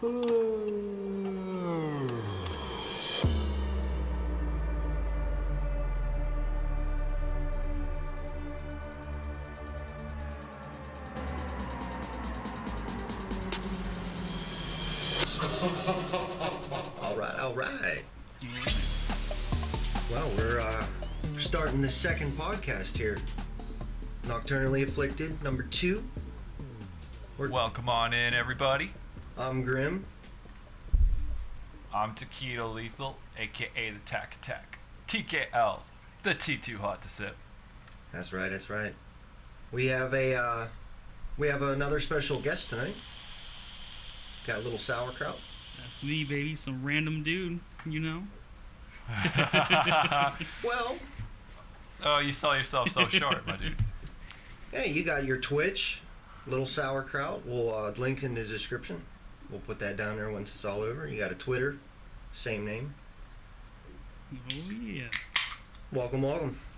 All right. Well, we're starting the second podcast here. Nocturnally Afflicted, number 2. Welcome on in, everybody. I'm Grim. I'm Takito Lethal, a.k.a. the Tack Attack. TKL, the T2 Hot to Sip. That's right. We have another special guest tonight. Got a little sauerkraut. That's me, baby. Some random dude, you know? Well. Oh, you sell yourself so short, my dude. Hey, you got your Twitch, Little Sauerkraut. We'll link in the description. We'll put that down there once it's all over. You got a Twitter, same name. Oh, yeah. Welcome.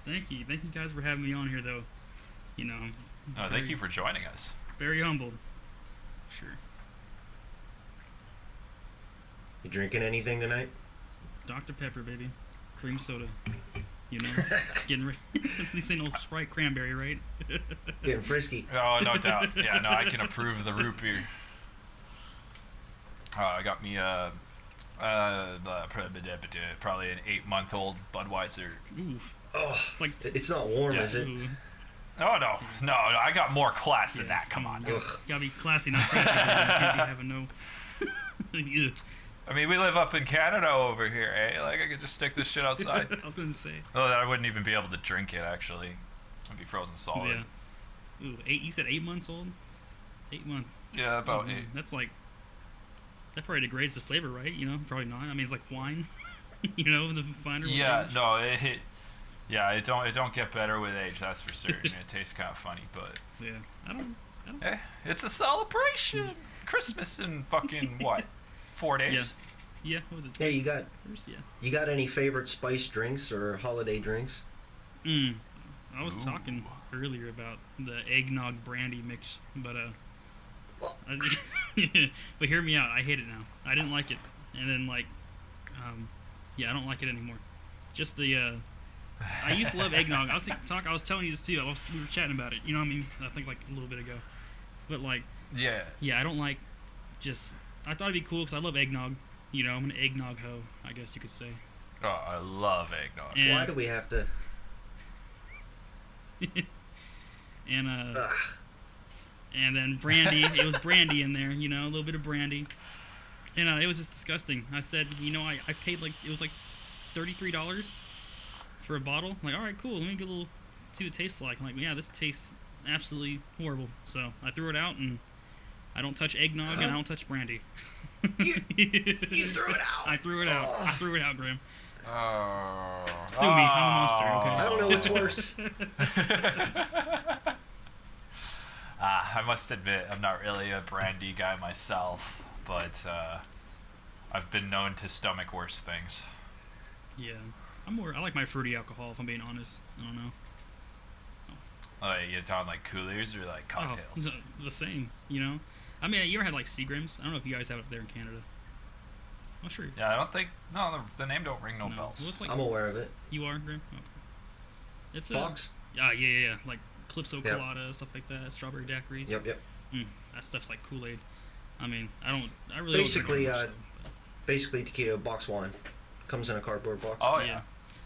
Thank you guys for having me on here, though. You know. Thank you for joining us. Very humbled. Sure. You drinking anything tonight? Dr. Pepper, baby. Cream soda. You know, getting ready. At least ain't no Sprite cranberry, right? Getting frisky. Oh, no doubt. Yeah, no, I can approve of the root beer. I got me probably an 8-month-old Budweiser. Oof. Oh, it's not warm, is it? Ooh. Oh, no, I got more class than that. Come on. Gotta be classy, not trashy. Can't be having no. Ugh. I mean, we live up in Canada over here, eh? Like, I could just stick this shit outside. I was gonna say. Oh, I wouldn't even be able to drink it, actually. I'd be frozen solid. Yeah. Ooh, you said 8 months old? 8 months. Yeah, about 8. That's like, that probably degrades the flavor, right? You know, probably not. I mean, it's like wine. You know, the finer. Yeah, no, it don't get better with age, that's for certain. It tastes kind of funny, but yeah, I don't. It's a celebration. Christmas in fucking what? 4 days. Yeah. What was it? Hey, you Yeah. got any favorite spiced drinks or holiday drinks? I was talking earlier about the eggnog brandy mix, but but hear me out. I hate it now. I didn't like it, and then I don't like it anymore. Just the I used to love eggnog. I was telling you this too. We were chatting about it. You know what I mean? I think like a little bit ago, but yeah, I don't like just. I thought it'd be cool because I love eggnog. You know, I'm an eggnog hoe, I guess you could say. Oh, I love eggnog. And, why do we have to? And then brandy. It was brandy in there. You know, a little bit of brandy, and it was just disgusting. I said, you know, I paid it was like $33 for a bottle. I'm like, all right, cool. Let me get a little see what it tastes like. I'm like, yeah, this tastes absolutely horrible. So I threw it out, and I don't touch eggnog, and I don't touch brandy. You threw it out. I threw it out. I threw it out, Graham. Oh. Sue me. I'm a monster, okay? I don't know what's worse. I must admit, I'm not really a brandy guy myself, but I've been known to stomach worse things. Yeah. I like my fruity alcohol, if I'm being honest. I don't know. You're talking like coolers or like cocktails? Oh, the same, you know? I mean, you ever had like Seagrams? I don't know if you guys have it there in Canada. I'm sure. Yeah, I don't think... No, the name don't ring no bells. Well, it's like, I'm aware of it. You are, Graham? Okay. It's a... Box? Yeah. Like Calypso Colada, stuff like that. Strawberry daiquiris. Yep. That stuff's like Kool-Aid. I mean, I really basically, don't drink basically Takito box wine. Comes in a cardboard box. Oh, yeah.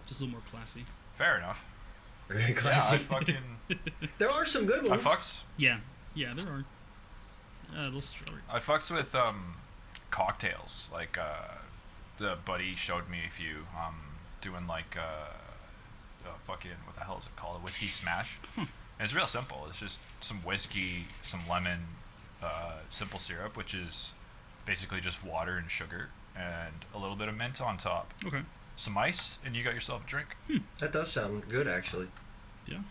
Just a little more classy. Fair enough. Very classy. Yeah, I fucking... There are some good ones. Yeah, there are. Those strawberry. I fucks with cocktails. Like the buddy showed me a few doing like fucking what the hell is it called? A whiskey smash. And it's real simple. It's just some whiskey, some lemon, simple syrup, which is basically just water and sugar, and a little bit of mint on top. Okay. Some ice, and you got yourself a drink. That does sound good, actually. Yeah.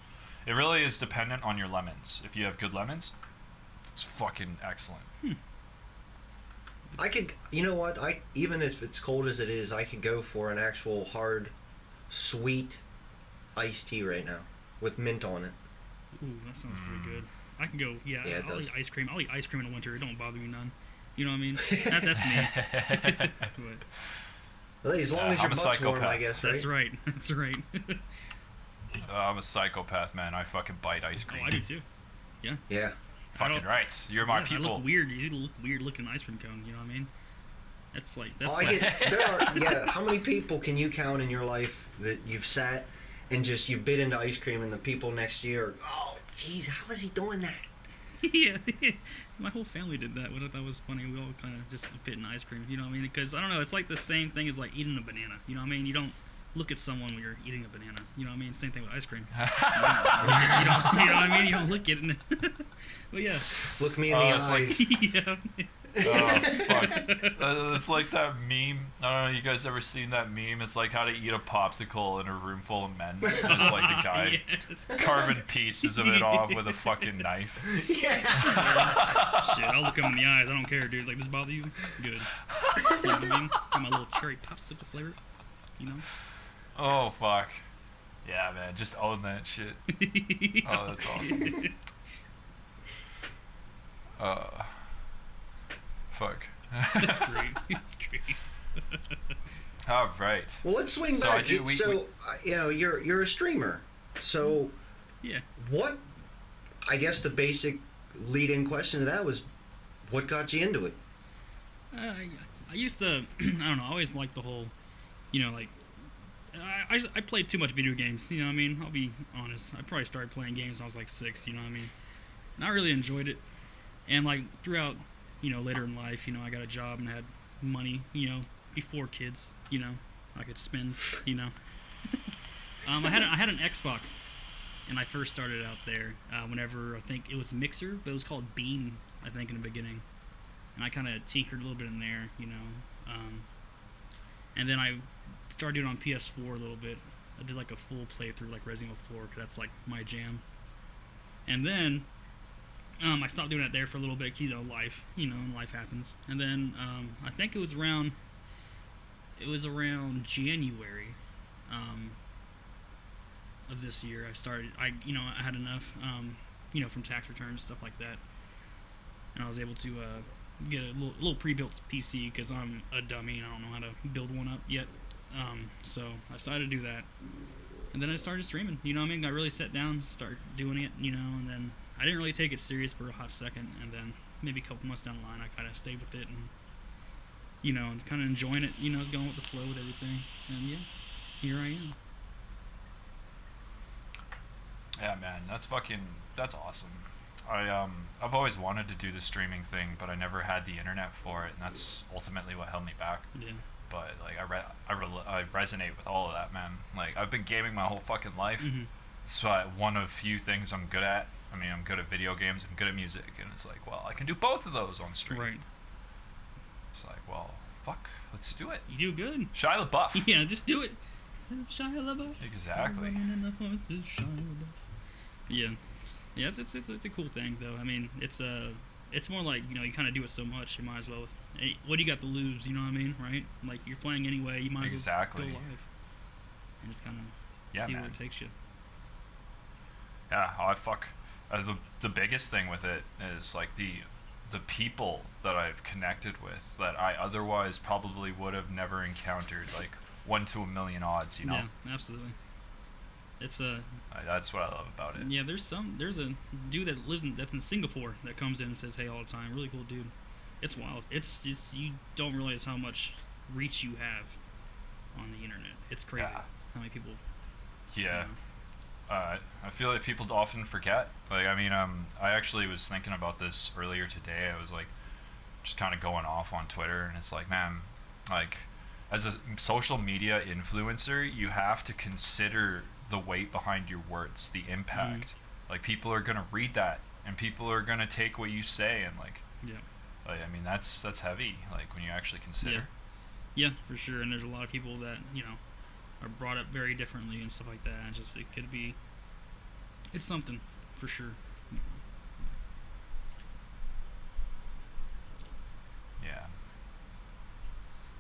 It really is dependent on your lemons. If you have good lemons, it's fucking excellent. I could, you know what? Even if it's cold as it is, I could go for an actual hard, sweet iced tea right now with mint on it. Ooh, that sounds pretty good. I can go. Yeah, it I'll does. eat ice cream. I'll eat ice cream in the winter. It don't bother me none. You know what I mean? That's me. But Well, as long as I'm your a butt's warm, I psychopath. guess, right? that's right. That's right. I'm a psychopath, man. I fucking bite ice Oh, cream. I do too. Yeah. Fucking don't- right. You're my I people. look weird. You look weird looking ice cream cone. You know what I mean? That's like Oh, like, how many people can you count in your life that you've sat and just you bit into ice cream and the people next to you are, oh, geez, how is he doing that? yeah. My whole family did that. What I thought was funny. We all kind of just bit in ice cream. You know what I mean? Because I don't know. It's like the same thing as like eating a banana. You know what I mean? You don't look at someone when you're eating a banana. You know what I mean? Same thing with ice cream. You know what I mean? You don't look at it. Well, yeah. Look me in the it's like- eyes. Yeah. Oh, fuck. It's like that meme. I don't know, you guys ever seen that meme? It's like how to eat a popsicle in a room full of men. It's just like a guy Yes. carving pieces of it off with a fucking knife. Yeah. Shit, I'll look him in the eyes. I don't care, dude. It's like, this bother you? Good. You know what I mean? Got my little cherry popsicle flavor. You know? Oh, fuck. Yeah, man, just own that shit. Oh, that's awesome. Fuck. That's great. It's great. All right. Well, let's swing So I back. do- You know, you're a streamer. So Yeah. what, I guess the basic lead-in question to that was, what got you into it? I used to, I don't know, I always liked the whole, you know, like, I played too much video games, you know what I mean? I'll be honest. I probably started playing games when I was like 6, you know what I mean? And I really enjoyed it. And like throughout, you know, later in life, you know, I got a job and had money, you know, before kids, you know, I could spend, you know. I had an Xbox, and I first started out there whenever, I think it was Mixer, but it was called Beam, I think, in the beginning. And I kind of tinkered a little bit in there, you know. And then I started doing it on PS4 a little bit. I did like a full playthrough, like Resident Evil 4, because that's like my jam. And then I stopped doing it there for a little bit, you know, life, and life happens. And then I think it was around January of this year. I had enough, from tax returns, stuff like that, and I was able to get a little pre-built PC because I'm a dummy and I don't know how to build one up yet. So I decided to do that, and then I started streaming. You know what I mean? I really sat down, started doing it, and then I didn't really take it serious for a hot second, and then maybe a couple months down the line, I kind of stayed with it, and and kind of enjoying it. I was going with the flow with everything, and yeah, here I am. Yeah, man, that's awesome. I've always wanted to do the streaming thing, but I never had the internet for it, and that's ultimately what held me back. Yeah. But like I resonate with all of that, man. Like I've been gaming my whole fucking life. Mm-hmm. So one of few things I'm good at. I mean, I'm good at video games. I'm good at music, and it's like, well, I can do both of those on stream. Right. It's like, well, fuck, let's do it. You do good. Shia LaBeouf. Yeah, just do it. Shia LaBeouf. Exactly. Yeah. Yeah, it's a cool thing though. I mean, it's more like, you kind of do it so much, you might as well. Hey, what do you got to lose? You know what I mean, right? Like you're playing anyway, you might as well go live and just kind of see man. where it takes you. Yeah, the biggest thing with it is like the people that I've connected with that I otherwise probably would have never encountered, like 1 to a million odds, Yeah, absolutely. It's that's what I love about it. Yeah, there's a dude that's in Singapore that comes in and says hey all the time. Really cool dude. It's wild. It's just, you don't realize how much reach you have on the internet. It's crazy how many people. Yeah. I feel like people often forget. Like, I mean, I actually was thinking about this earlier today. I was like, just kind of going off on Twitter, and it's like, man, like, as a social media influencer, you have to consider the weight behind your words, the impact. Mm-hmm. Like, people are gonna read that, and people are gonna take what you say, and like, I mean, that's heavy. Like when you actually consider. Yeah, for sure. And there's a lot of people that are brought up very differently and stuff like that. And just it could be, it's something for sure. Yeah.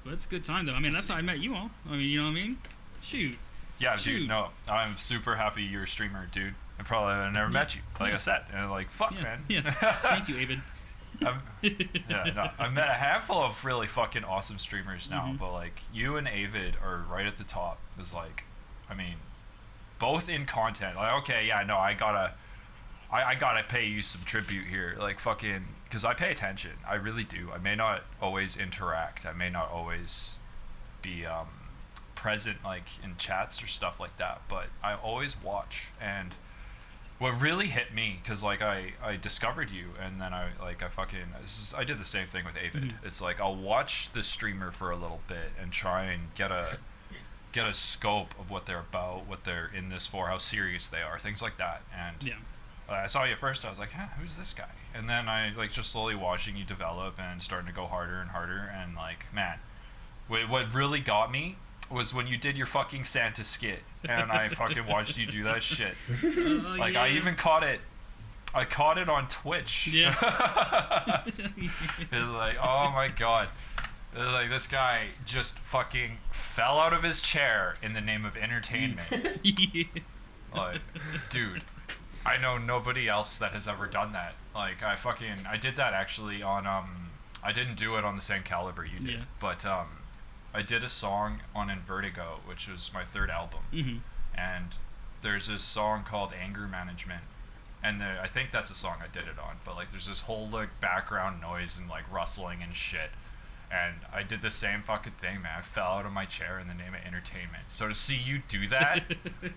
But it's a good time though. I mean, that's how I met you all. I mean, you know what I mean? Shoot. Yeah, Shoot. dude. No, I'm super happy you're a streamer, dude. I probably would have never met you, like I said. And like, fuck, man. Yeah. Thank you, Avid. I've met a handful of really fucking awesome streamers now, Mhm. but like you and Avid are right at the top. Is like, I mean, both in content. Like, okay, yeah, no, I gotta pay you some tribute here. Like fucking, because I pay attention. I really do. I may not always interact. I may not always be present like in chats or stuff like that, but I always watch. And what really hit me, because like I discovered you, and then I did the same thing with Avid. Mhm. It's like I'll watch the streamer for a little bit and try and get a scope of what they're about, what they're in this for, how serious they are, things like that. And Yeah. I saw you at first, I was like, huh, who's this guy? And then I like just slowly watching you develop and starting to go harder and harder, and like, man, what really got me was when you did your fucking Santa skit, and I fucking watched you do that shit. Like, yeah. I even caught it on Twitch. Yeah. It's like, oh my god. Like, this guy just fucking fell out of his chair in the name of entertainment. Yeah. Like, dude, I know nobody else that has ever done that. Like, I did that actually on, I didn't do it on the same caliber you did, Yeah. but, I did a song on Vertigo, which was my third album, Mhm. and there's this song called Anger Management, and I think that's the song I did it on, but like there's this whole like background noise and like rustling and shit, and I did the same fucking thing, man. I fell out of my chair in the name of entertainment. So to see you do that,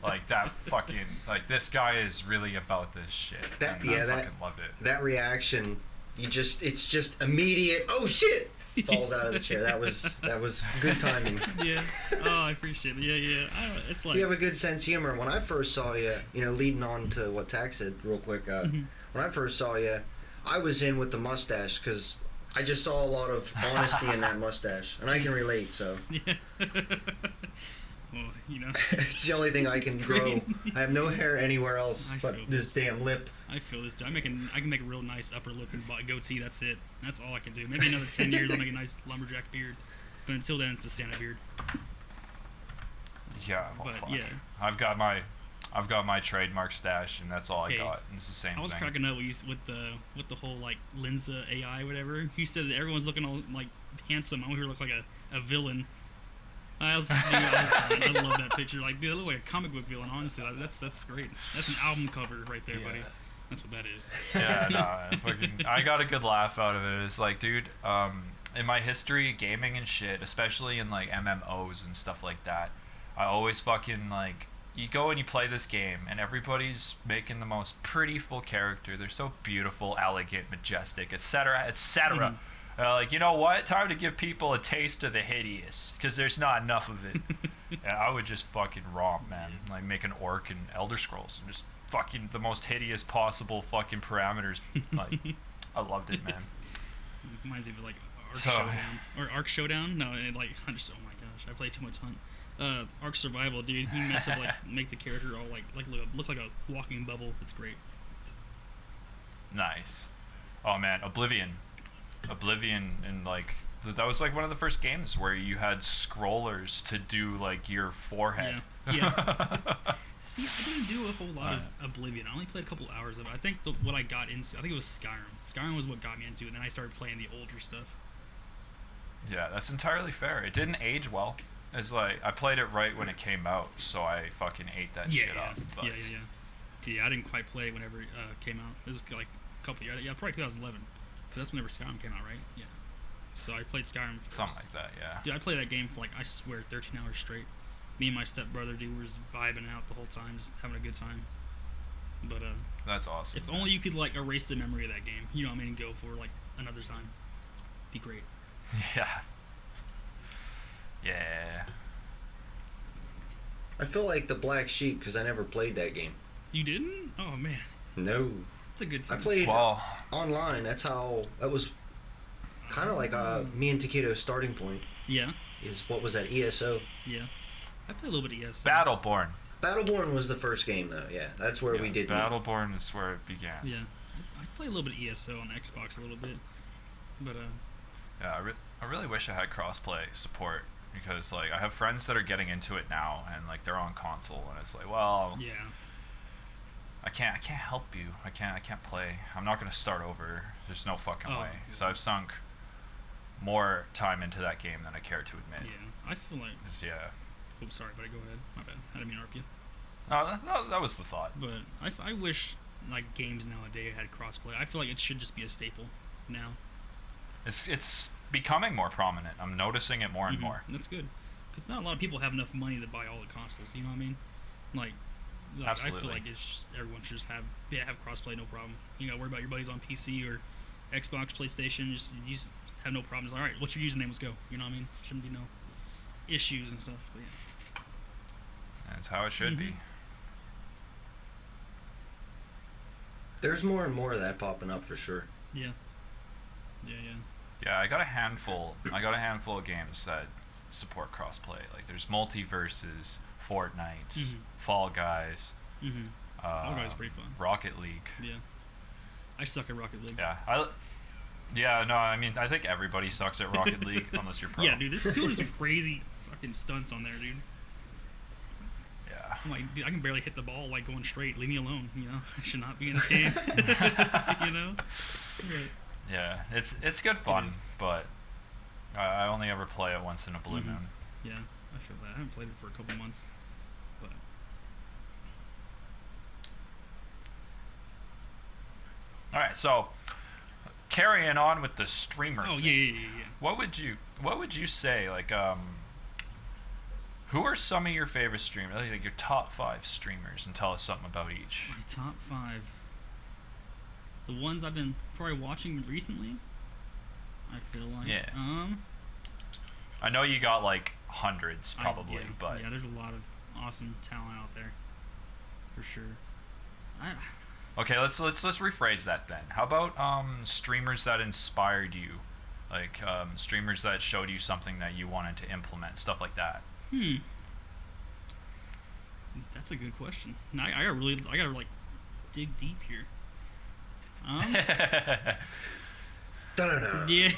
like that fucking, like this guy is really about this shit. That- and yeah, I that- fucking loved it. That reaction, it's just immediate. Oh shit! Falls out of the chair. That was good timing. Yeah. Oh, I appreciate it. Yeah. I don't, it's like. You have a good sense of humor. When I first saw you, leading on to what Tax said real quick, when I first saw you, I was in with the mustache because I just saw a lot of honesty in that mustache, and I can relate, so. Yeah. Well, It's the only thing I can grow. I have no hair anywhere else I but feel this damn lip. I feel this. I can make a real nice upper lip and goatee. That's it. That's all I can do. Maybe another 10 years I'll make a nice lumberjack beard, but until then it's the Santa beard. Yeah, well, But fuck. yeah. I've got my trademark stash, and that's all I Hey, got. And it's the same I was thing. cracking up with the whole like Linza AI whatever. He said that everyone's looking all like handsome. I'm here look like a villain. I love that picture. Like, dude, that looks like a comic book villain. Honestly, that's great. That's an album cover right there, buddy. That's what that is. Yeah, I got a good laugh out of it. It's like, dude, in my history, gaming and shit, especially in like MMOs and stuff like that, I always fucking like, you go and you play this game, and everybody's making the most prettyful character. They're so beautiful, elegant, majestic, etc., etc. Like, you know what? Time to give people a taste of the hideous, because there's not enough of it. And I would just fucking romp, man. Like, make an orc in Elder Scrolls, and just fucking the most hideous possible fucking parameters. Like, I loved it, man. Reminds me of like Ark Showdown or Ark Showdown. No, like oh my gosh, I play too much Hunt. Ark Survival, dude. He messed up like make the character all like look like a walking bubble. It's great. Nice. Oh man, Oblivion, and like that was like one of the first games where you had scrollers to do like your forehead. Yeah. See, I didn't do a whole lot of Oblivion. I only played a couple hours of it. I think what I got into, I think it was Skyrim. Skyrim was what got me into it, and then I started playing the older stuff. Yeah, that's entirely fair. It didn't age well. It's like I played it right when it came out, so I fucking ate that shit up. But Yeah, I didn't quite play it whenever it came out. It was like a couple years. Yeah, probably 2011, because that's whenever Skyrim came out, right? Yeah. So I played Skyrim first. Something like that, yeah. Dude, I played that game for like, I swear, 13 hours straight. Me and my stepbrother, dude, were just vibing out the whole time, just having a good time. But that's awesome. if only you could like erase the memory of that game, you know what I mean, and go for like another time. Be great. Yeah. Yeah. I feel like the black sheep because I never played that game. You didn't? Oh man, No. it's a good I time. played Well, online. That was kind of like me and Takito's starting point. Yeah, Is what was that, ESO? yeah. I played a little bit of ES. Battleborn. Battleborn was the first game though. Yeah, that's where we did. Battleborn is where it began. Yeah, I played a little bit of ESO on Xbox a little bit, but Yeah, I really wish I had crossplay support, because like I have friends that are getting into it now, and like they're on console, and it's like, well, yeah. I can't help you. I can't play. I'm not gonna start over. There's no fucking way. Yeah. So I've sunk more time into that game than I care to admit. Yeah, I feel like. Yeah. Oh, sorry, buddy. Go ahead. My bad. I didn't mean to interrupt you. No, that was the thought. But I wish like games nowadays had crossplay. I feel like it should just be a staple now. It's becoming more prominent. I'm noticing it more and more. That's good, because not a lot of people have enough money to buy all the consoles. You know what I mean? Like Absolutely. I feel like everyone should just have crossplay, no problem. You gotta worry about your buddies on PC or Xbox, PlayStation. You just have no problems. All right, what's your username? Let's go. You know what I mean? Shouldn't be no issues and stuff. But yeah. That's how it should be. There's more and more of that popping up for sure. Yeah. Yeah, I got a handful of games that support crossplay. Like there's Multiverses, Fortnite, Fall Guys. Fall Guys is pretty fun. Rocket League. Yeah. I suck at Rocket League. Yeah. No, I mean I think everybody sucks at Rocket League unless you're pro. Yeah, dude. There's people do some crazy fucking stunts on there, dude. Yeah. I'm like, dude, I can barely hit the ball like going straight. Leave me alone. You know, I should not be in this game. You know. But, yeah, it's good fun, but I only ever play it once in a blue moon. Yeah, I feel that. I haven't played it for a couple months, but. All right, so carrying on with the streamer. Oh thing, yeah. What would you say like who are some of your favorite streamers? Like your top 5 streamers, and tell us something about each. My top 5. The ones I've been probably watching recently. I feel like. Yeah. I know you got like hundreds probably, but yeah, there's a lot of awesome talent out there, for sure. Okay, let's rephrase that then. How about streamers that inspired you, like streamers that showed you something that you wanted to implement, stuff like that. That's a good question. I gotta like dig deep here. Da-da-da. Yeah.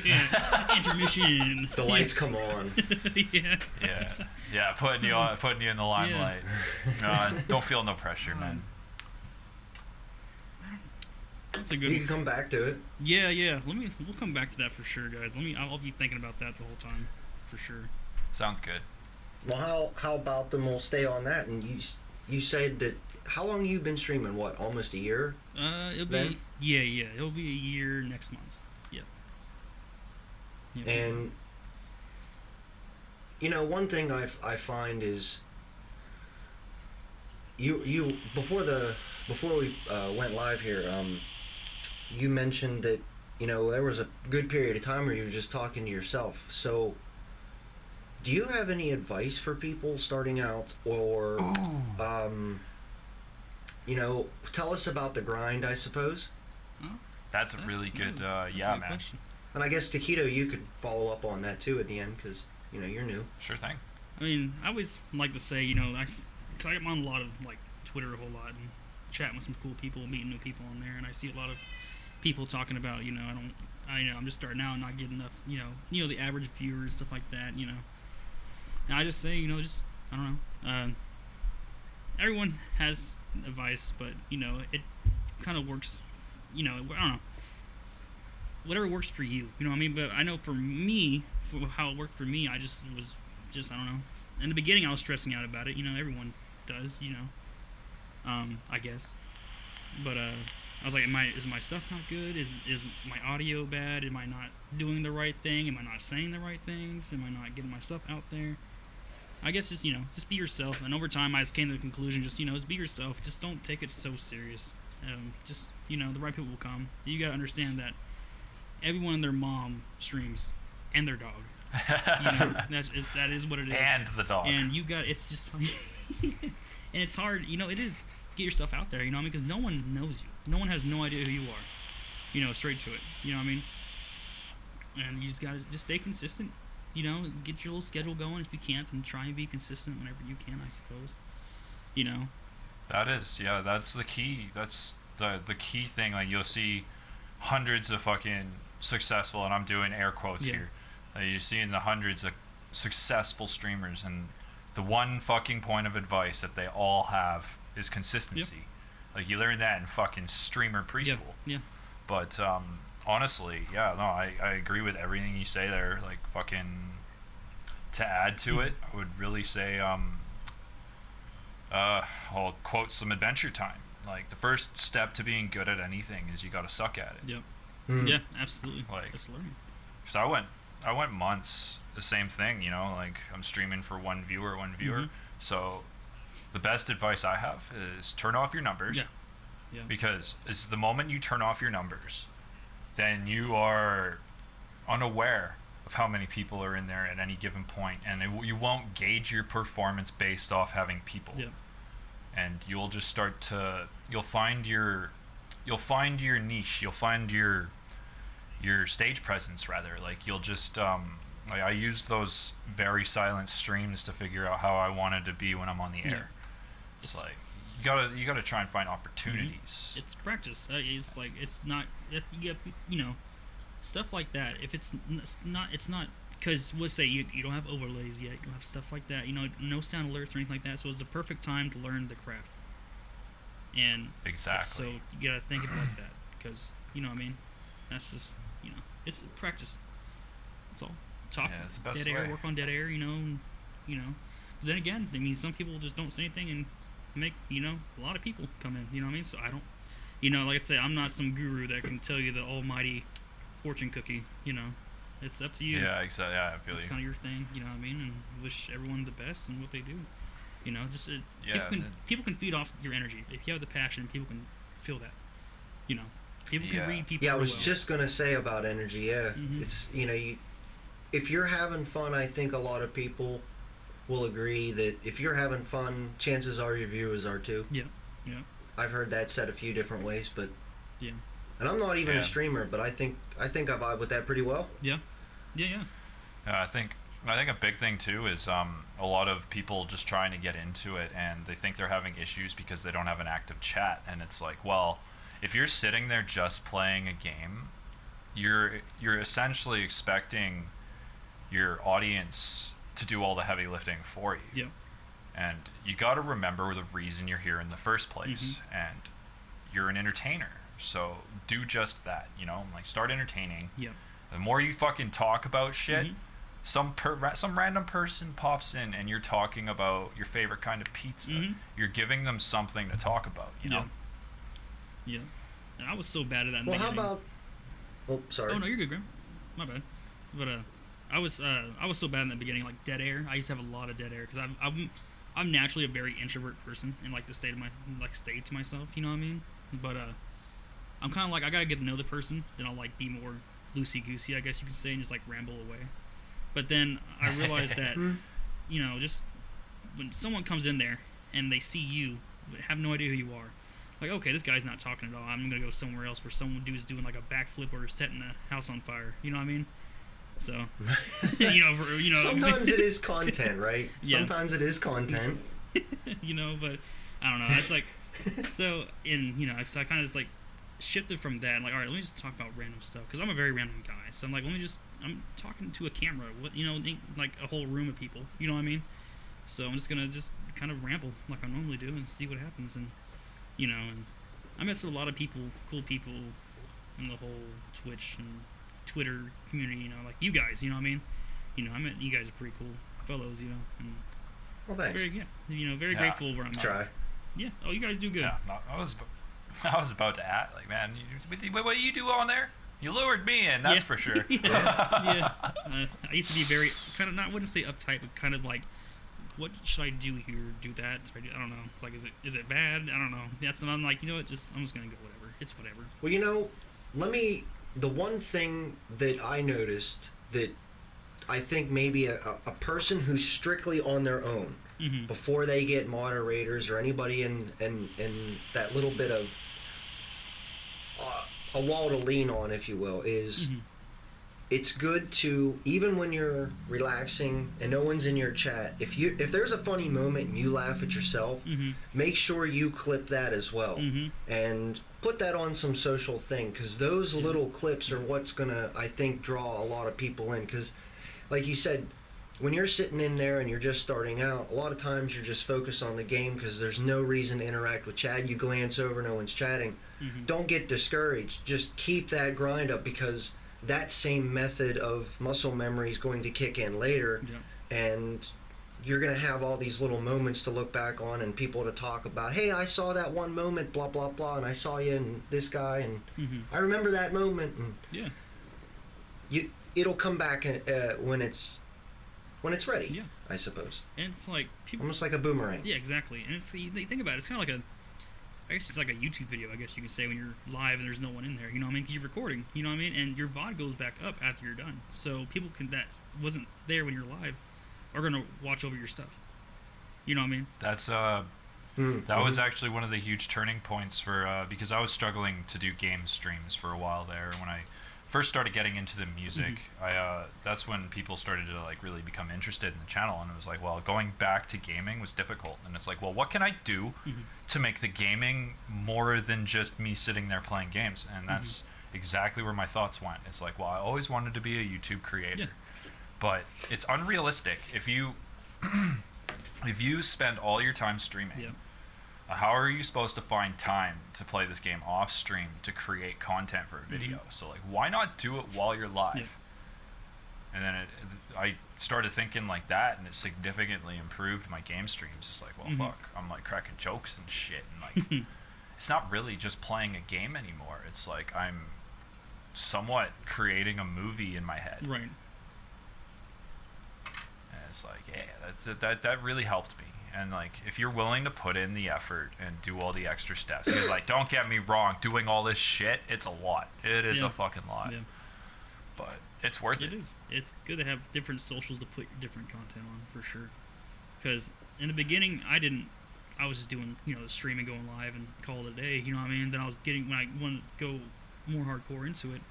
Yeah. Intermission. The lights come on. Yeah. Putting you in the limelight. Don't feel no pressure, man. That's a good. You can come back to it. Yeah. We'll come back to that for sure, guys. I'll be thinking about that the whole time, for sure. Sounds good. Well, how about them? We'll stay on that. And you said that. How long you been streaming? What, almost a year? It'll then? be yeah. It'll be a year next month. Yeah. And one thing I find is you before we went live here, you mentioned that there was a good period of time where you were just talking to yourself. So, do you have any advice for people starting out, or tell us about the grind, I suppose? That's a really good, man. Question. And I guess, Takito, you could follow up on that, too, at the end, because, you're new. Sure thing. I mean, I always like to say, because I'm on a lot of, like, Twitter a whole lot, and chatting with some cool people, meeting new people on there, and I see a lot of people talking about, I'm just starting out and not getting enough, the average viewers, stuff like that, And I just say, I don't know. Everyone has advice, but it kind of works. I don't know. Whatever works for you, what I mean. But I know for me, for how it worked for me, I just I don't know. In the beginning, I was stressing out about it. Everyone does. I guess. But I was like, is my stuff not good? Is my audio bad? Am I not doing the right thing? Am I not saying the right things? Am I not getting my stuff out there? I guess just be yourself. And over time, I just came to the conclusion, just be yourself. Just don't take it so serious. The right people will come. You gotta understand that everyone and their mom streams, and their dog. That is what it is. And the dog. And it's just, and it's hard. It is get yourself out there. Because no one knows you. No one has no idea who you are. Straight to it. You know what I mean? And you just gotta stay consistent. Get your little schedule going if you can't, and try and be consistent whenever you can, I suppose. That's the key. That's the key thing. Like, you'll see hundreds of fucking successful, and I'm doing air quotes here. You're seeing the hundreds of successful streamers, and the one fucking point of advice that they all have is consistency. Like, you learn that in fucking streamer preschool. Yeah. But honestly, yeah, no, I agree with everything you say there. Like, fucking, to add to it, I would really say, I'll quote some Adventure Time. Like, the first step to being good at anything is you gotta suck at it. Yep. Mm. Yeah, absolutely. Like, That's learning. so I went months, the same thing, you know, like, I'm streaming for one viewer. So the best advice I have is turn off your numbers. Yeah. Because it's the moment you turn off your numbers, then you are unaware of how many people are in there at any given point, and you won't gauge your performance based off having people. Yeah. And you'll just start to you'll find your niche, you'll find your stage presence rather. Like, you'll just like, I used those very silent streams to figure out how I wanted to be when I'm on the air. It's like you gotta try and find opportunities. It's practice. It's like, it's not, you get, you know, stuff like that. If it's not because let's say you don't have overlays yet, you don't have stuff like that, you know, no sound alerts or anything like that. So it's the perfect time to learn the craft. And Exactly. so you gotta think about that, because, you know what I mean, that's just, you know, it's practice. That's all. Talk it's the best dead air, way. work on dead air, you know. But then again, I mean, some people just don't say anything and make, you know, a lot of people come in, you know what I mean? So I don't, you know, like I say, I'm not some guru that can tell you the almighty fortune cookie, you know. It's up to you. Yeah, exactly. Yeah, I feel It's you. kind of your thing, you know what I mean? And wish everyone the best in what they do. You know, just people can feed off your energy. If you have the passion, people can feel that. You know, people can read people. Yeah, I was well. just gonna say about energy. Yeah, Mhm. it's, you know, if you're having fun, I think a lot of people will agree that if you're having fun, chances are your viewers are too. Yeah. I've heard that said a few different ways, but Yeah. and I'm not even Yeah. a streamer, but I think I vibe with that pretty well. Yeah. I think a big thing too is a lot of people just trying to get into it, and they think they're having issues because they don't have an active chat. And it's like, well, if you're sitting there just playing a game, you're essentially expecting your audience to do all the heavy lifting for you. Yeah. And you got to remember the reason you're here in the first place. Mm-hmm. And you're an entertainer, so do just that. You know, like, start entertaining. Yeah. The more you fucking talk about shit, Mhm. some random person pops in and you're talking about your favorite kind of pizza. Mhm. You're giving them something to talk about, you know? Yeah. And I was so bad at that in Well, the how beginning. about? Oh, sorry. Oh no, you're good, Graham. My bad. But I was so bad in the beginning, like dead air. I used to have a lot of dead air because I'm naturally a very introvert person and like to stay to myself. You know what I mean? But I'm kind of like, I gotta get to know the person, then I'll like be more loosey goosey, I guess you could say, and just like ramble away. But then I realized that, you know, just when someone comes in there and they see you, but have no idea who you are, like, okay, this guy's not talking at all. I'm gonna go somewhere else where some dude's doing like a backflip or setting a house on fire. You know what I mean? So, Sometimes it is content, right? Yeah. Sometimes it is content. you know, but I don't know. It's like, so so I kind of just like shifted from that. And like, all right, let me just talk about random stuff because I'm a very random guy. So I'm like, I'm talking to a camera. What, you know, like a whole room of people. You know what I mean? So I'm just gonna just kind of ramble like I normally do and see what happens. And you know, and I met a lot of people, cool people, in the whole Twitch and Twitter community. You know, like you guys. You know what I mean? You know, I met you guys are pretty cool fellows. You know, and Well, thanks. very grateful where I'm at. Try. Yeah. Oh, you guys do good. Yeah, no, I was about to act like, man, what do you do on there? You lured me in, that's for sure. yeah. I used to be very kind of, wouldn't say uptight, but kind of like, what should I do here? Do that? I don't know. Like, is it bad? I don't know. I'm like, you know what? I'm just gonna go whatever. It's whatever. Well, you know, the one thing that I noticed that I think maybe a person who's strictly on their own, Mm-hmm. before they get moderators or anybody in that little bit of a wall to lean on, if you will, is it's good to, even when you're relaxing and no one's in your chat, if there's a funny moment and you laugh at yourself, make sure you clip that as well and put that on some social thing, because those little clips are what's gonna, I think, draw a lot of people in. Because like you said, when you're sitting in there and you're just starting out, a lot of times you're just focused on the game because there's no reason to interact with chat. You glance over, no one's chatting. Don't get discouraged. Just keep that grind up, because that same method of muscle memory is going to kick in later, and you're going to have all these little moments to look back on and people to talk about. Hey, I saw that one moment, blah, blah, blah, and I saw you and this guy, and I remember that moment. And it'll come back when it's ready, I suppose. And it's like people, almost like a boomerang. Yeah, exactly. And it's, you think about it, it's kind of like I guess it's like a YouTube video, I guess you could say, when you're live and there's no one in there, you know what I mean? Because you're recording, you know what I mean? And your VOD goes back up after you're done. So people that wasn't there when you're live are going to watch over your stuff. You know what I mean? That's that was actually one of the huge turning points for because I was struggling to do game streams for a while there. When I first started getting into the music, that's when people started to like really become interested in the channel, and it was like, well, going back to gaming was difficult, and it's like, well, what can I do to make the gaming more than just me sitting there playing games? And that's exactly where my thoughts went. It's like, well, I always wanted to be a YouTube creator, but it's unrealistic if you if you spend all your time streaming. How are you supposed to find time to play this game off stream to create content for a video? So like, why not do it while you're live? And then I started thinking like that, and it significantly improved my game streams. It's like, well, fuck, I'm like cracking jokes and shit, and like it's not really just playing a game anymore. It's like I'm somewhat creating a movie in my head. Right. And it's like, yeah, that really helped me. And like, if you're willing to put in the effort and do all the extra steps, because like, don't get me wrong, doing all this shit, it's a lot. It is a fucking lot. But it's worth it. It is. It's good to have different socials to put your different content on, for sure. Because in the beginning, I was just doing, the streaming, going live, and call it a day. You know what I mean? Then when I wanted to go more hardcore into it,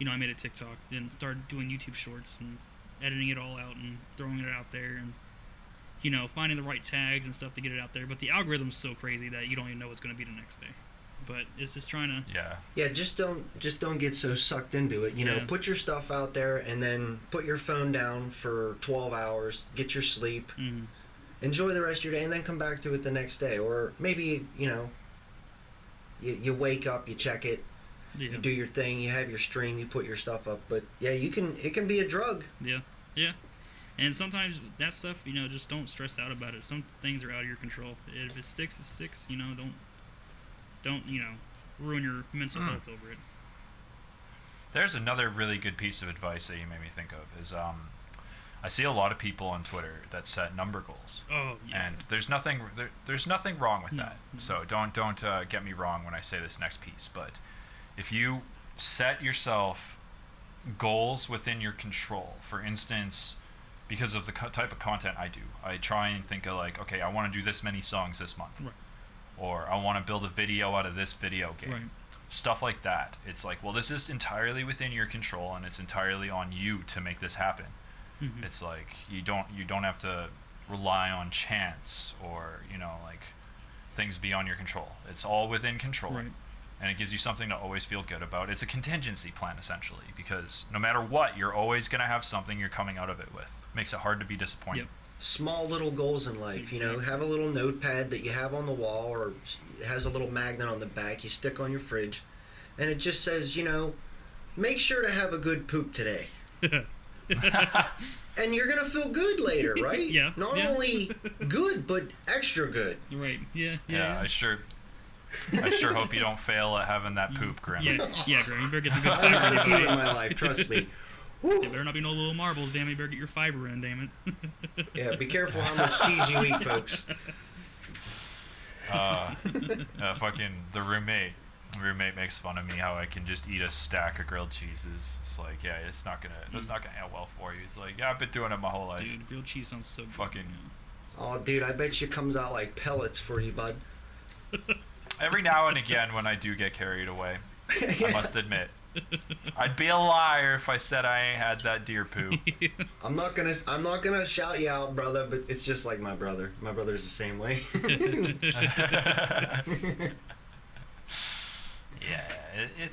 I made a TikTok, then started doing YouTube shorts and editing it all out and throwing it out there, and finding the right tags and stuff to get it out there. But the algorithm's so crazy that you don't even know what's going to be the next day. But it's just trying to... just don't get so sucked into it. Put your stuff out there, and then put your phone down for 12 hours, get your sleep, enjoy the rest of your day, and then come back to it the next day. Or maybe, you wake up, you check it, you do your thing, you have your stream, you put your stuff up. But it can be a drug. Yeah. And sometimes that stuff, just don't stress out about it. Some things are out of your control. If it sticks, it sticks. Don't ruin your mental health over it. There's another really good piece of advice that you made me think of is I see a lot of people on Twitter that set number goals. Oh, yeah. And there's nothing wrong with that. No. So don't get me wrong when I say this next piece. But if you set yourself goals within your control, for instance, because of the type of content I do, I try and think of like, okay, I want to do this many songs this month, or I want to build a video out of this video game, stuff like that. It's like, well, this is entirely within your control, and it's entirely on you to make this happen. It's like you don't have to rely on chance or like things beyond your control. It's all within control. And it gives you something to always feel good about. It's a contingency plan, essentially, because no matter what, you're always going to have something you're coming out of it with. Makes it hard to be disappointed. Small little goals in life, have a little notepad that you have on the wall, or it has a little magnet on the back you stick on your fridge, and it just says, make sure to have a good poop today. And you're going to feel good later, right? Not only good, but extra good. Right. Yeah, I sure hope you don't fail at having that poop, Grim. Grim. You better get some good fiber. I've had a few in my life, trust me. There better not be no little marbles, damn it. You better get your fiber in, damn it. Yeah, be careful how much cheese you eat, folks. Fucking the roommate makes fun of me how I can just eat a stack of grilled cheeses. It's like, that's not gonna end well for you. It's like, I've been doing it my whole life. Dude, grilled cheese sounds so good. Fucking. Oh, dude, I bet you it comes out like pellets for you, bud. Every now and again, when I do get carried away, I must admit, I'd be a liar if I said I ain't had that deer poo. I'm not gonna shout you out, brother, but it's just like my brother. My brother's the same way.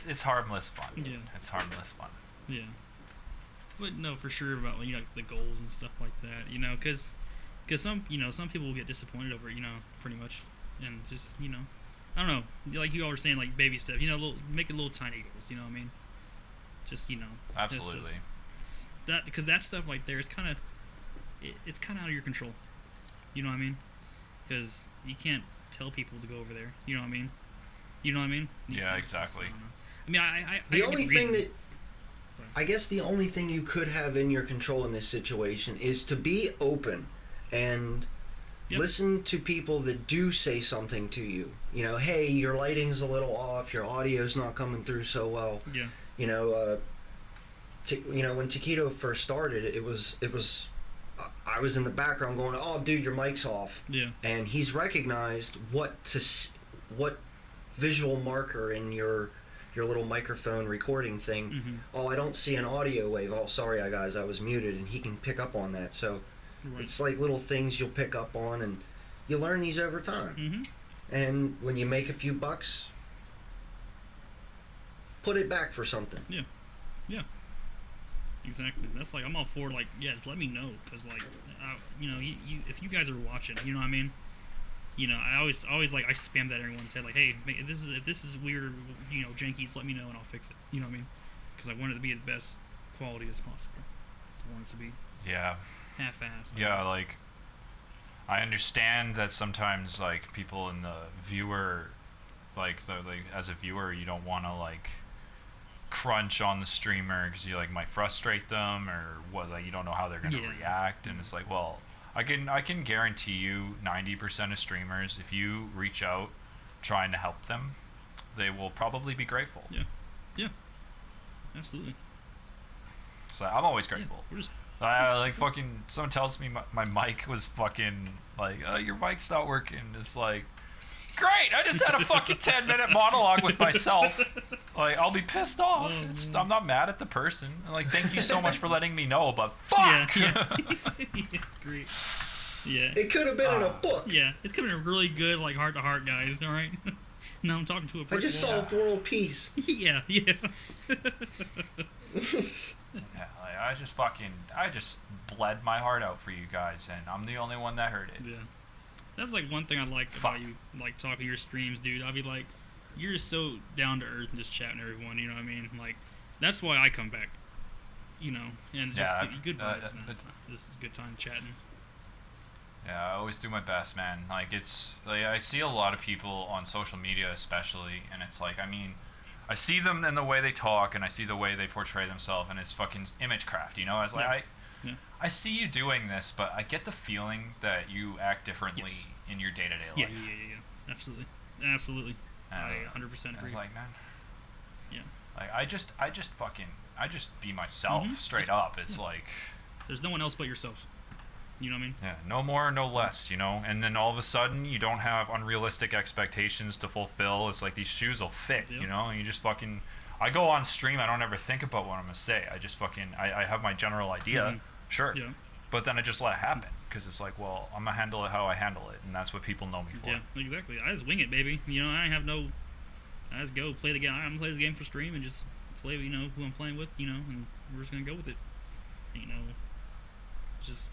It's harmless fun. Yeah. It's harmless fun. Yeah. but no, for sure about like the goals and stuff like that. Because some people will get disappointed over it. Pretty much, and just I don't know. Like you all were saying, like baby steps. Make it little tiny goals. You know what I mean? Just Absolutely. That because that stuff like there is kind of it's kind of out of your control. You know what I mean? Because you can't tell people to go over there. You know what I mean? Yeah, exactly. The only thing that I guess the only thing you could have in your control in this situation is to be open and listen to people that do say something to you. Hey, your lighting's a little off, your audio's not coming through so well. Yeah. When Takito first started, it was I was in the background going, "Oh, dude, your mic's off." Yeah. And he's recognized what visual marker in your little microphone recording thing. Mm-hmm. Oh, I don't see an audio wave. Oh, sorry, guys, I was muted, and he can pick up on that. So it's like little things you'll pick up on, and you learn these over time. Mm-hmm. And when you make a few bucks, put it back for something. Yeah. Exactly. That's like I'm all for just let me know because if you guys are watching, you know what I mean. I always I spam that everyone said hey, if this is weird or janky, just let me know and I'll fix it. You know what I mean? Because I want it to be the best quality as possible. I want it to be half-assed. Yeah, I understand that sometimes people in the viewer as a viewer you don't want to crunch on the streamer because you might frustrate them or what you don't know how they're going to react, and it's well, I can guarantee you 90% of streamers, if you reach out trying to help them, they will probably be grateful. Yeah, absolutely. So I'm always grateful. Fucking someone tells me my mic was fucking your mic's not working. It's great, I just had a fucking 10-minute monologue with myself. I'll be pissed off. I'm not mad at the person. Thank you so much for letting me know, but fuck! Yeah. It's great. Yeah. It could have been in a book. Yeah, it's coming in really good, heart-to-heart, guys, alright? Now I'm talking to a person. I just solved world peace. Yeah. I just bled my heart out for you guys, and I'm the only one that heard it. Yeah. That's one thing I like about you, talking to your streams, dude. I'll be you're just so down to earth and just chatting to everyone, you know what I mean? That's why I come back, and just good vibes, man. This is a good time chatting. Yeah, I always do my best, man. I see a lot of people on social media especially, and it's I see them in the way they talk, and I see the way they portray themselves, and it's fucking image craft, It's I see you doing this, but I get the feeling that you act differently in your day-to-day life. Yeah. Absolutely. I 100% agree. Man. Yeah. I just be myself straight up. It's there's no one else but yourself. You know what I mean? Yeah, no more, no less, And then all of a sudden, you don't have unrealistic expectations to fulfill. It's these shoes will fit, And you just fucking... I go on stream, I don't ever think about what I'm going to say. I just I have my general idea, sure. Yeah. But then I just let it happen, because it's I'm going to handle it how I handle it, and that's what people know me for. Yeah, exactly. I just wing it, baby. I have no... I just go play the game. I'm going to play this game for stream and just play, who I'm playing with, and we're just going to go with it. Just,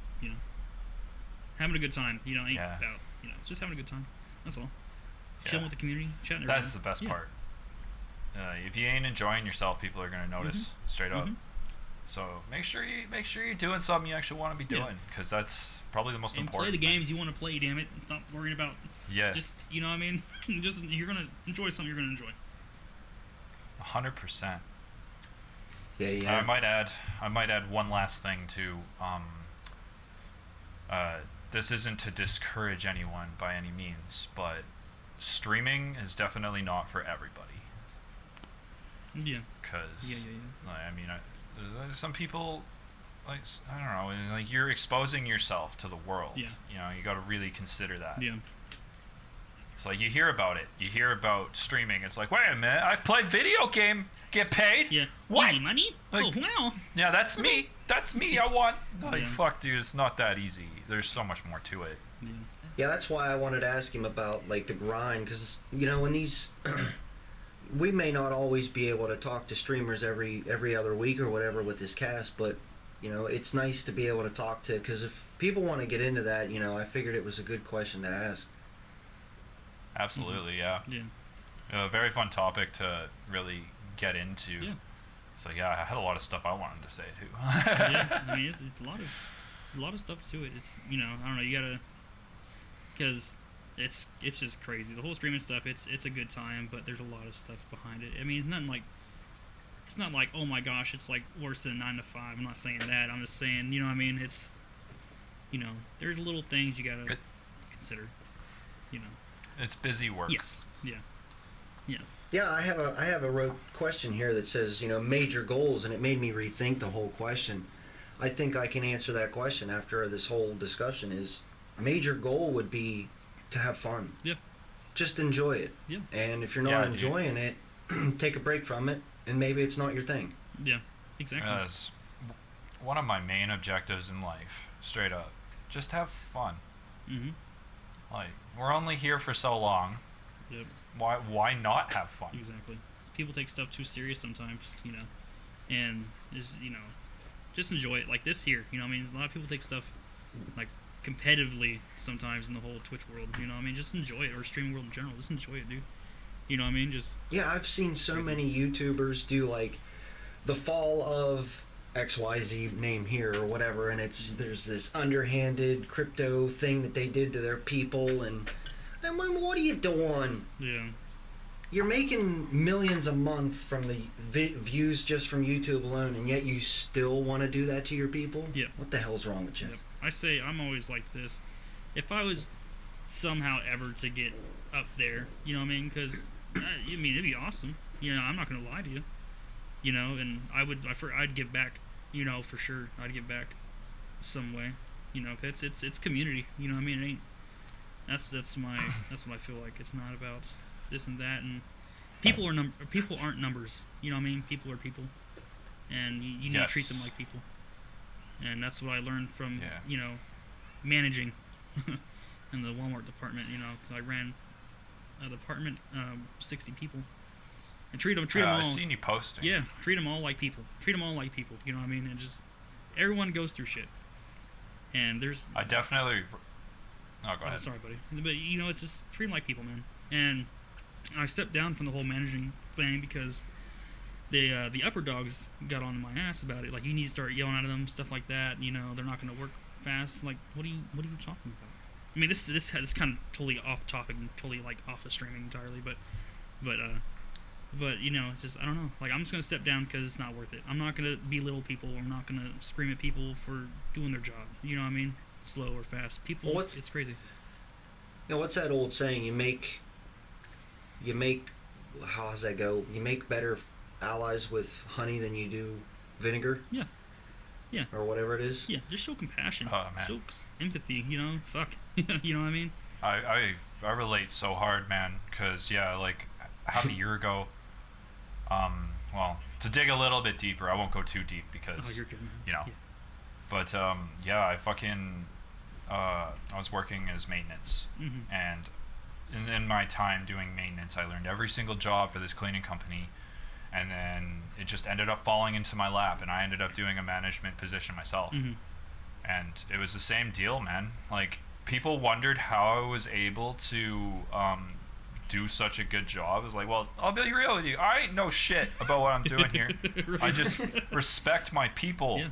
having a good time, ain't about, just having a good time. That's all. Chilling with the community, chatting. That's the best part. If you ain't enjoying yourself, people are gonna notice straight up. So make sure you're doing something you actually want to be doing, because that's probably the most important. Play the games you want to play. Damn it! Stop worrying about. Yeah. Just what I mean. Just you're gonna enjoy something you're gonna enjoy. 100%. Yeah. I might add one last thing too. This isn't to discourage anyone by any means, but streaming is definitely not for everybody. Yeah. Because there's some people, I don't know, you're exposing yourself to the world. Yeah. You got to really consider that. Yeah. It's you hear about it. You hear about streaming. It's wait a minute, I play video game, get paid? Yeah. What? Easy money? Oh, wow. Yeah, that's me. That's me. I want... fuck, dude, it's not that easy. There's so much more to it. Yeah, that's why I wanted to ask him about, the grind, because, when these... we may not always be able to talk to streamers every other week or whatever with this cast, but it's nice to be able to talk to, because if people want to get into that, I figured it was a good question to ask. Absolutely, yeah. Yeah. A very fun topic to really get into. Yeah. So yeah, I had a lot of stuff I wanted to say too. Yeah, I mean, it's a lot of stuff to it. It's I don't know, you gotta, because it's just crazy. The whole streaming stuff, it's a good time, but there's a lot of stuff behind it. I mean, it's not like oh my gosh, it's like worse than 9 to 5. I'm not saying that. I'm just saying, what I mean, it's there's little things you gotta consider. It's busy work. Yes. Yeah. Yeah. Yeah, I have a rote question here that says, major goals, and it made me rethink the whole question. I think I can answer that question after this whole discussion. Is major goal would be to have fun. Yeah. Just enjoy it. Yeah. And if you're not enjoying it, take a break from it, and maybe it's not your thing. Yeah. Exactly. That's one of my main objectives in life. Straight up, just have fun. Mhm. Like, we're only here for so long. Yep. Why not have fun? Exactly. People take stuff too serious sometimes, and just enjoy it. Like this here, I mean, a lot of people take stuff like competitively sometimes in the whole Twitch world. I mean, just enjoy it, or streaming world in general. Just enjoy it, dude. You know what I mean? Just yeah, I've seen so many YouTubers do like the fall of XYZ name here or whatever, and there's this underhanded crypto thing that they did to their people, and I mean, what are you doing? Yeah. You're making millions a month from the views just from YouTube alone, and yet you still want to do that to your people? Yeah. What the hell's wrong with you? Yep. I say I'm always like this. If I was somehow ever to get up there, you know what I mean? Because it'd be awesome. I'm not gonna lie to you. And I'd give back. For sure, I'd give back some way. Cause it's community. You know what I mean? It ain't. That's what I feel like. It's not about this and that, and people aren't numbers. You know what I mean? People are people, and you need to treat them like people. And that's what I learned from managing in the Walmart department. Because I ran a department 60 people, and treat them all. I've seen you posting. Yeah, treat them all like people. Treat them all like people. You know what I mean? And just everyone goes through shit, and there's. I definitely. Oh, go ahead. Sorry, buddy. But it's just treat them like people, man. And I stepped down from the whole managing thing because the upper dogs got on my ass about it. Like, you need to start yelling at them, stuff like that. They're not going to work fast. Like, what are you talking about? I mean, this is kind of totally off topic and totally like off the streaming entirely. But it's just, I don't know. Like, I'm just going to step down because it's not worth it. I'm not going to belittle people. I'm not going to scream at people for doing their job. You know what I mean? Slow or fast. People, it's crazy. What's that old saying? You make, how does that go? You make better allies with honey than you do vinegar? Yeah. Yeah. Or whatever it is? Yeah, just show compassion. Oh, man. Show empathy, fuck. You know what I mean? I relate so hard, man, because, like, half a year ago, well, to dig a little bit deeper, I won't go too deep because, you're good, man. Yeah. But, I was working as maintenance, and in my time doing maintenance, I learned every single job for this cleaning company, and then it just ended up falling into my lap, and I ended up doing a management position myself. And it was the same deal, man. Like, people wondered how I was able to do such a good job. It was like, well, I'll be real with you. I ain't know shit about what I'm doing here. Right. I just respect my people. Yeah.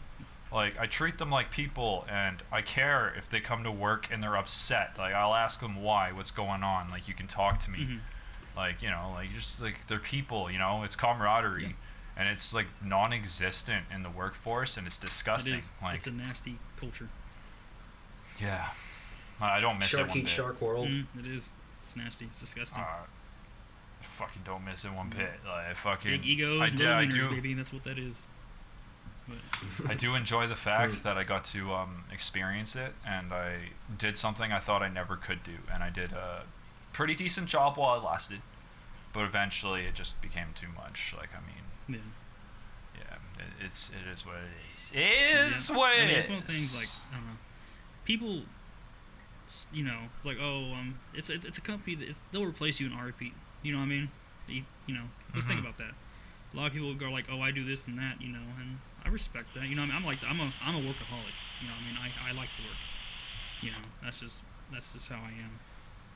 Like, I treat them like people, and I care if they come to work and they're upset. Like, I'll ask them why, what's going on. Like, you can talk to me. Like, just, like, they're people, it's camaraderie. Yeah. And it's, like, non-existent in the workforce, and it's disgusting. It is. Like, it's a nasty culture. Yeah. I don't miss it one bit. Shark world. It is. It's nasty. It's disgusting. I fucking don't miss it one bit. Like, I fucking... Big egos, little wieners, baby. That's what that is. I do enjoy the fact that I got to experience it, and I did something I thought I never could do, and I did a pretty decent job while it lasted, but eventually it just became too much. Like, I mean, it is what it is. It is what it is. It's one of the things, like, I don't know, people, it's like, it's a company that they'll replace you in a heartbeat. You know what I mean? Let's think about that. A lot of people go like, oh, I do this and that, you know, and I respect that. You know, I mean, I'm a workaholic. You know, I mean, I like to work. You know, that's just how I am.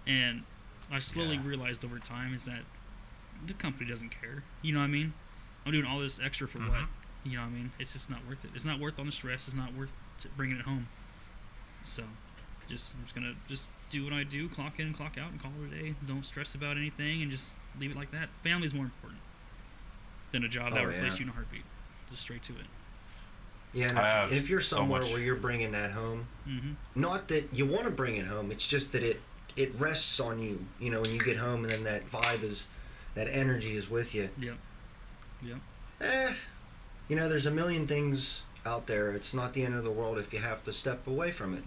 And I slowly realized over time is that the company doesn't care. You know what I mean? I'm doing all this extra for what? You know what I mean? It's just not worth it. It's not worth all the stress. It's not worth bringing it home. So, I'm just gonna do what I do, clock in and clock out, and call it a day. Don't stress about anything, and just leave it like that. Family's more important than a job that replaces you in a heartbeat. Just straight to it. Yeah, and if you're somewhere where you're bringing that home, not that you want to bring it home, it's just that it rests on you, you know, when you get home, and then that vibe that energy is with you. Yep. You know, there's a million things out there. It's not the end of the world if you have to step away from it.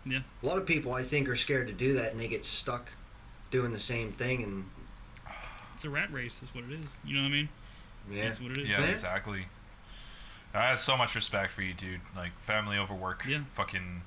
Yeah. A lot of people, I think, are scared to do that, and they get stuck doing the same thing, and it's a rat race is what it is. You know what I mean? Yeah. That's what it is. Yeah, exactly. I have so much respect for you, dude. Like, family over work. Yeah. Fucking,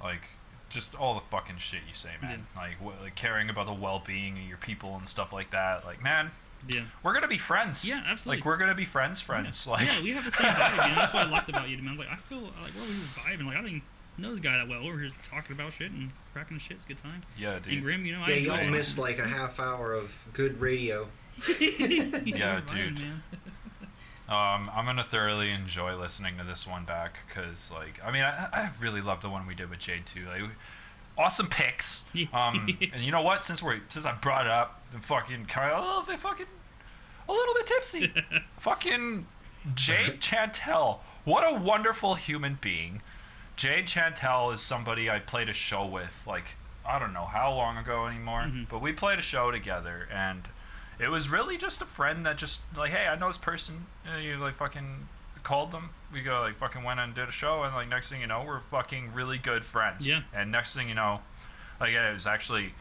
like, just all the fucking shit you say, man. Yeah. Like caring about the well-being of your people and stuff like that. Like, man, yeah, we're gonna be friends. Yeah, absolutely. Like, we're gonna be friends. Yeah. Like, yeah, we have the same vibe. You know, that's what I liked about you, man. I was like, I feel like we're vibing. Like, I didn't know this guy that well. We're here talking about shit and cracking the shit. It's a good time. Yeah, dude. And Grim, you know, yeah, y'all missed like a half hour of good radio. Yeah, vibing, dude. Man. I'm gonna thoroughly enjoy listening to this one back because, like, I mean, I really love the one we did with Jade too. Like, awesome picks. And you know what? Since I brought it up, I'm fucking kind of a little bit tipsy. Fucking Jade Chantel. What a wonderful human being. Jade Chantel is somebody I played a show with, like, I don't know how long ago anymore, but we played a show together, and it was really just a friend that just, like, hey, I know this person, you, like, fucking called them, we go, like, fucking went and did a show, and, like, next thing you know, we're fucking really good friends. Yeah. And next thing you know, like, it was actually,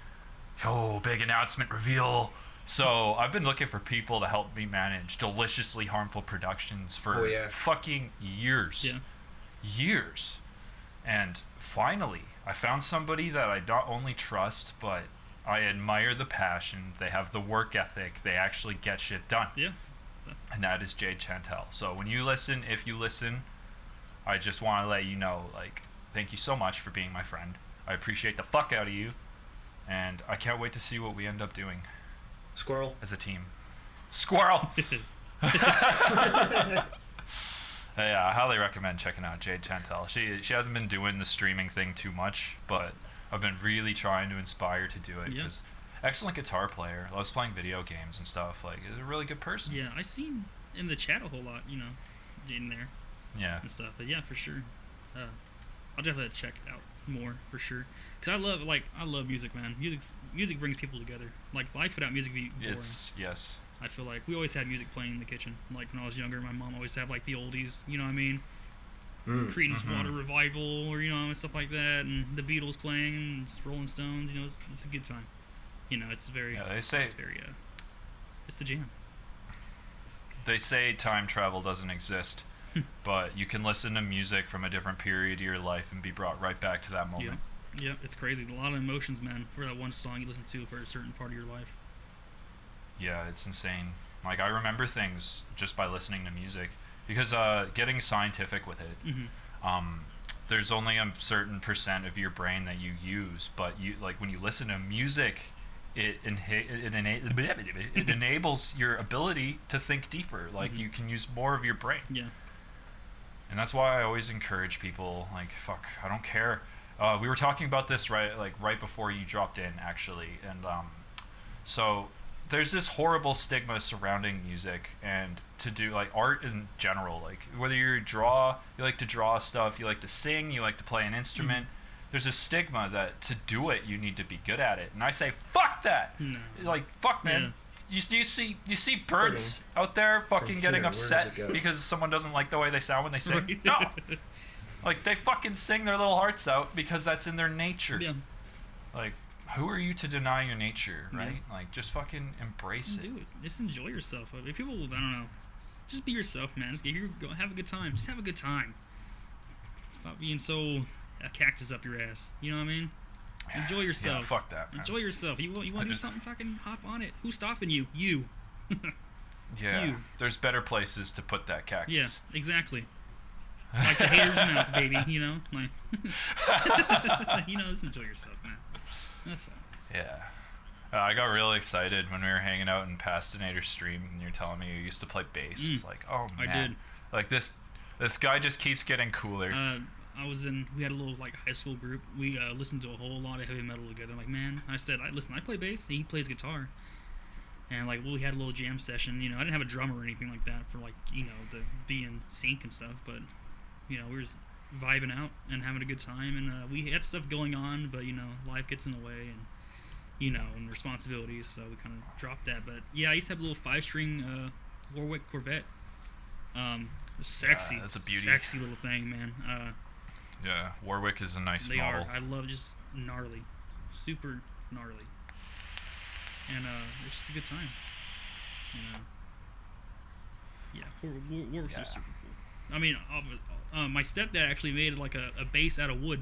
big announcement reveal. So I've been looking for people to help me manage Deliciously Harmful Productions for fucking years. Yeah. Years. And finally, I found somebody that I not only trust, but I admire the passion. They have the work ethic. They actually get shit done. Yeah. And that is Jade Chantel. So when you listen, if you listen, I just want to let you know, like, thank you so much for being my friend. I appreciate the fuck out of you. And I can't wait to see what we end up doing. Squirrel. As a team. Squirrel! Yeah, I highly recommend checking out Jade Chantel. She hasn't been doing the streaming thing too much, but I've been really trying to inspire to do it. Yeah. Cause excellent guitar player, loves playing video games and stuff. Like, is a really good person. Yeah, I seen in the chat a whole lot, you know, in there. Yeah. And stuff. But yeah, for sure. I'll definitely check it out more for sure. Cause I love music, man. Music brings people together. Like, life without music would be boring. Yes. I feel like we always had music playing in the kitchen. Like, when I was younger, my mom always had, like, the oldies, you know what I mean? Creedence Water Revival, or, you know, and stuff like that, and the Beatles playing, and Rolling Stones, you know, it's a good time. You know, it's very, it's the jam. They say time travel doesn't exist, but you can listen to music from a different period of your life and be brought right back to that moment. Yeah, it's crazy. A lot of emotions, man, for that one song you listen to for a certain part of your life. Yeah, it's insane. Like, I remember things just by listening to music, because getting scientific with it, there's only a certain percent of your brain that you use, but you, like, when you listen to music, it enables your ability to think deeper. Like, you can use more of your brain. Yeah. And that's why I always encourage people, like, fuck, I don't care. We were talking about this right before you dropped in, actually, and so there's this horrible stigma surrounding music and to do, like, art in general. Like, whether you like to draw stuff, you like to sing, you like to play an instrument, there's a stigma that to do it you need to be good at it. And I say, fuck that. No. Like, fuck, man. Yeah. You see birds out there fucking getting upset because someone doesn't like the way they sound when they sing? No. Like, they fucking sing their little hearts out because that's in their nature. Yeah. Like, who are you to deny your nature, right? Yeah. Like, just fucking embrace it. Do it. Just enjoy yourself. If people, I don't know, just be yourself, man. Just go have a good time. Just have a good time. Stop being so a cactus up your ass. You know what I mean? Enjoy yourself. Yeah, fuck that, man. Enjoy yourself. You want to do something? Fucking hop on it. Who's stopping you? You. Yeah. You. There's better places to put that cactus. Yeah, exactly. Like the hater's mouth, baby. You know, like just enjoy yourself, man. That's all. Yeah. I got really excited when we were hanging out in Pastinator's stream, and you're telling me you used to play bass. It's like, oh man, I did. Like this guy just keeps getting cooler. We had a little like high school group. We listened to a whole lot of heavy metal together. I'm like, man, I play bass. And he plays guitar. And like, we had a little jam session. I didn't have a drummer or anything like that for like, to be in sync and stuff. But we were just vibing out and having a good time. And we had stuff going on, but life gets in the way and responsibilities. So we kind of dropped that. But yeah, I used to have a little 5-string Warwick Corvette. Sexy. That's a beauty. Sexy little thing, man. Yeah, Warwick is a nice They model. are. I love just gnarly, super gnarly, and it's just a good time. Yeah, Warwick's just super cool. I mean, my stepdad actually made like a bass out of wood,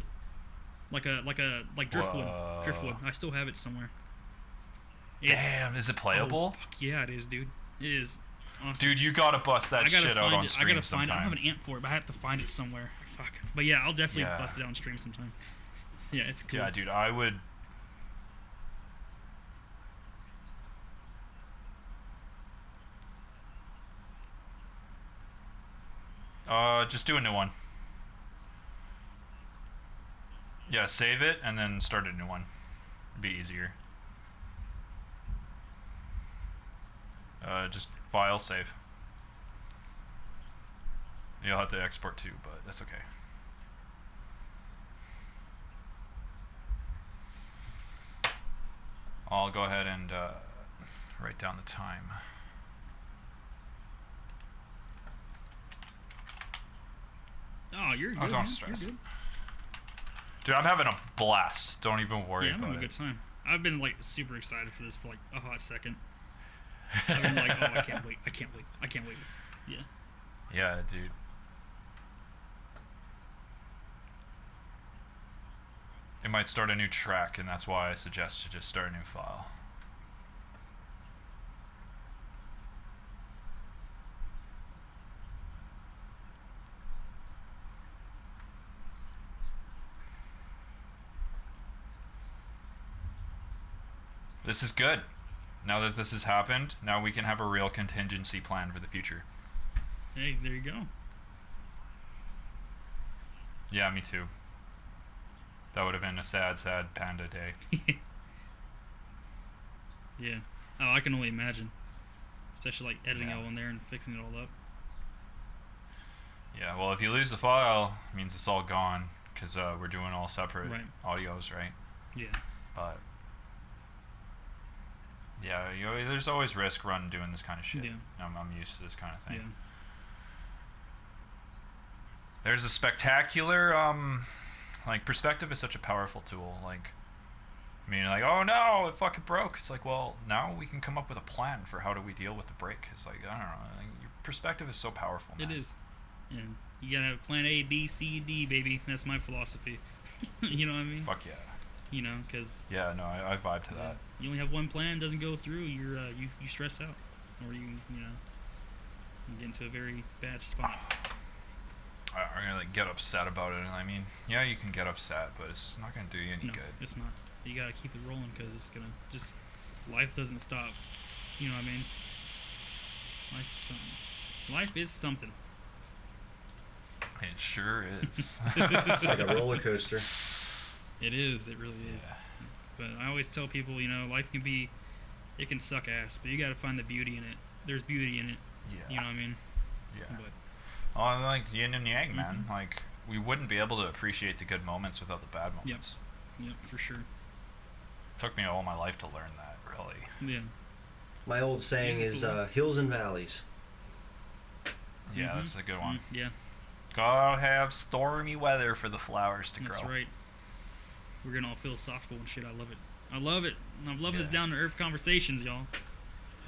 like driftwood. Whoa. Driftwood. I still have it somewhere. Damn, is it playable? Oh, fuck yeah, it is, dude. It is awesome. Dude, you gotta bust that shit out on stream I gotta sometime. find it. I don't have an amp for it, but I have to find it somewhere. Fuck. But yeah, I'll definitely bust it out on stream sometime. Yeah, it's cool. Yeah, dude, I would. Just do a new one. Yeah, save it and then start a new one. It'd be easier. Just file, save. You'll have to export too, but that's okay. I'll go ahead and write down the time. Oh, you're good. Oh, don't man. stress. You're good. Dude, I'm having a blast. Don't even worry Yeah, I'm about having a it. good time. I've been like super excited for this for like a hot second. I've been like, oh, I can't wait. I can't wait. I can't wait. Yeah. Yeah, dude. It might start a new track, and that's why I suggest to just start a new file. This is good. Now that this has happened, now we can have a real contingency plan for the future. Hey, there you go. Yeah, me too. That would have been a sad, sad panda day. Yeah. Oh, I can only imagine. Especially like editing Yeah. all in there and fixing it all up. Yeah, well, if you lose the file, it means it's all gone, because we're doing all separate audios, right? Yeah. But yeah, there's always risk run doing this kind of shit. Yeah. I'm used to this kind of thing. Yeah. There's a spectacular, perspective is such a powerful tool. Like, I mean, like, oh no, it fucking broke. It's like, well, now we can come up with a plan for how do we deal with the break. It's like, I don't know, like, your perspective is so powerful, man. It is. And you gotta have plan A, B, C, D, baby. That's my philosophy. You know what I mean? Fuck yeah. You know, because Yeah, no, I vibe to that. you only have one plan, doesn't go through, you stress out, or you get into a very bad spot. I'm gonna get upset about it, and I mean, yeah, you can get upset, but it's not gonna do you any No, good. it's not. You gotta keep it rolling because it's gonna just life doesn't stop. You know what I mean? Life is something. Life is something. It sure is. It's like a roller coaster. It is. It really is. Yeah. But I always tell people, life it can suck ass, but you gotta find the beauty in it. There's beauty in it. Yeah. You know what I mean? Yeah. But Oh, like yin and yang, man. Like, we wouldn't be able to appreciate the good moments without the bad moments. Yep, for sure. It took me all my life to learn that, really. Yeah. My old saying is hills and valleys. Yeah, that's a good one. Yeah, Gotta have stormy weather for the flowers to grow. that's right. We're getting all philosophical and shit. I love it. I love it. I'm loving this down to earth conversations, y'all.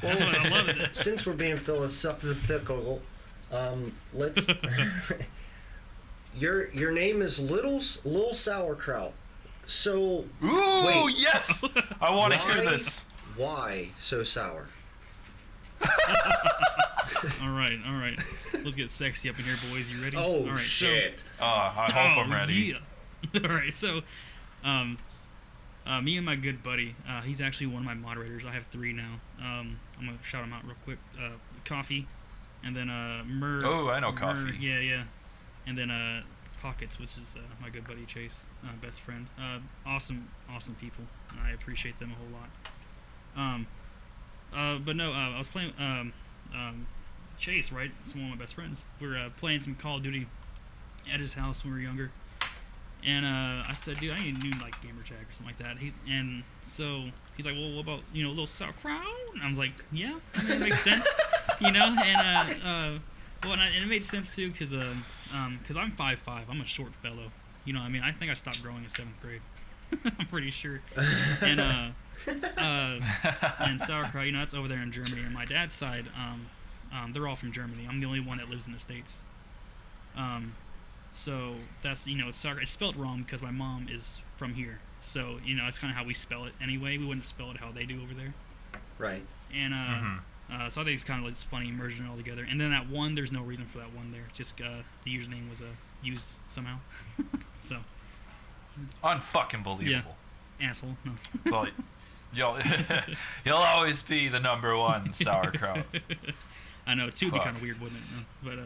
That's what I love it. Since we're being philosophical, let's. Your name is Lil Sauerkraut. So. Ooh, wait, yes! I want to hear this. Why so sour? All right. Let's get sexy up in here, boys. You ready? Oh, all right, shit. I hope I'm ready. Yeah. All right, so, me and my good buddy, he's actually one of my moderators. I have 3 now. I'm gonna shout him out real quick. Coffee, and then Mur. Oh, I know Coffee. Yeah. And then Pockets, which is my good buddy Chase, best friend. Awesome people, and I appreciate them a whole lot. But no, I was playing Chase, right? It's one of my best friends. We were playing some Call of Duty at his house when we were younger, and I said, dude, I need a new like gamer tag or something like that. So he's like, well, what about lilsourkraut? And I was like, yeah, I mean, that makes sense, and and it made sense too, because I'm 5'5", I'm a short fellow, I mean, I think I stopped growing in 7th grade. I'm pretty sure. And and sauerkraut, that's over there in Germany. And my dad's side, they're all from Germany. I'm the only one that lives in the States. So that's, it's sauerkraut. It's spelled wrong because my mom is from here. So, it's kind of how we spell it anyway. We wouldn't spell it how they do over there. Right. And so I think it's kind of like funny merging it all together. And then that one, there's no reason for that one there. It's just the username was used somehow. So. Unfucking believable. Yeah. Asshole. No. Well, you'll always be the number 1 sauerkraut. I know, 2 would be kind of weird, wouldn't it? But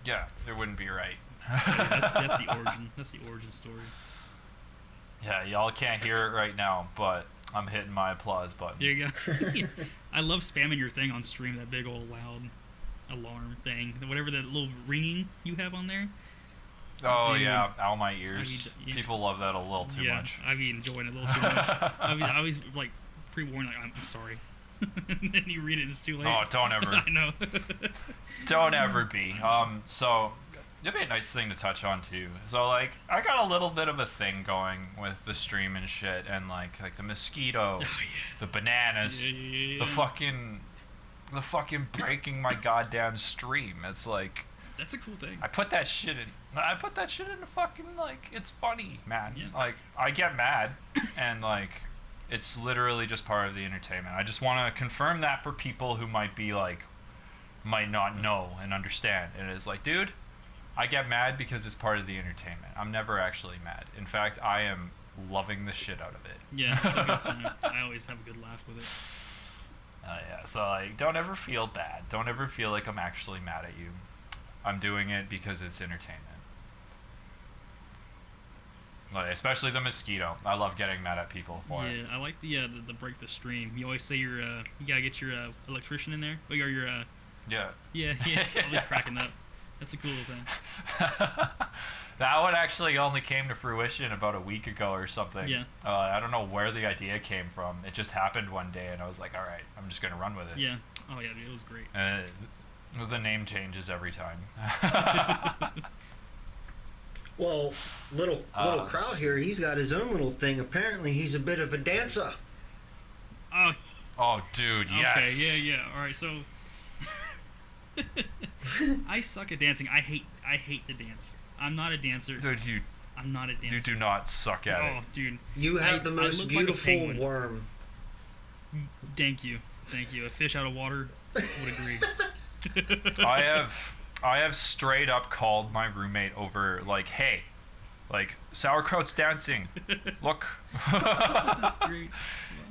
yeah, it wouldn't be right. that's the origin. That's the origin story. Yeah, y'all can't hear it right now, but I'm hitting my applause button. There you go. I love spamming your thing on stream. That big old loud alarm thing, whatever that little ringing you have on there. Oh, dude, yeah, ow my ears. People love that a little too much. Yeah, I've been enjoying it a little too much. I always, like, pre-warn, like, I'm sorry. And then you read it and it's too late. Oh, don't ever. I know. Don't ever be. So, it'd be a nice thing to touch on, too. So, like, I got a little bit of a thing going with the stream and shit, and, like the mosquito, the bananas, the fucking breaking my goddamn stream. It's like... That's a cool thing. I put that shit in the fucking, like, it's funny, man. Yeah. Like, I get mad, and, like, it's literally just part of the entertainment. I just want to confirm that for people who might not know and understand. And it's like, dude, I get mad because it's part of the entertainment. I'm never actually mad. In fact, I am loving the shit out of it. Yeah, it's a good time. I always have a good laugh with it. Yeah, so, like, don't ever feel bad. Don't ever feel like I'm actually mad at you. I'm doing it because it's entertainment. Like, especially the mosquito. I love getting mad at people for it. Yeah, I like the break the stream. You always say you gotta get your electrician in there, or your Yeah. Yeah. I'll be cracking up. That's a cool thing. That one actually only came to fruition about a week ago or something. Yeah. I don't know where the idea came from. It just happened one day, and I was like, all right, I'm just gonna run with it. Yeah. Oh yeah, dude, it was great. The name changes every time. Well, little Kraut here, he's got his own little thing. Apparently, he's a bit of a dancer. Oh, dude, yes. Okay, yeah. All right, so I suck at dancing. I hate to dance. I'm not a dancer. Dude, I'm not a dancer. You do not suck at it. Oh, dude. You have the most beautiful worm. Thank you. A fish out of water would agree. I have straight up called my roommate over, like, hey, like, sauerkraut's dancing. Look. That's great.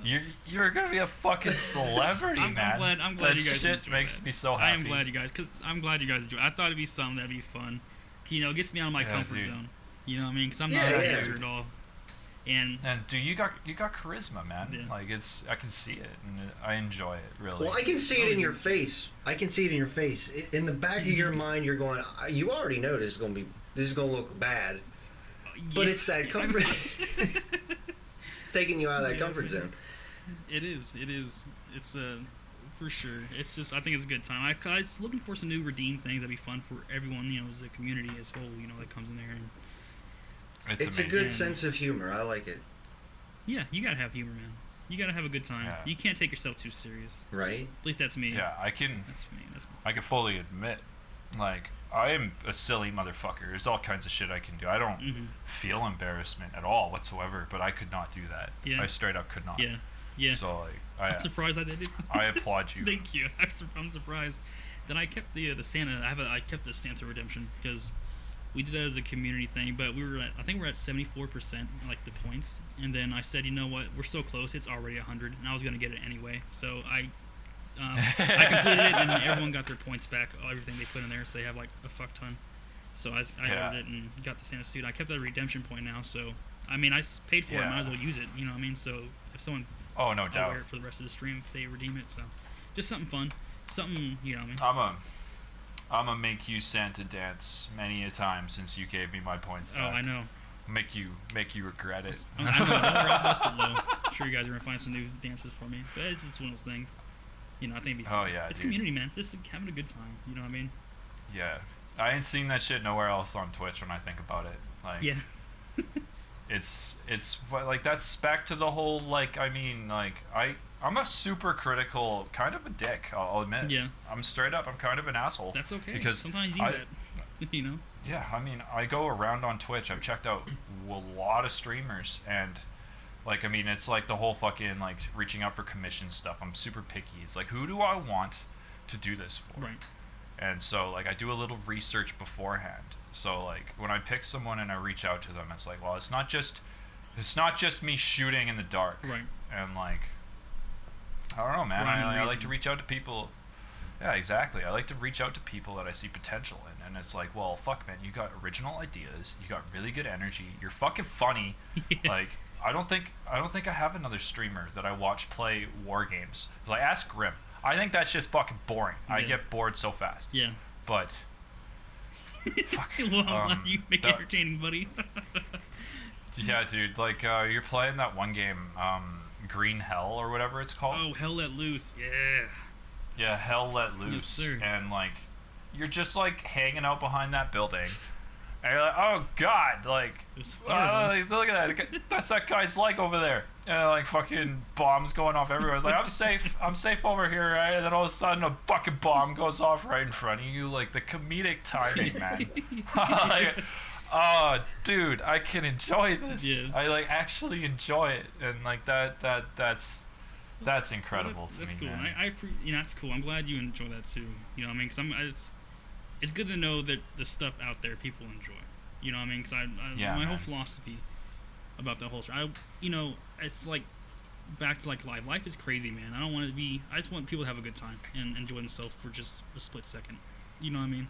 You're gonna be a fucking celebrity, man. I'm glad that you guys shit makes me so happy. I am glad you guys, because I'm glad you guys do it. I thought it'd be something that'd be fun. It gets me out of my comfort zone. You know what I mean? Because I'm not a dancer at all. And dude, you got charisma, man. Yeah. Like, I can see it, and I enjoy it, really. Well, I can see it in your face. In the back of your mind, you're going, you already know this is gonna look bad. But it's that comfort, taking you out of that comfort zone. It is. It's for sure. It's just, I think it's a good time. I was looking for some new redeemed things that'd be fun for everyone, as a community as a whole, that comes in there. And it's a good sense of humor. I like it. Yeah, you gotta have humor, man. You gotta have a good time. Yeah. You can't take yourself too serious. Right. At least that's me. Yeah, I can. That's me. I can fully admit, like, I am a silly motherfucker. There's all kinds of shit I can do. I don't feel embarrassment at all whatsoever, but I could not do that. Yeah. I straight up could not. Yeah. So, like, I'm surprised I did it. I applaud you. Thank you. I'm surprised. then I kept the Santa. I kept the Santa redemption because we did that as a community thing. But I think we're at 74% like the points. And then I said, you know what? We're so close. It's already 100, and I was gonna get it anyway. So I completed it, and everyone got their points back. Everything they put in there, so they have like a fuck ton. So I ordered it and got the Santa suit. I kept that redemption point now. So I mean, I paid for it. Might as well use it. You know what I mean? So if someone no doubt, I'll wear it for the rest of the stream if they redeem it. So just something fun, something, you know what I mean? I'm a make you Santa dance many a time since you gave me my points back. Oh, I know. Make you regret it. I know. We're all busted low. I'm sure you guys are gonna find some new dances for me. But it's just one of those things. You know, I think it'd be fun. Oh yeah, it's dude. community, man. It's just having a good time. You know what I mean? Yeah, I ain't seen that shit nowhere else on Twitch when I think about it. Like, yeah. it's like that's back to the whole like I mean like I'm a super critical kind of a dick. I'll admit. Yeah. I'm straight up. I'm kind of an asshole. That's okay. Because sometimes you need that. You know. Yeah, I mean, I go around on Twitch. I've checked out a lot of streamers, and like, I mean, it's like the whole fucking like reaching out for commission stuff. I'm super picky. It's like, who do I want to do this for? Right. And so like I do a little research beforehand. So like when I pick someone and I reach out to them, it's like, well, it's not just me shooting in the dark. Right. And like, I don't know, man. I like to reach out to people. Yeah, exactly. I like to reach out to people that I see potential in, and it's like, well, fuck, man, you got original ideas, you got really good energy, you're fucking funny. Yeah. Like, I don't think I have another streamer that I watch play war games. Like, ask Grim. I think that shit's fucking boring. Yeah. I get bored so fast. Yeah. But fuck. Well, you make it entertaining, buddy. Yeah, dude. Like, you're playing that one game, Green Hell or whatever it's called. Oh, Hell Let Loose. Yeah. Yeah, Hell Let Loose. Yes, sir. And like, you're just like hanging out behind that building, and you're like, oh god, like, look at that, that's that guy's leg over there, and like fucking bombs going off everywhere. It's like, I'm safe over here, right? And then all of a sudden a fucking bomb goes off right in front of you. Like the comedic timing, man. Like, oh, dude, I can enjoy this. Yeah. I like actually enjoy it, and like that's incredible to that's me, cool. man. You know, that's cool. I'm glad you enjoy that too. You know what I mean? Because it's good to know that the stuff out there people enjoy. You know what I mean? Because my whole philosophy about the whole show, you know, it's like back to like life. Life is crazy, man. I just want people to have a good time and enjoy themselves for just a split second. You know what I mean?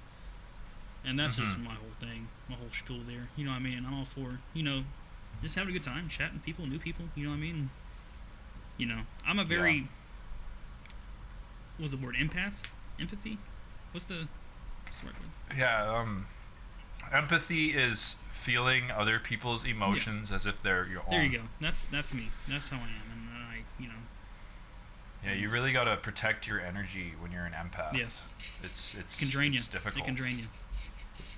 And that's just my whole thing, my whole spiel there. You know what I mean? I'm all for, you know, just having a good time, chatting people, new people. You know what I mean? You know, I'm a very, what's the word, empathy? What's the word? Yeah, empathy is feeling other people's emotions as if they're your own. There you go. That's me. That's how I am, and you know. Yeah, you really gotta protect your energy when you're an empath. Yes. It can drain you. Difficult. It can drain you,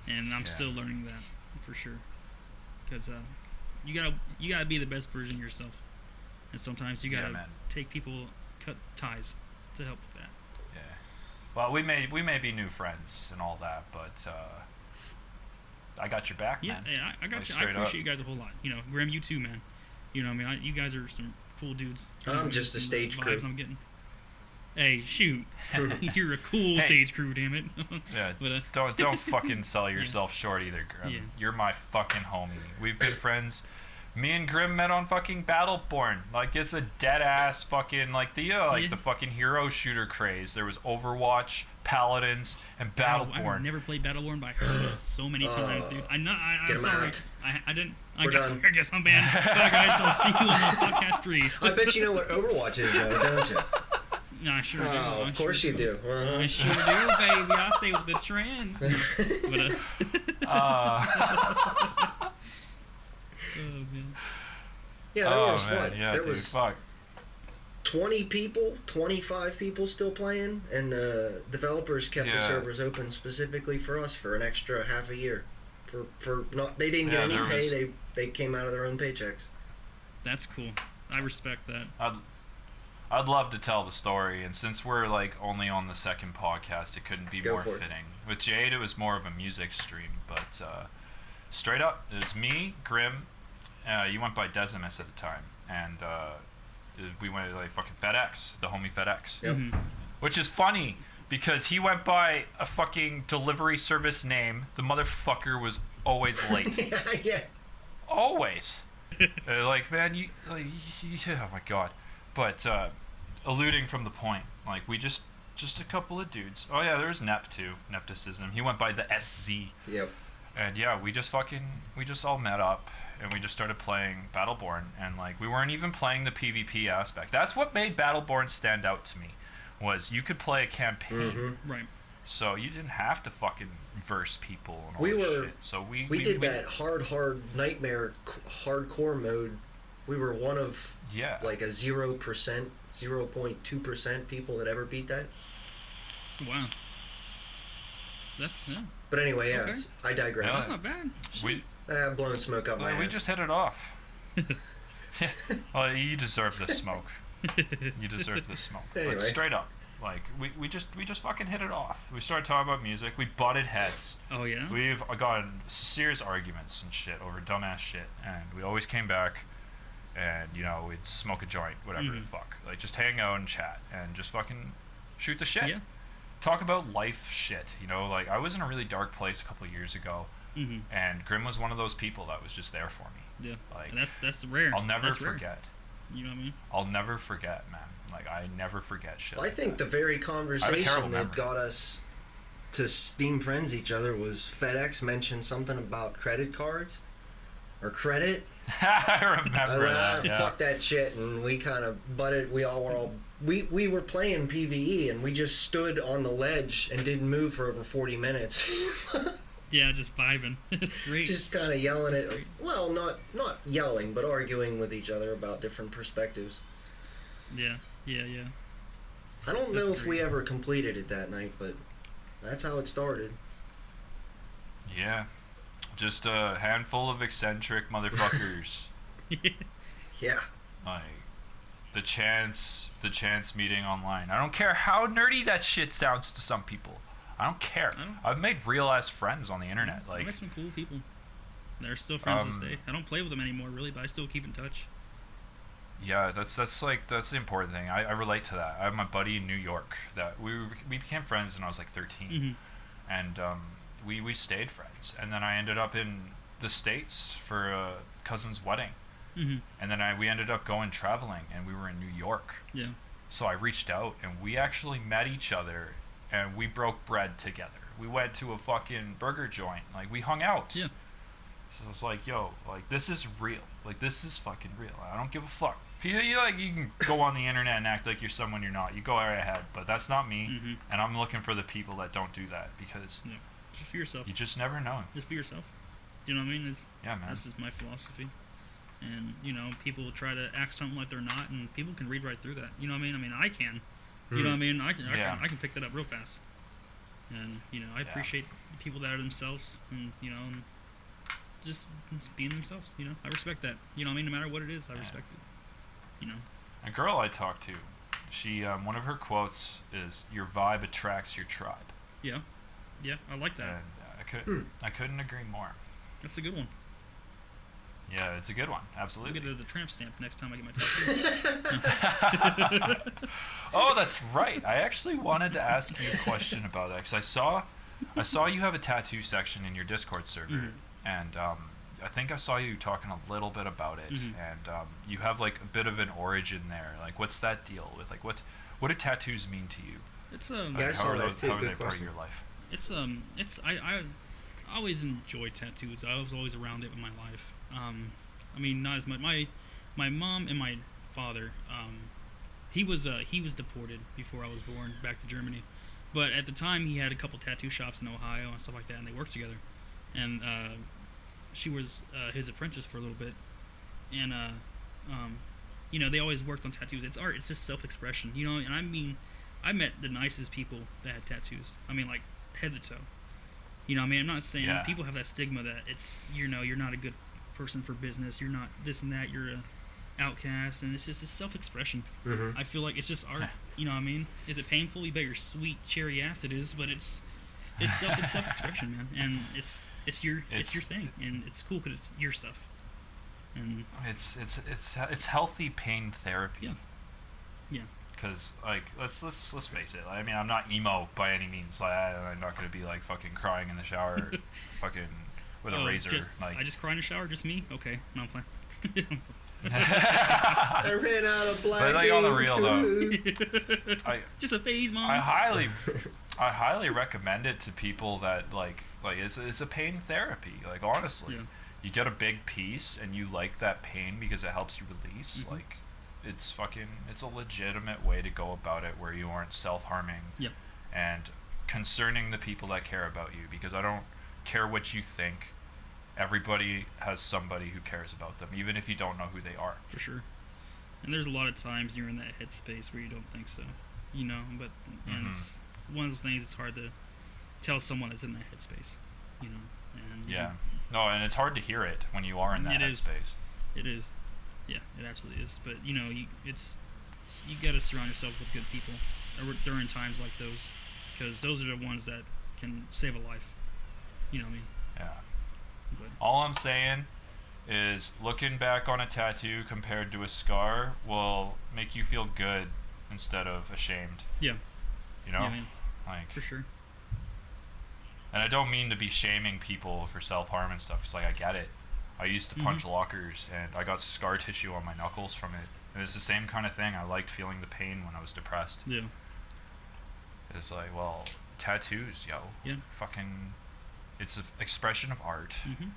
and I'm still learning that for sure. Because you gotta be the best version of yourself. And sometimes you gotta take people, cut ties to help with that. Yeah. Well, we may be new friends and all that, but I got your back, man. Yeah, I got you. I appreciate you guys a whole lot. You know, Grim, you too, man. You know what I mean? You guys are some cool dudes. I'm just a stage crew. I'm getting. Hey, shoot. You're a cool stage crew, damn it. Yeah. But, don't fucking sell yourself short either, Grim. Yeah. You're my fucking homie. We've been friends. Me and Grim met on fucking Battleborn. Like, it's a dead-ass fucking, like, the fucking hero shooter craze. There was Overwatch, Paladins, and Battleborn. I've never played Battleborn, but I heard it so many times, dude. I'm sorry. I didn't. I guess I'm banned. Bye, guys. I'll see you on the podcast 3. I bet you know what Overwatch is, though, don't you? No, I sure do. Oh, of course you do. Uh-huh. I sure do, baby. I stay with the trends. But, oh, man. Yeah, there was what? Yeah, there dude, was fuck. 20 people, 25 people still playing, and the developers kept the servers open specifically for us for an extra half a year. They didn't get any pay. They came out of their own paychecks. That's cool. I respect that. I'd love to tell the story, and since we're like only on the second podcast, it couldn't be more fitting. With Jade, it was more of a music stream, but straight up, it was me, Grim. You went by Decimus at the time, and we went to like fucking FedEx, the homie FedEx, yep. Mm-hmm. Which is funny because he went by a fucking delivery service name. The motherfucker was always late. Yeah. Always. Like, man, oh my god. But alluding from the point, like, we just a couple of dudes. Oh yeah, there was Nep too. Nepticism. He went by the SZ. Yep. And yeah, we just all met up and we just started playing Battleborn, and like, we weren't even playing the PvP aspect. That's what made Battleborn stand out to me, was you could play a campaign. Mm-hmm. Right. So you didn't have to fucking verse people and all this shit. So we did that hard nightmare hardcore mode. We were one of like a 0%, 0.2% people that ever beat that. Wow. That's But anyway, yeah, okay. I digress. That's not bad. Blowing smoke up my ass. We just hit it off. Well, you deserve this smoke. You deserve this smoke. Anyway. Like, straight up. Like, we just fucking hit it off. We started talking about music. We butted heads. Oh yeah. We've gotten serious arguments and shit over dumbass shit, and we always came back, and you know, we'd smoke a joint, whatever the fuck. Like, just hang out and chat and just fucking shoot the shit. Yeah. Talk about life shit. You know, like, I was in a really dark place a couple of years ago, and Grim was one of those people that was just there for me. Yeah. Like, and that's rare. I'll never that's forget. Rare. You know what I mean? I'll never forget, man. Like, I never forget shit. I think the very conversation that memory. got us to Steam friends each other was FedEx mentioned something about credit cards or credit. I remember that. Yeah. Fuck that shit, and we kind of butted. We were playing PvE, and we just stood on the ledge and didn't move for over 40 minutes. Yeah, just vibing. It's great. Just kind of yelling at. Great. Well, not yelling, but arguing with each other about different perspectives. Yeah. I don't That's know if great. we ever completed it that night, but that's how it started. Yeah. Just a handful of eccentric motherfuckers. Yeah. Like, the chance meeting online. I don't care how nerdy that shit sounds to some people. I don't care. I've made real ass friends on the internet. I Like, met some cool people. They're still friends to this day. I don't play with them anymore, really, but I still keep in touch. yeah, that's the important thing. I relate to that. I have my buddy in New York that we became friends when I was like 13, and we stayed friends. And then I ended up in the States for a cousin's wedding, and then we ended up going traveling, and we were in New York. Yeah. So I reached out, and we actually met each other, and we broke bread together. We went to a fucking burger joint. Like, we hung out. Yeah. So it's like, yo, like, this is real. Like, this is fucking real. I don't give a fuck. You can go on the internet and act like you're someone you're not. You go right ahead, but that's not me. And I'm looking for the people that don't do that, because Just be yourself. you just never know. Just be yourself. You know what I mean? Yeah, man. This is my philosophy. And, you know, people try to act something like they're not, and people can read right through that. You know what I mean? I mean, I can. You know what I mean? I can pick that up real fast. And, you know, I appreciate the people that are themselves, and, you know, and just being themselves, you know? I respect that. You know what I mean? No matter what it is, I respect it. You know? A girl I talked to, she, one of her quotes is, "Your vibe attracts your tribe." Yeah. Yeah, I like that. And I couldn't agree more. That's a good one. Yeah, it's a good one. I'll Absolutely. get it as a tramp stamp next time I get my tattoo. Oh, that's right. I actually wanted to ask you a question about that, because I saw you have a tattoo section in your Discord server, and I think I saw you talking a little bit about it, and you have like a bit of an origin there. Like, what's that deal with? Like, what do tattoos mean to you? It's Like, Yeah, I saw that too. how are Good they part of question. your life? it's I always enjoyed tattoos. I was always around it in my life. I mean, not as much. My mom and my father, he was deported before I was born back to Germany, but at the time he had a couple tattoo shops in Ohio and stuff like that, and they worked together. And she was his apprentice for a little bit, and you know, they always worked on tattoos. It's art. It's just self-expression, you know. And I mean, I met the nicest people that had tattoos. I mean, like, head to toe. You know, I mean, I'm not saying people have that stigma that it's, you know, you're not a good person for business. You're not this and that. You're a outcast, and it's just a self-expression. I feel like it's just art. You know what I mean? Is it painful? You bet your sweet cherry ass it is, but it's self-expression, man, and it's your thing, and it's cool because it's your stuff. And it's healthy pain therapy. Yeah. Because like let's face it. I mean, I'm not emo by any means. Like I'm not gonna be like fucking crying in the shower, fucking with a razor. I just cry in the shower. Just me? Okay, no, I'm fine. I ran out of black. But like on the real though, just a phase, mom. I highly recommend it to people that like it's a pain therapy. Like honestly, you get a big piece and you like that pain because it helps you release. Mm-hmm. Like it's a legitimate way to go about it where you aren't self-harming and concerning the people that care about you, because I don't care what you think. Everybody has somebody who cares about them, even if you don't know who they are. For sure. And there's a lot of times you're in that headspace where you don't think so, you know, but and it's one of those things. It's hard to tell someone that's in that headspace, you know. And no, and it's hard to hear it when you are in that headspace. It is. Yeah, it absolutely is. But you know, you got to surround yourself with good people during times like those, because those are the ones that can save a life. You know what I mean? Yeah. But all I'm saying is looking back on a tattoo compared to a scar will make you feel good instead of ashamed. Yeah. You know? Yeah, man. Like, for sure. And I don't mean to be shaming people for self-harm and stuff, because like I get it. I used to punch lockers and I got scar tissue on my knuckles from it. And it's the same kind of thing. I liked feeling the pain when I was depressed. Yeah. It's like, well, tattoos, yo. Yeah. Fucking, it's an expression of art and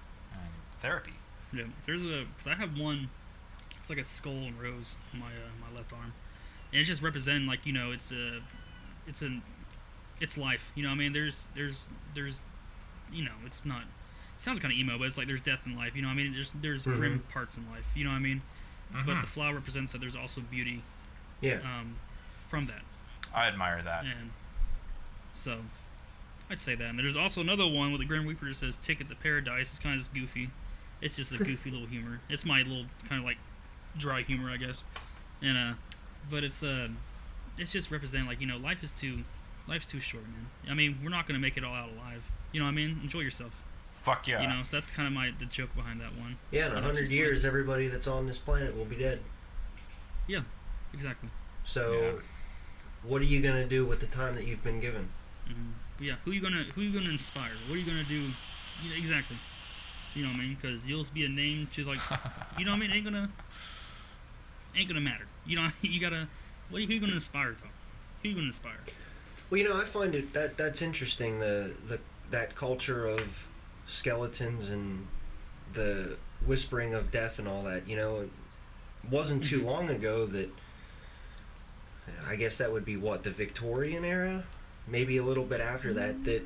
therapy. Yeah. Cause I have one, it's like a skull and rose on my left arm. And it's just representing, like, you know, it's life. You know what I mean? There's you know, it sounds kind of emo, but it's like there's death in life. You know what I mean? There's grim parts in life. You know what I mean? But the flower represents that there's also beauty. Yeah. From that. I admire that. And so, I'd say that. And there's also another one with the Grim Reaper that says "Ticket to Paradise." It's kind of just goofy. It's just a goofy little humor. It's my little kind of like dry humor, I guess. And but it's just representing, like, you know, life's too short, man. I mean, we're not gonna make it all out alive. You know what I mean? Enjoy yourself. Fuck yeah. You know, so that's kind of the joke behind that one. Yeah, in 100 years, everybody that's on this planet will be dead. Yeah, exactly. So, what are you gonna do with the time that you've been given? Yeah, who you gonna inspire? What are you gonna do? You know, exactly. You know what I mean? Because you'll be a name to, like, you know what I mean? Ain't gonna matter. You know, you gotta. Who you gonna inspire though? Who you gonna inspire? Well, you know, I find that's interesting. That culture of skeletons and the whispering of death and all that. You know, it wasn't too long ago that. I guess that would be the Victorian era, maybe a little bit after that. That,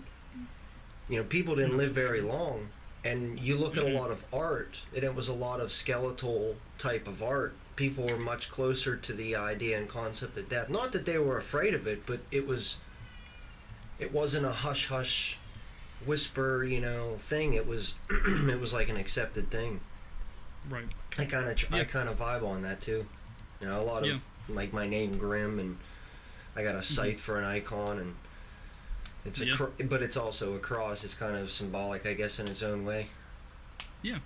you know, people didn't live very long, and you look at a lot of art, and it was a lot of skeletal type of art. People were much closer to the idea and concept of death. Not that they were afraid of it, but it wasn't a hush hush whisper, you know, thing. It was it was like an accepted thing. Right. I kind of vibe on that too. You know, a lot of like my name Grim, and I got a scythe for an icon, and it's but it's also a cross. It's kind of symbolic, I guess, in its own way. Yeah,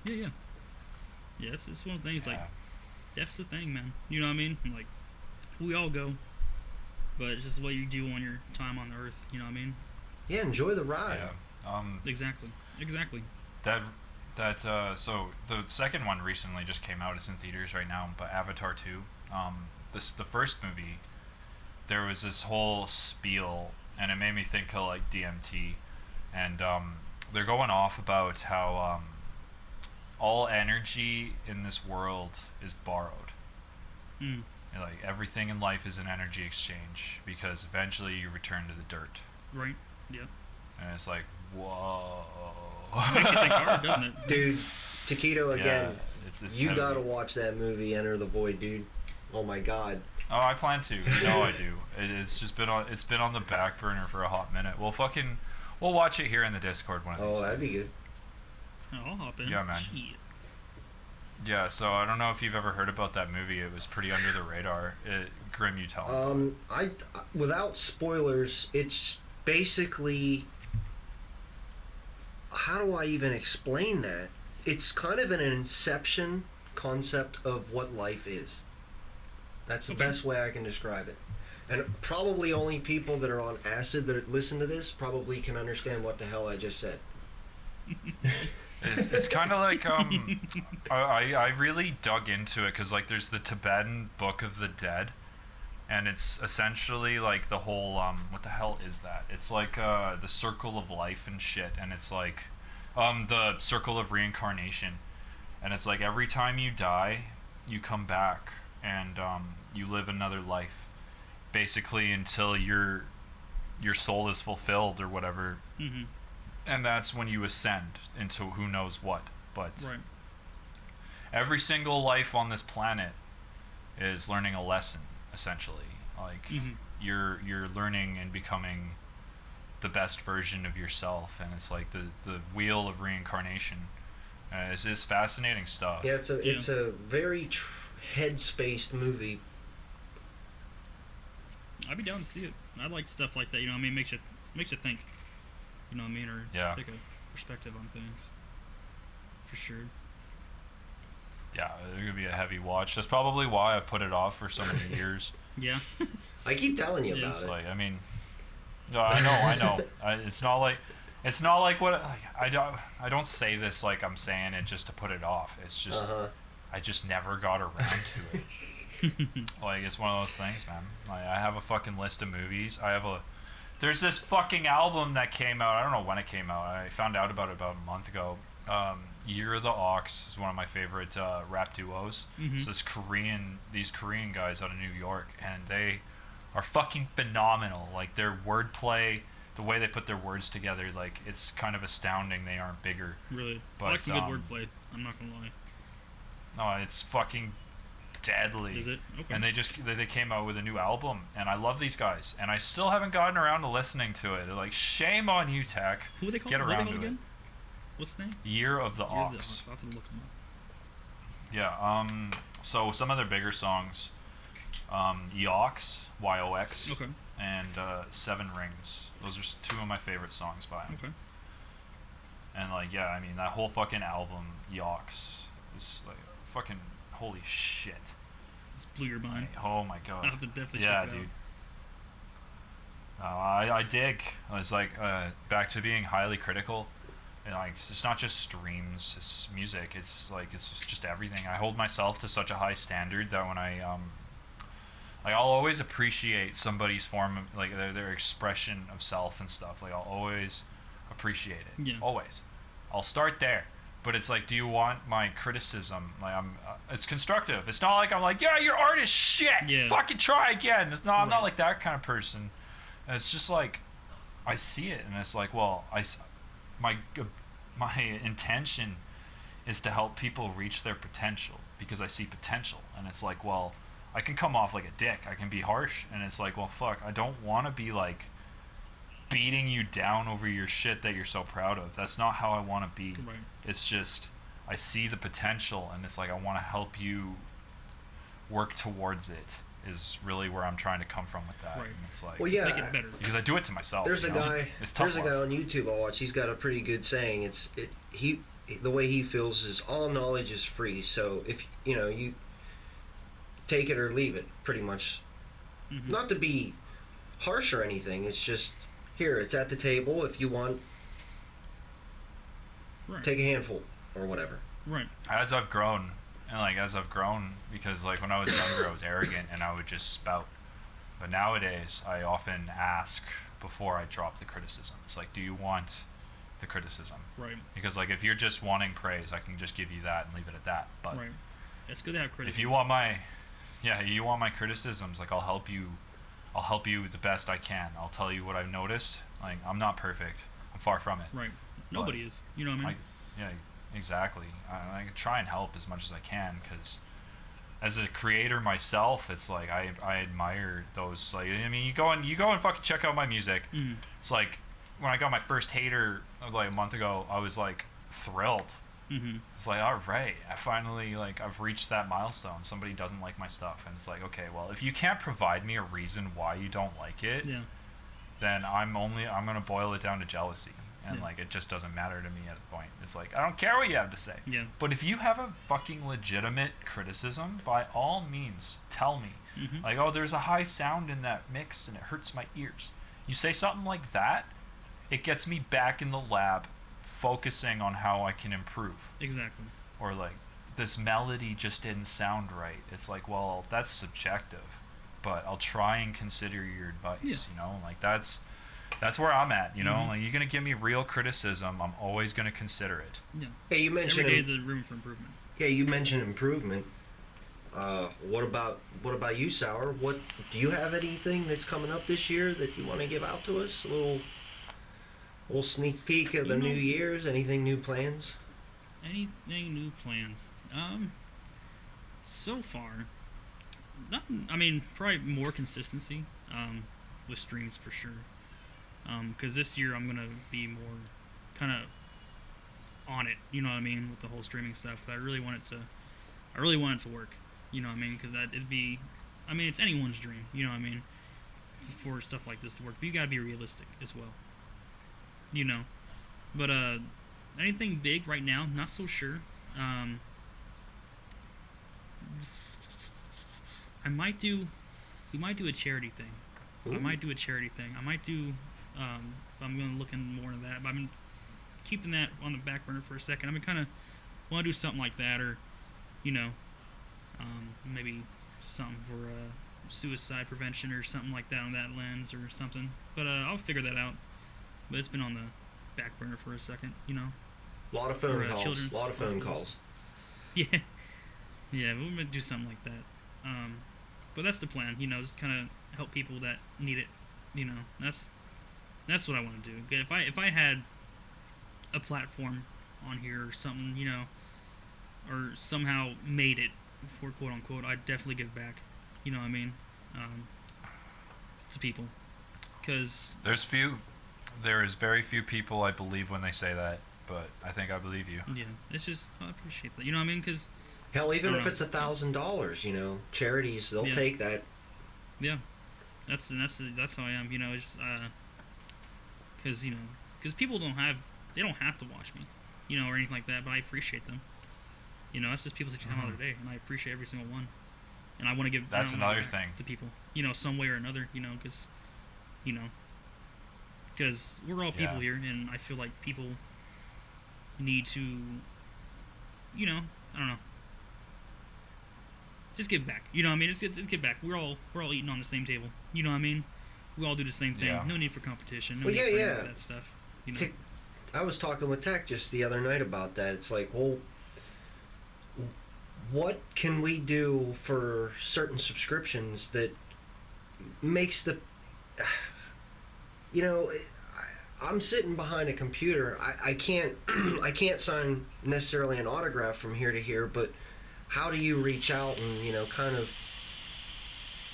it's one of the things, like, death's a thing, man. You know what I mean? Like, we all go, but it's just what you do on your time on Earth. You know what I mean? Yeah, enjoy the ride. Yeah. Exactly. So the second one recently just came out. It's in theaters right now. But Avatar 2. The first movie, there was this whole spiel, and it made me think of, like, DMT, and they're going off about how all energy in this world is borrowed. And, like, everything in life is an energy exchange, because eventually you return to the dirt. Right. Yeah. And it's like, whoa. Makes you think hard, doesn't it? Dude, Takito again. It's you heavy. gotta watch that movie, Enter the Void, dude. Oh my god. Oh, I plan to. You know I do. It's just been on the back burner for a hot minute. We'll watch it here in the Discord one of these. Oh, that'd be good. Oh, I'll hop in. Yeah, man. Shit. Yeah, so I don't know if you've ever heard about that movie. It was pretty under the radar. Grim, you tell me. Without spoilers, it's basically, how do I even explain that? It's kind of an inception concept of what life is. That's the best way I can describe it. And probably only people that are on acid that listen to this probably can understand what the hell I just said. It's kind of like I really dug into it because like there's the Tibetan Book of the Dead, and it's essentially like the whole what the hell is that? It's like the circle of life and shit, and it's like the circle of reincarnation, and it's like every time you die, you come back and you live another life, basically until your soul is fulfilled or whatever. Mm-hmm. And that's when you ascend into who knows what. But every single life on this planet is learning a lesson, essentially. Like you're learning and becoming the best version of yourself, and it's like the wheel of reincarnation. It's fascinating stuff. Yeah, it's a very head-spaced movie. I'd be down to see it. I like stuff like that. You know what I mean? Makes you think. You know what I mean? Or take a perspective on things. For sure. Yeah, it's going to be a heavy watch. That's probably why I put it off for so many years. Yeah. I keep telling you about it. Like, I mean, no, I know. It's not like what I don't say this like I'm saying it just to put it off. It's just I just never got around to it. Like, it's one of those things, man. Like, I have a fucking list of movies. There's this fucking album that came out. I don't know when it came out. I found out about it about a month ago. Year of the Ox is one of my favorite rap duos. Mm-hmm. So these Korean guys out of New York, and they are fucking phenomenal. Like, their wordplay, the way they put their words together, like, it's kind of astounding. They aren't bigger. Really? But, I like some good wordplay. I'm not gonna lie. No, it's fucking deadly. Is it? Okay. And they came out with a new album, and I love these guys, and I still haven't gotten around to listening to it. They're like, shame on you, Tech. Who are they called? Get around to again? it. What's the name? Year of the Ox. I'll have to look them up. Yeah. So some of their bigger songs, Yox, Y-O-X, okay, and Seven Rings. Those are two of my favorite songs by him. Okay. And like, yeah, I mean that whole fucking album, Yox, is like fucking holy shit. This blew your mind. Like, oh my god. I'll have to definitely check it out. Dude. I dig. It's like back to being highly critical. And like, it's not just streams, it's music. It's like, it's just everything. I hold myself to such a high standard that when I'll always appreciate somebody's form of, like, their expression of self and stuff. Like, I'll always appreciate it. Yeah. Always. I'll start there. But it's like, do you want my criticism? Like, it's constructive. It's not like I'm like, yeah, your art is shit. Yeah. Fucking try again. I'm not like that kind of person. And it's just like, I see it, and it's like, well, my intention is to help people reach their potential because I see potential. And it's like, well, I can come off like a dick. I can be harsh. And it's like, well, fuck, I don't want to be like beating you down over your shit that you're so proud of. That's not how I want to be. Right. It's just, I see the potential, and it's like, I want to help you work towards it, is really where I'm trying to come from with that. Right. And it's like, Well, yeah, make it better. because I do it to myself. There's a guy. It's tough. There's a guy on YouTube I watch. He's got a pretty good saying. The way he feels is all knowledge is free. So if you take it or leave it, pretty much. Mm-hmm. Not to be harsh or anything. It's just here. It's at the table. If you want, take a handful or whatever. Right. As I've grown, because like when I was younger, I was arrogant and I would just spout. But nowadays, I often ask before I drop the criticism. It's like, do you want the criticism? Right. Because like, if you're just wanting praise, I can just give you that and leave it at that. But right. It's good to have criticism. if you want my criticisms, like I'll help you the best I can. I'll tell you what I've noticed. Like, I'm not perfect. I'm far from it. Right. Nobody is. You know what I mean? Yeah, exactly. I try and help as much as I can, because as a creator myself, it's like I admire those. Like, I mean, you go and fucking check out my music. Mm-hmm. It's like when I got my first hater like a month ago, I was like thrilled. Mm-hmm. It's like, all right, I finally, like, I've reached that milestone. Somebody doesn't like my stuff, and it's like, okay, well, if you can't provide me a reason why you don't like it, yeah, then I'm gonna boil it down to jealousy. and like it just doesn't matter to me at the point. It's like I don't care what you have to say. Yeah. But if you have a fucking legitimate criticism, by all means, tell me. Mm-hmm. Like, oh, there's a high sound in that mix and it hurts my ears. You say something like that, it gets me back in the lab, focusing on how I can improve. Exactly. Or like, this melody just didn't sound right. It's like, well, that's subjective, but I'll try and consider your advice. Yeah. You know, like that's where I'm at. You know, Mm-hmm. like you're gonna give me real criticism, I'm always gonna consider it. Yeah. Hey, you mentioned Every day is a room for improvement. Yeah, you mentioned improvement. What about you, Sour? What do you have anything that's coming up this year that you want to give out to us? A little sneak peek of the new year's. Anything new plans? Anything new plans? So far, nothing. I mean, probably more consistency. With streams for sure. Because this year I'm gonna be more kind of on it. You know what I mean, with the whole streaming stuff. 'Cause I really want it to work. You know what I mean? Because it'd be, I mean, it's anyone's dream. You know what I mean? For stuff like this to work, but you gotta be realistic as well. You know, but anything big right now? Not so sure. We might do a charity thing. Ooh. I might do a charity thing. I might do. I'm gonna look into more of that. But I've been keeping that on the back burner for a second. I've been kind of want to do something like that, or you know, maybe something for suicide prevention or something like that on that lens or something. But I'll figure that out. But it's been on the back burner for a second, you know. A lot of phone Or, calls. children. A lot of phone calls. Yeah, yeah, we're gonna do something like that. But that's the plan, you know, just kind of help people that need it. You know, that's what I want to do. If I had a platform on here or something, you know, or somehow made it for quote unquote, I'd definitely give back. You know what I mean? To people, because there is very few people I believe when they say that, but I think I believe you. yeah, it's just I appreciate that. You know what I mean? Because Hell, even if know. it's $1,000, you know, charities they'll Yeah. take that. yeah, that's how I am. You know, it's because you know, because people don't have to watch me, you know, or anything like that. But I appreciate them. You know, that's just people that you have on their day, and I appreciate every single one. And I want to give That's I wanna another give back thing. to people, you know, some way or another, you know, because we're all people Yeah. here, and I feel like people need to, you know, I don't know, just give back. You know what I mean? Just give back. We're all eating on the same table. You know what I mean? We all do the same thing. Yeah. No need for competition. No Well, need yeah, for any yeah. of that stuff. You know? I was talking with Tech just the other night about that. It's like, well, what can we do for certain subscriptions that makes the, you know, I'm sitting behind a computer. I can't I can't sign necessarily an autograph from here to here, but how do you reach out and, you know, kind of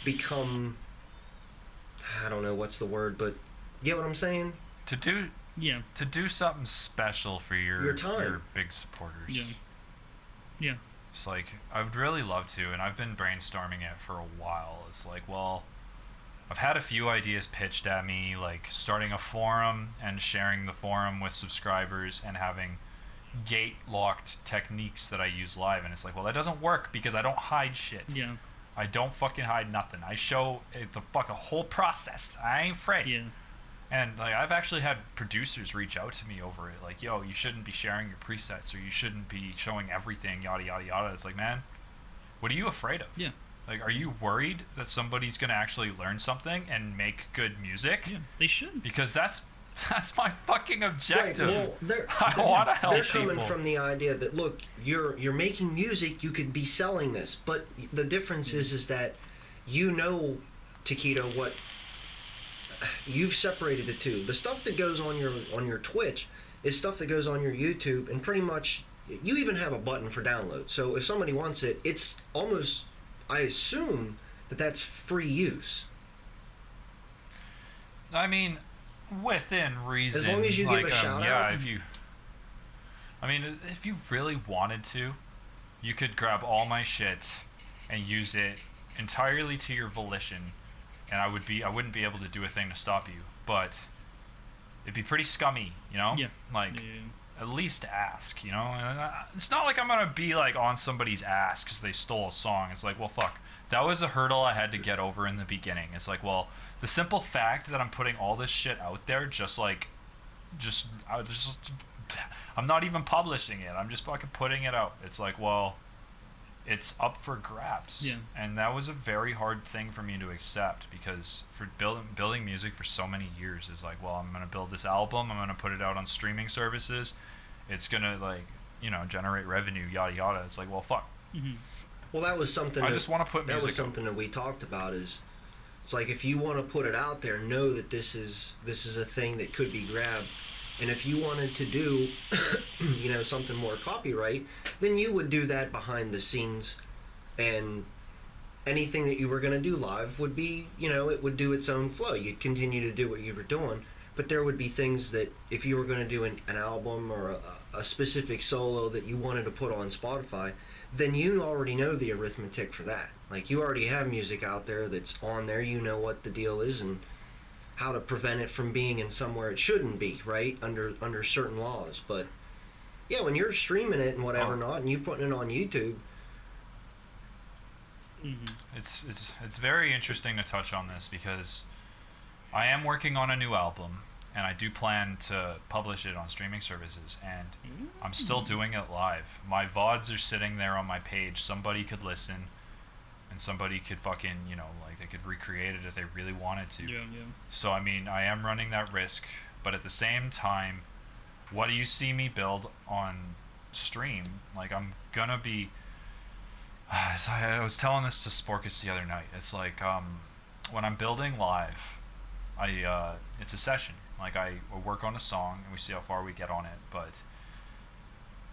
become, I don't know what's the word, but get what I'm saying? To do something special for your time. your big supporters. Yeah. Yeah. It's like I would really love to, and I've been brainstorming it for a while. It's like, well, I've had a few ideas pitched at me, like starting a forum and sharing the forum with subscribers and having gate-locked techniques that I use live. And it's like, well, that doesn't work because I don't hide shit. Yeah. I don't fucking hide nothing. I show the whole process. I ain't afraid. Yeah. And like I've actually had producers reach out to me over it, like, yo, you shouldn't be sharing your presets, or you shouldn't be showing everything, yada yada yada. It's like, man, what are you afraid of? Yeah. Like, are you worried that somebody's gonna actually learn something and make good music? Yeah. They should. Because that's my fucking objective. Right. Well, I want to help they're coming people. from the idea that, look, you're making music, you could be selling this, but the difference is that, you know, Takito, what you've separated the two. The stuff that goes on your Twitch is stuff that goes on your YouTube, and pretty much you even have a button for download. So if somebody wants it, it's almost, I assume that that's free use. I mean, within reason. As long as you give a shout yeah, out. if you really wanted to, you could grab all my shit and use it entirely to your volition, and I wouldn't be able to do a thing to stop you. But it'd be pretty scummy, you know? Yeah. Like, Yeah. at least ask, you know? And it's not like I'm gonna be like on somebody's ass because they stole a song. It's like, well, fuck, that was a hurdle I had to get over in the beginning. It's like, well, the simple fact that I'm putting all this shit out there, I'm not even publishing it. I'm just fucking putting it out. It's like, well, it's up for grabs. Yeah. And that was a very hard thing for me to accept, because for building music for so many years is like, well, I'm going to build this album, I'm going to put it out on streaming services, it's going to, like, you know, generate revenue, yada yada. It's like, well, fuck. Mm-hmm. Well, that was something I just want to put music that was something that we talked about. Is it's like, if you want to put it out there, know that this is a thing that could be grabbed. And if you wanted to do, you know, something more copyright, then you would do that behind the scenes, and anything that you were going to do live would be, you know, it would do its own flow. You'd continue to do what you were doing, but there would be things that if you were going to do an album or a specific solo that you wanted to put on Spotify, then you already know the arithmetic for that. Like, you already have music out there that's on there, you know what the deal is, and how to prevent it from being in somewhere it shouldn't be, right? Under certain laws. But yeah, when you're streaming it and whatever not, and you putting it on YouTube, it's very interesting to touch on this, because I am working on a new album, and I do plan to publish it on streaming services, and I'm still doing it live. My VODs are sitting there on my page. Somebody could listen, and somebody could fucking, you know, like, they could recreate it if they really wanted to. Yeah. So, I mean, I am running that risk, but at the same time, what do you see me build on stream? Like, I'm gonna be... I was telling this to Sporkus the other night. It's like, when I'm building live, it's a session. Like, I work on a song, and we see how far we get on it, but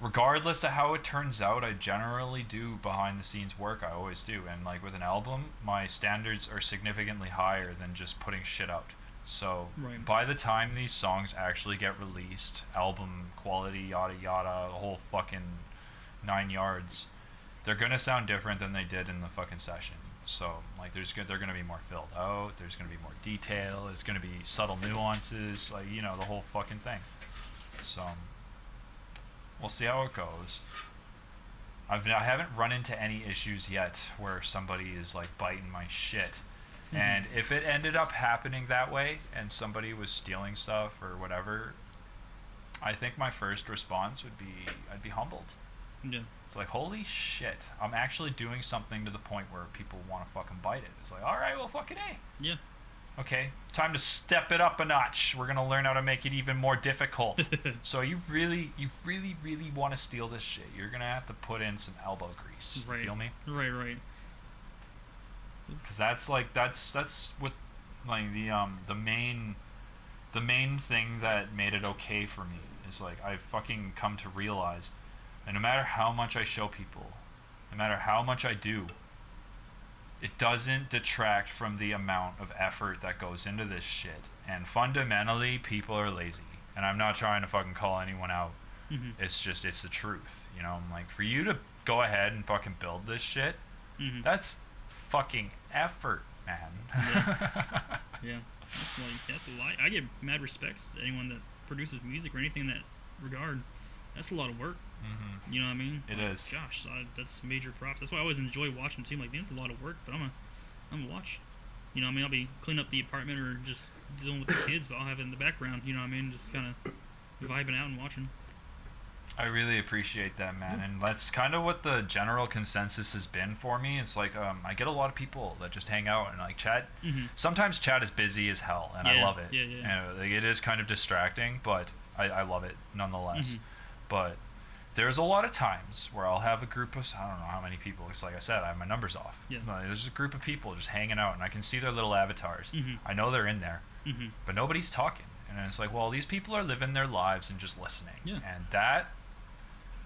regardless of how it turns out, I generally do behind the scenes work. I always do. And like, with an album, my standards are significantly higher than just putting shit out. So by the time these songs actually get released, album quality, yada yada, the whole fucking 9 yards, they're gonna sound different than they did in the fucking session. So like, they're gonna be more filled out, there's gonna be more detail, there's gonna be subtle nuances, like, you know, the whole fucking thing. So we'll see how it goes. I haven't run into any issues yet where somebody is like biting my shit. And if it ended up happening that way and somebody was stealing stuff or whatever, I think my first response would be, I'd be humbled. Yeah. It's like, holy shit, I'm actually doing something to the point where people want to fucking bite it. It's like, alright, well, fucking A. Yeah. Okay, time to step it up a notch. We're gonna learn how to make it even more difficult. So you really want to steal this shit, you're gonna have to put in some elbow grease. Right. You feel me? Right. Because that's what, like, the main thing that made it okay for me is, like, I've fucking come to realize, and no matter how much I show people, no matter how much I do, it doesn't detract from the amount of effort that goes into this shit. And fundamentally, people are lazy. And I'm not trying to fucking call anyone out. It's just, it's the truth. You know, I'm like, for you to go ahead and fucking build this shit, that's fucking effort, man. Yeah. That's a lot. I get mad respects to anyone that produces music or anything in that regard. That's a lot of work. You know what I mean? It is. Gosh, that's major props. That's why I always enjoy watching the team. Like, man, it's a lot of work, but I'm gonna watch. You know what I mean? I'll be cleaning up the apartment or just dealing with the kids, but I'll have it in the background. You know what I mean? Just kind of vibing out and watching. I really appreciate that, man. And that's kind of what the general consensus has been for me. It's like, I get a lot of people that just hang out and like chat. Sometimes chat is busy as hell, and I love it. Yeah. And like, it is kind of distracting, but I love it nonetheless. But there's a lot of times where I'll have a group of, I don't know how many people, because like I said, I have my numbers off. There's a group of people just hanging out, and I can see their little avatars. I know they're in there, but nobody's talking. And it's like, well, these people are living their lives and just listening. And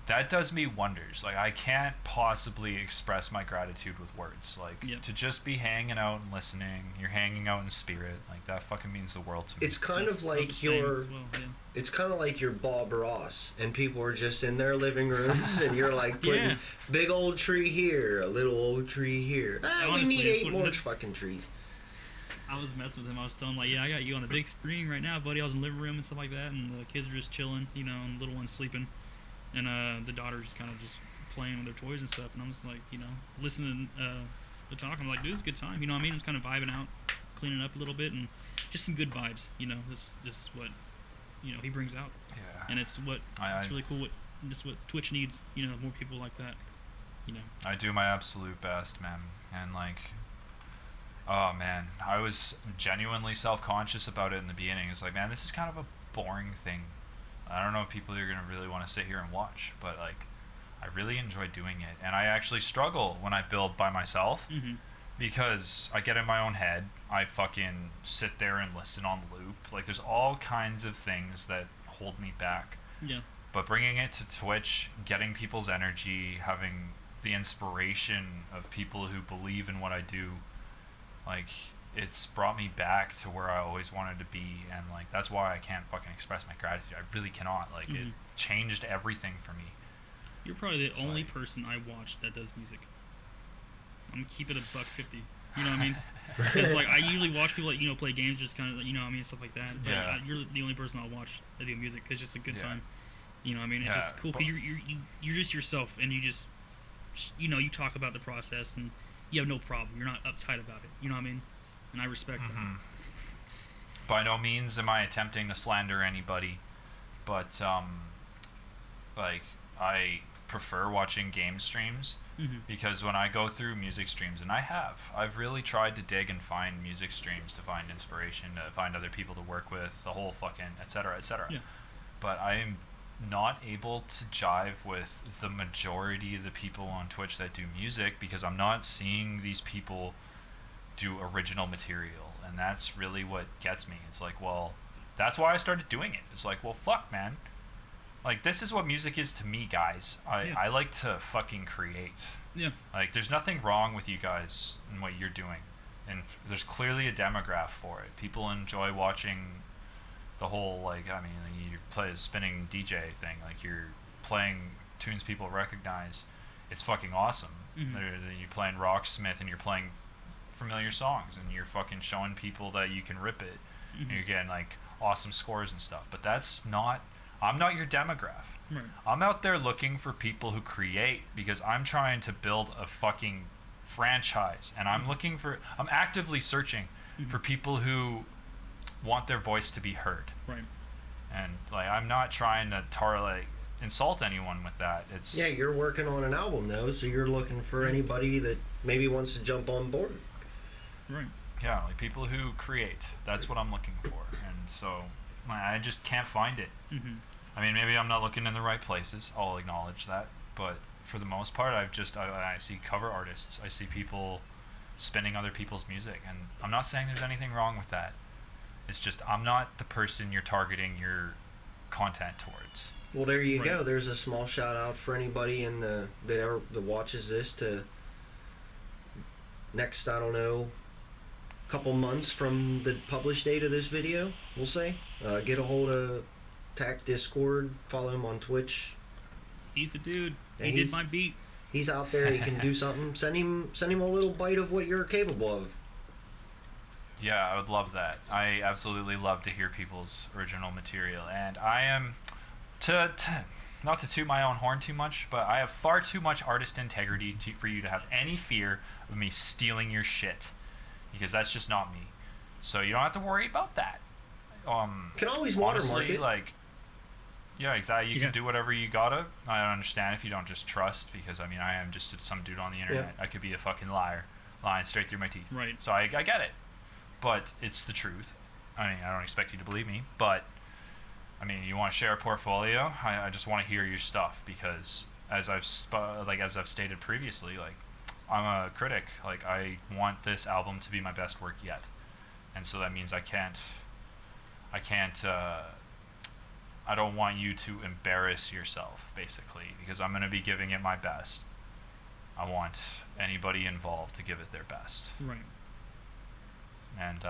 that does me wonders. Like, I can't possibly express my gratitude with words. Like, to just be hanging out and listening, you're hanging out in spirit, like, that fucking means the world to me. It's kind of like your... It's kind of like your Bob Ross, and people are just in their living rooms, and you're like putting big old tree here, a little old tree here. We need 8 more fucking trees. I was messing with him. I was telling him, like, yeah, I got you on the big screen right now, buddy. I was in the living room and stuff like that, and the kids are just chilling, you know, and the little one's sleeping, and the daughter's kind of just playing with their toys and stuff, and I'm just like, you know, listening to talk. I'm like, dude, it's a good time, you know what I mean? I'm just kind of vibing out, cleaning up a little bit, and just some good vibes, you know. This just what, you know, he brings out, and it's what it's really cool. It's what Twitch needs, you know, more people like that, you know. I do my absolute best, man, and like, oh man, I was genuinely self-conscious about it in the beginning. It's like, man, this is kind of a boring thing. I don't know if people are gonna really want to sit here and watch, but like, I really enjoy doing it, and I actually struggle when I build by myself, because I get in my own head. I fucking sit there and listen on loop. Like, there's all kinds of things that hold me back. Yeah. But bringing it to Twitch, getting people's energy, having the inspiration of people who believe in what I do, like, it's brought me back to where I always wanted to be, and like, that's why I can't fucking express my gratitude. I really cannot. Like, it changed everything for me. You're probably the only person I watch that does music. I'm gonna keep it $1.50. You know what I mean? Because like, I usually watch people, like, you know, play games, just kind of, you know what I mean, stuff like that. But you're the only person I'll watch that do music, because it's just a good time. You know what I mean? It's just cool because you're just yourself, and you just, you know, you talk about the process, and you have no problem. You're not uptight about it. You know what I mean? And I respect that. By no means am I attempting to slander anybody, but like, I prefer watching game streams, because when I go through music streams, and I've really tried to dig and find music streams to find inspiration, to find other people to work with, the whole fucking etc. Yeah. But I am not able to jive with the majority of the people on Twitch that do music, because I'm not seeing these people do original material, and that's really what gets me. It's like, well, that's why I started doing it. It's like, well, fuck, man. Like, this is what music is to me, guys. I like to fucking create. Yeah. Like, there's nothing wrong with you guys and what you're doing. And there's clearly a demographic for it. People enjoy watching the whole, like, I mean, you play a spinning DJ thing. Like, you're playing tunes people recognize. It's fucking awesome. You're playing Rocksmith, and you're playing familiar songs, and you're fucking showing people that you can rip it. And you're getting, like, awesome scores and stuff. But that's not... I'm not your demographic. Right. I'm out there looking for people who create, because I'm trying to build a fucking franchise, and I'm looking for... I'm actively searching for people who want their voice to be heard. Right. And like, I'm not trying to insult anyone with that. It's you're working on an album though, so you're looking for anybody that maybe wants to jump on board. Right. Yeah, like people who create. That's what I'm looking for, and so I just can't find it. I mean, maybe I'm not looking in the right places. I'll acknowledge that, but for the most part, I see cover artists. I see people spinning other people's music, and I'm not saying there's anything wrong with that. It's just, I'm not the person you're targeting your content towards. Well, there you go. There's a small shout out for anybody that watches this to next, I don't know, couple months from the published date of this video, we'll say. Get a hold of Tac Discord, follow him on Twitch. He's a dude. He did my beat. He's out there. He can do something. Send him a little bite of what you're capable of. Yeah, I would love that. I absolutely love to hear people's original material, and I am not to toot my own horn too much, but I have far too much artist integrity for you to have any fear of me stealing your shit, because that's just not me. So you don't have to worry about that. Can always watermark it. Like, yeah, exactly. You can do whatever you gotta. I don't understand if you don't just trust, because I mean, I am just some dude on the internet. I could be a fucking liar, lying straight through my teeth. Right. So I get it, but it's the truth. I mean, I don't expect you to believe me, but I mean, you want to share a portfolio? I just want to hear your stuff, because as I've stated previously, like, I'm a critic. Like, I want this album to be my best work yet, and so that means I don't want you to embarrass yourself, basically, because I'm going to be giving it my best. I want anybody involved to give it their best. Right. And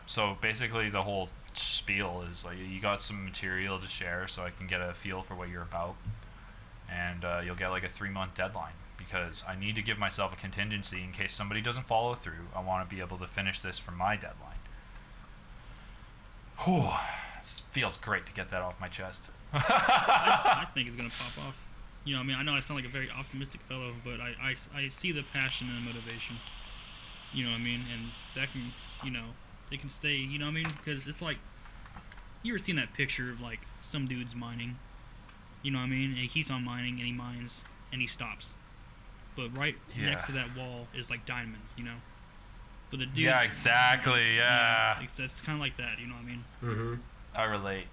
so basically the whole spiel is like, you got some material to share, so I can get a feel for what you're about, and you'll get like a 3-month deadline, because I need to give myself a contingency in case somebody doesn't follow through. I want to be able to finish this for my deadline. Whew. It feels great to get that off my chest. I think it's gonna pop off. You know, I mean, I know I sound like a very optimistic fellow, but I see the passion and motivation. You know what I mean? And that can, you know, they can stay. You know what I mean? Because it's like, you ever seen that picture of like some dude's mining? You know what I mean? And he keeps on mining and he mines and he stops. But right next to that wall is like diamonds, you know? But the dude. Yeah, exactly. Yeah. It's kind of like that. You know what I mean? Mm-hmm. I relate.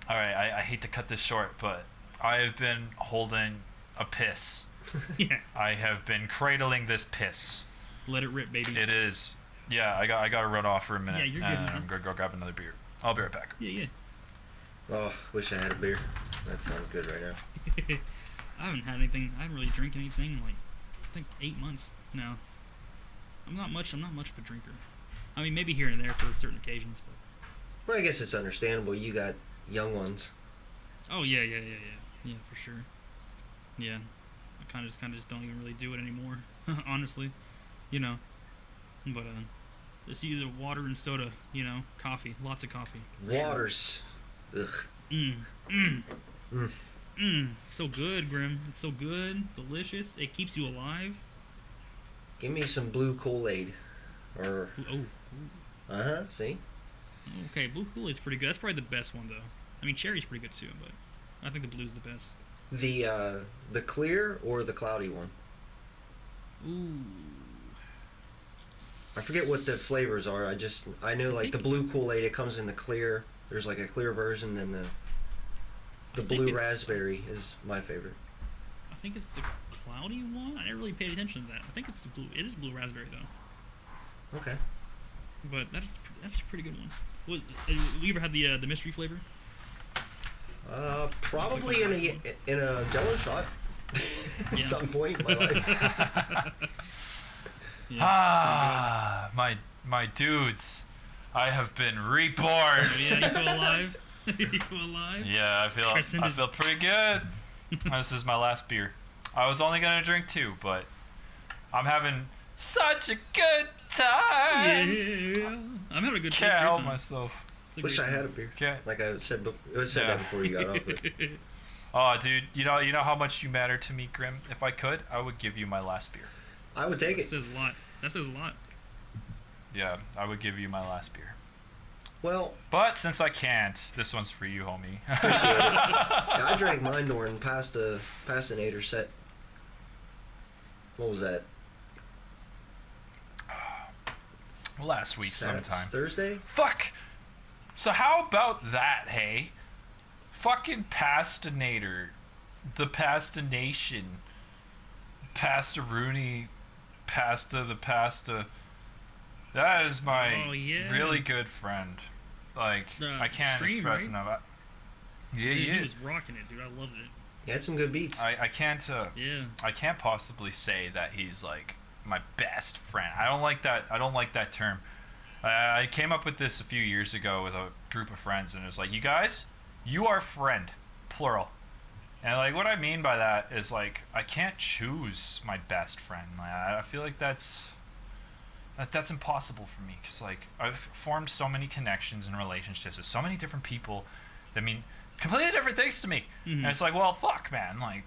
All right, I hate to cut this short, but I have been holding a piss. Yeah. I have been cradling this piss. Let it rip, baby. It is. Yeah, I got to run off for a minute. Yeah, you're good, man. I'm gonna go grab another beer. I'll be right back. Yeah. Oh, wish I had a beer. That sounds good right now. I haven't had anything. I haven't really drank anything in like, I think 8 months now. I'm not much of a drinker. I mean, maybe here and there for certain occasions, but. Well, I guess it's understandable. You got young ones. Oh yeah, for sure. Yeah, I kind of just don't even really do it anymore, honestly. You know, but it's either water and soda. You know, coffee, lots of coffee. Waters. Ugh. It's so good, Grim. It's so good, delicious. It keeps you alive. Give me some blue Kool-Aid. Or. Oh. See. Okay, blue Kool-Aid's pretty good. That's probably the best one, though. I mean, cherry's pretty good too, but I think the blue's the best. The clear or the cloudy one? Ooh. I forget what the flavors are. I know like the blue Kool-Aid. It comes in the clear. There's like a clear version, and the blue raspberry is my favorite. I think it's the cloudy one. I never really paid attention to that. I think it's the blue. It is blue raspberry though. Okay. But that's a pretty good one. You ever had the mystery flavor? Probably in a Jello shot at some point in my life. Yeah, my dudes, I have been reborn. Oh, yeah, you feel alive? You feel alive? Yeah, I feel pretty good. This is my last beer. I was only gonna drink 2, but I'm having such a good time. Yeah, I'm having a good time. Can't help myself. Wish I had a beer. Okay. Like I said, that before you got off it. Oh, dude, you know how much you matter to me, Grim. If I could, I would give you my last beer. I would take it. That says a lot. Yeah, I would give you my last beer. Well, but since I can't, this one's for you, homie. Appreciate it. Yeah, I drank mine during Pastinator set. What was that? Last week sometime. Thursday? Fuck! So how about that, hey? Fucking Pastinator. The Pastination. Pasta Rooney. Pasta the Pasta. That is my really good friend. Like, I can't express enough. Yeah, he was rocking it, dude. I loved it. He had some good beats. I can't possibly say that he's like my best friend. I don't like that term. I came up with this a few years ago with a group of friends, and it's like, you guys, you are friend, plural. And like what I mean by that is like I can't choose my best friend. Like, I feel like that's impossible for me, because like I've formed so many connections and relationships with so many different people that mean completely different things to me. Mm-hmm. And it's like, well, fuck, man. Like,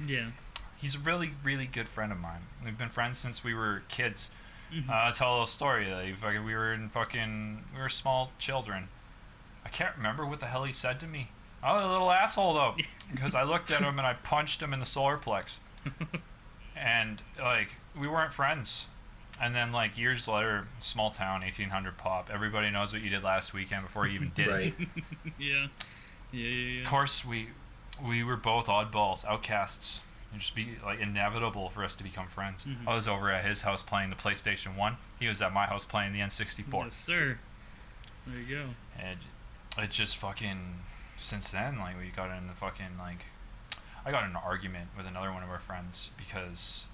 yeah, he's a really, really good friend of mine. We've been friends since we were kids. Mm-hmm. I'll tell a little story. Like, we were small children. I can't remember what the hell he said to me. I was a little asshole though, because I looked at him and I punched him in the solar plex. And like, we weren't friends. And then like years later, small town, 1800 pop. Everybody knows what you did last weekend before you even did right. it. Yeah. Of course, we were both oddballs, outcasts. It'd just be like inevitable for us to become friends. Mm-hmm. I was over at his house playing the PlayStation 1. He was at my house playing the N64. Yes, sir. There you go. And it just fucking, since then, like, we got in the fucking, like, I got in an argument with another one of our friends because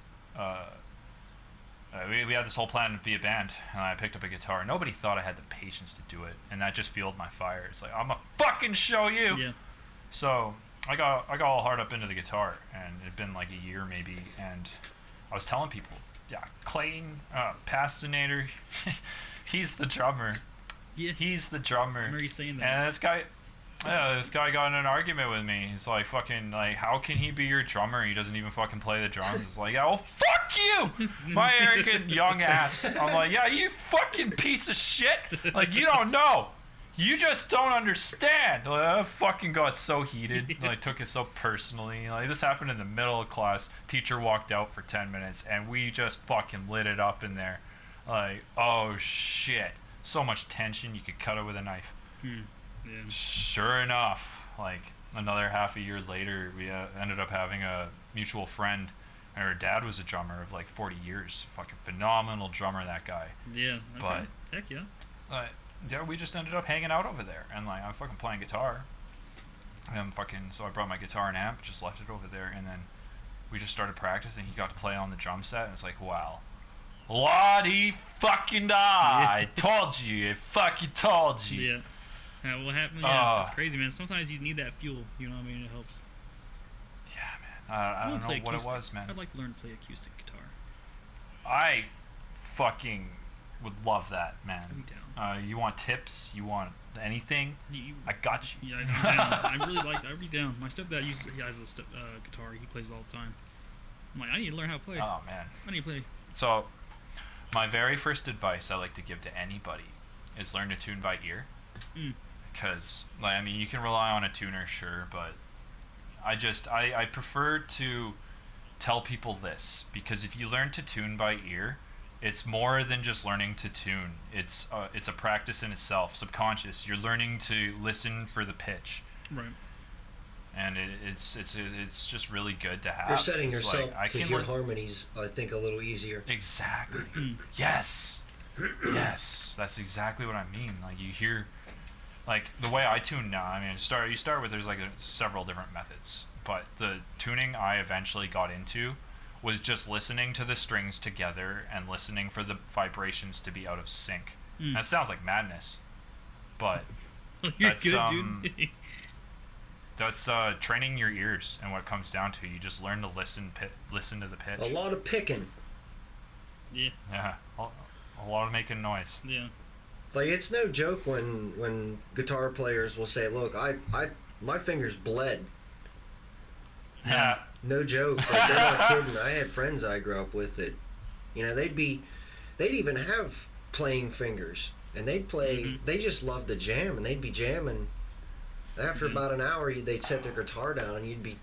we had this whole plan to be a band, and I picked up a guitar. Nobody thought I had the patience to do it, and that just fueled my fire. It's like, I'm gonna fucking show you. Yeah. So I got all hard up into the guitar, and it'd been like a year maybe, and I was telling people, yeah, Clayton Pastinator, he's the drummer. Yeah. He's the drummer. I remember you saying that. And this guy got in an argument with me. He's like, fucking, like, how can he be your drummer? He doesn't even fucking play the drums. It's like, yeah, well, fuck you, my arrogant young ass. I'm like, yeah, you fucking piece of shit. Like, you don't know. You just don't understand. Like, I fucking got so heated. Like, took it so personally. Like, this happened in the middle of class. Teacher walked out for 10 minutes, and we just fucking lit it up in there. Like, oh shit. So much tension, you could cut it with a knife. Yeah. Sure enough, like, another half a year later, we ended up having a mutual friend, and her dad was a drummer of like 40 years. Fucking phenomenal drummer, that guy. Yeah. Okay. But heck yeah. Yeah, we just ended up hanging out over there, and like, I'm fucking playing guitar. So I brought my guitar and amp, just left it over there, and then we just started practicing. He got to play on the drum set, and it's like, wow. Lottie fucking I told you, I fucking told you. Yeah. What happened? Yeah, it's crazy, man. Sometimes you need that fuel, you know what I mean? It helps. Yeah, man. I don't know what it was, man. I'd like to learn to play acoustic guitar. I fucking would love that, man. I'd be down. You want tips? You want anything? I got you. Yeah, I really like that. I'd be down. My stepdad he has a guitar. He plays it all the time. I'm like, I need to learn how to play. Oh, man. I need to play. So, my very first advice I like to give to anybody is learn to tune by ear. Because, like, I mean, you can rely on a tuner, sure, but I prefer to tell people this, because if you learn to tune by ear, it's more than just learning to tune. It's a practice in itself, subconscious. You're learning to listen for the pitch. Right. And it's just really good to have. You're setting it's yourself like, to hear harmonies, I think, a little easier. Exactly. Yes. Yes. That's exactly what I mean. Like, you hear, like, the way I tune now, I mean, you start with, there's like several different methods. But the tuning I eventually got into was just listening to the strings together and listening for the vibrations to be out of sync. That sounds like madness, but You're that's good, dude. that's training your ears, and what it comes down to, you just learn to listen to the pitch. A lot of picking. Yeah. Yeah, a lot of making noise. Yeah. Like, it's no joke when guitar players will say, "Look, my fingers bled." Yeah. No joke. Like, they're not kidding. I had friends I grew up with that, you know, they'd even have playing fingers, and they'd play. They just loved to jam, and they'd be jamming. And after about an hour, they'd set their guitar down, and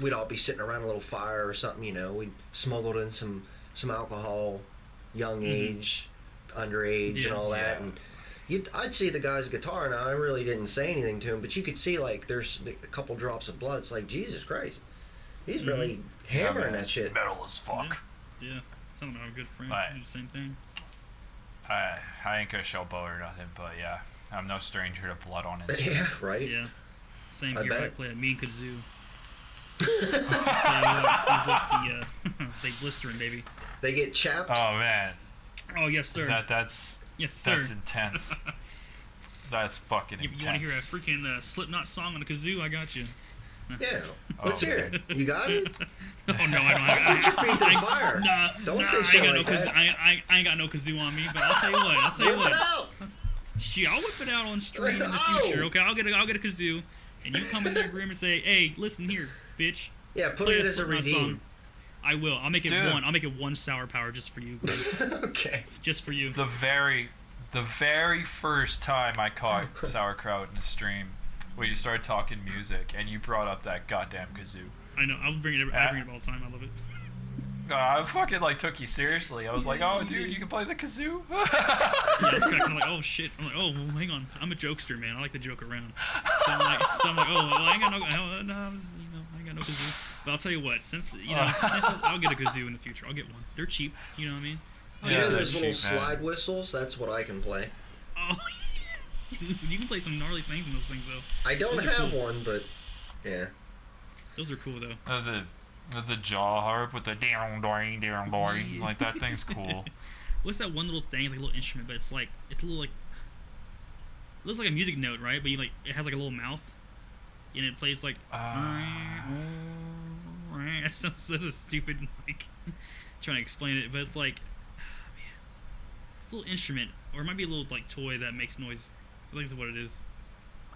we'd all be sitting around a little fire or something. You know, we'd smuggled in some alcohol, young age, underage, and all that, and. I'd see the guy's guitar, and I really didn't say anything to him, but you could see, like, there's a couple drops of blood. It's like, Jesus Christ. He's really hammering that shit. Metal as fuck. Yeah. Sounded like a good friend. Right. Do the same thing. I ain't gonna show bow or nothing, but yeah, I'm no stranger to blood on it. Yeah, right? Yeah. Same I here. bet. I play a mean kazoo. They blistering, baby. They get chapped. Oh, man. Oh, yes, sir. That's Yes, sir. That's intense. That's fucking intense. You want to hear a freaking Slipknot song on a kazoo? I got you. Yeah. Let's hear it. You got it? Oh, no, I don't. Put your feet to the fire. Don't say shit like that. I ain't got no kazoo on me, but I'll tell you what. Whip it out. Shit, I'll whip it out on stream in the future. Okay, I'll get a kazoo, and you come in their room and say, "Hey, listen here, bitch." Yeah, put play it as a Slipknot redeem. song. I will. I'll make it Dude. one. I'll make it one sour power just for you. Okay. Just for you. The very first time I caught sauerkraut in a stream, where you started talking music and you brought up that goddamn kazoo. I know. I bring it all the time. I love it. I fucking like took you seriously. I was like, oh, dude, you can play the kazoo? Yeah, it's kind of like, oh shit. I'm like, oh, well, hang on. I'm a jokester, man. I like to joke around. So I'm like, oh, well, I ain't got no, I ain't got no kazoo. But I'll tell you what, since I'll get a kazoo in the future. I'll get one. They're cheap. You know what I mean? You know those cheap, little man. slide whistles? That's what I can play. Oh, dude, you can play some gnarly things in those things, though. I don't Those are have cool. one, but yeah. Those are cool, though. The jaw harp with the down boy. Like, that thing's cool. What's that one little thing? It's like a little instrument, but it's a little like, it looks like a music note, right? But it has like a little mouth, and it plays like. That sounds so stupid. Like, trying to explain it, but it's like, man, it's a little instrument, or it might be a little like toy that makes noise. I think that's what it is.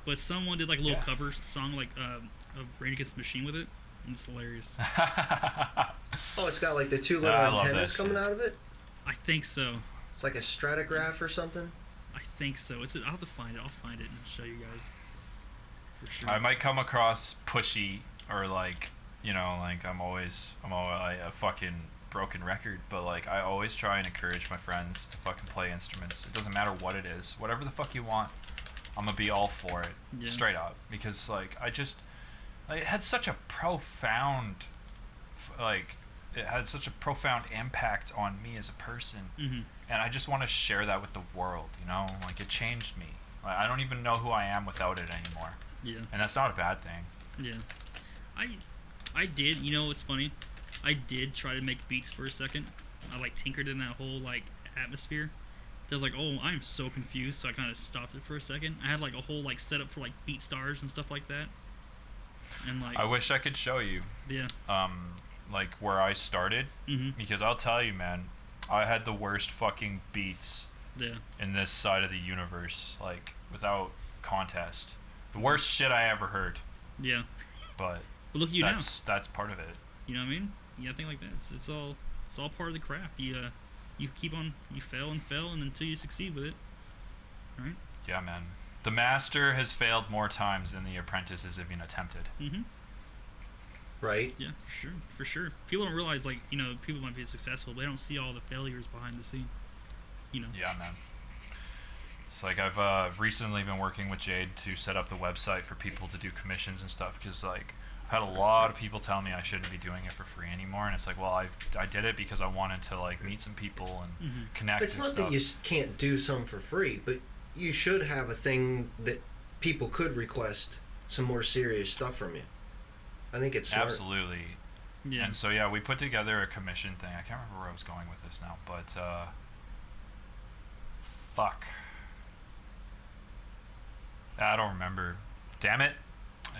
But someone did like a little cover song like of Rage Against the Machine with it, and it's hilarious. Oh, it's got like the two little antennas coming out of it? I think so. It's like a stratograph or something? I think so. I'll have to find it. I'll find it and show you guys. For sure. I might come across pushy or like, like I'm always a fucking broken record, but like I always try and encourage my friends to fucking play instruments. It doesn't matter what it is. Whatever the fuck you want, I'm gonna be all for it. Yeah. Straight up. Because like it had such a profound impact on me as a person, and I just want to share that with the world. Like it changed me. I don't even know who I am without it anymore. Yeah. And that's not a bad thing. Yeah. I did. It's funny. I did try to make beats for a second. I like tinkered in that whole like atmosphere. I was like, oh, I'm so confused. So I kind of stopped it for a second. I had like a whole like setup for like beat stars and stuff like that. And like, I wish I could show you. Yeah. Like where I started, because I'll tell you, man, I had the worst fucking beats. Yeah. In this side of the universe, like without contest, the worst shit I ever heard. Yeah. But look at you now. That's part of it. You know what I mean? Yeah, I think like that. It's all part of the craft. You keep on, you fail and until you succeed with it. Right? Yeah, man. The master has failed more times than the apprentice has even attempted. Right? Yeah, for sure. People don't realize, like, people might be successful, but they don't see all the failures behind the scene. Yeah, man. It's like I've recently been working with Jade to set up the website for people to do commissions and stuff, because like I've had a lot of people tell me I shouldn't be doing it for free anymore, and it's like, well, I did it because I wanted to like meet some people and connect. It's not that you can't do some for free, but you should have a thing that people could request some more serious stuff from you. I think it's smart. Absolutely. Yeah. And so yeah, we put together a commission thing. I can't remember where I was going with this now, but fuck. I don't remember. Damn it.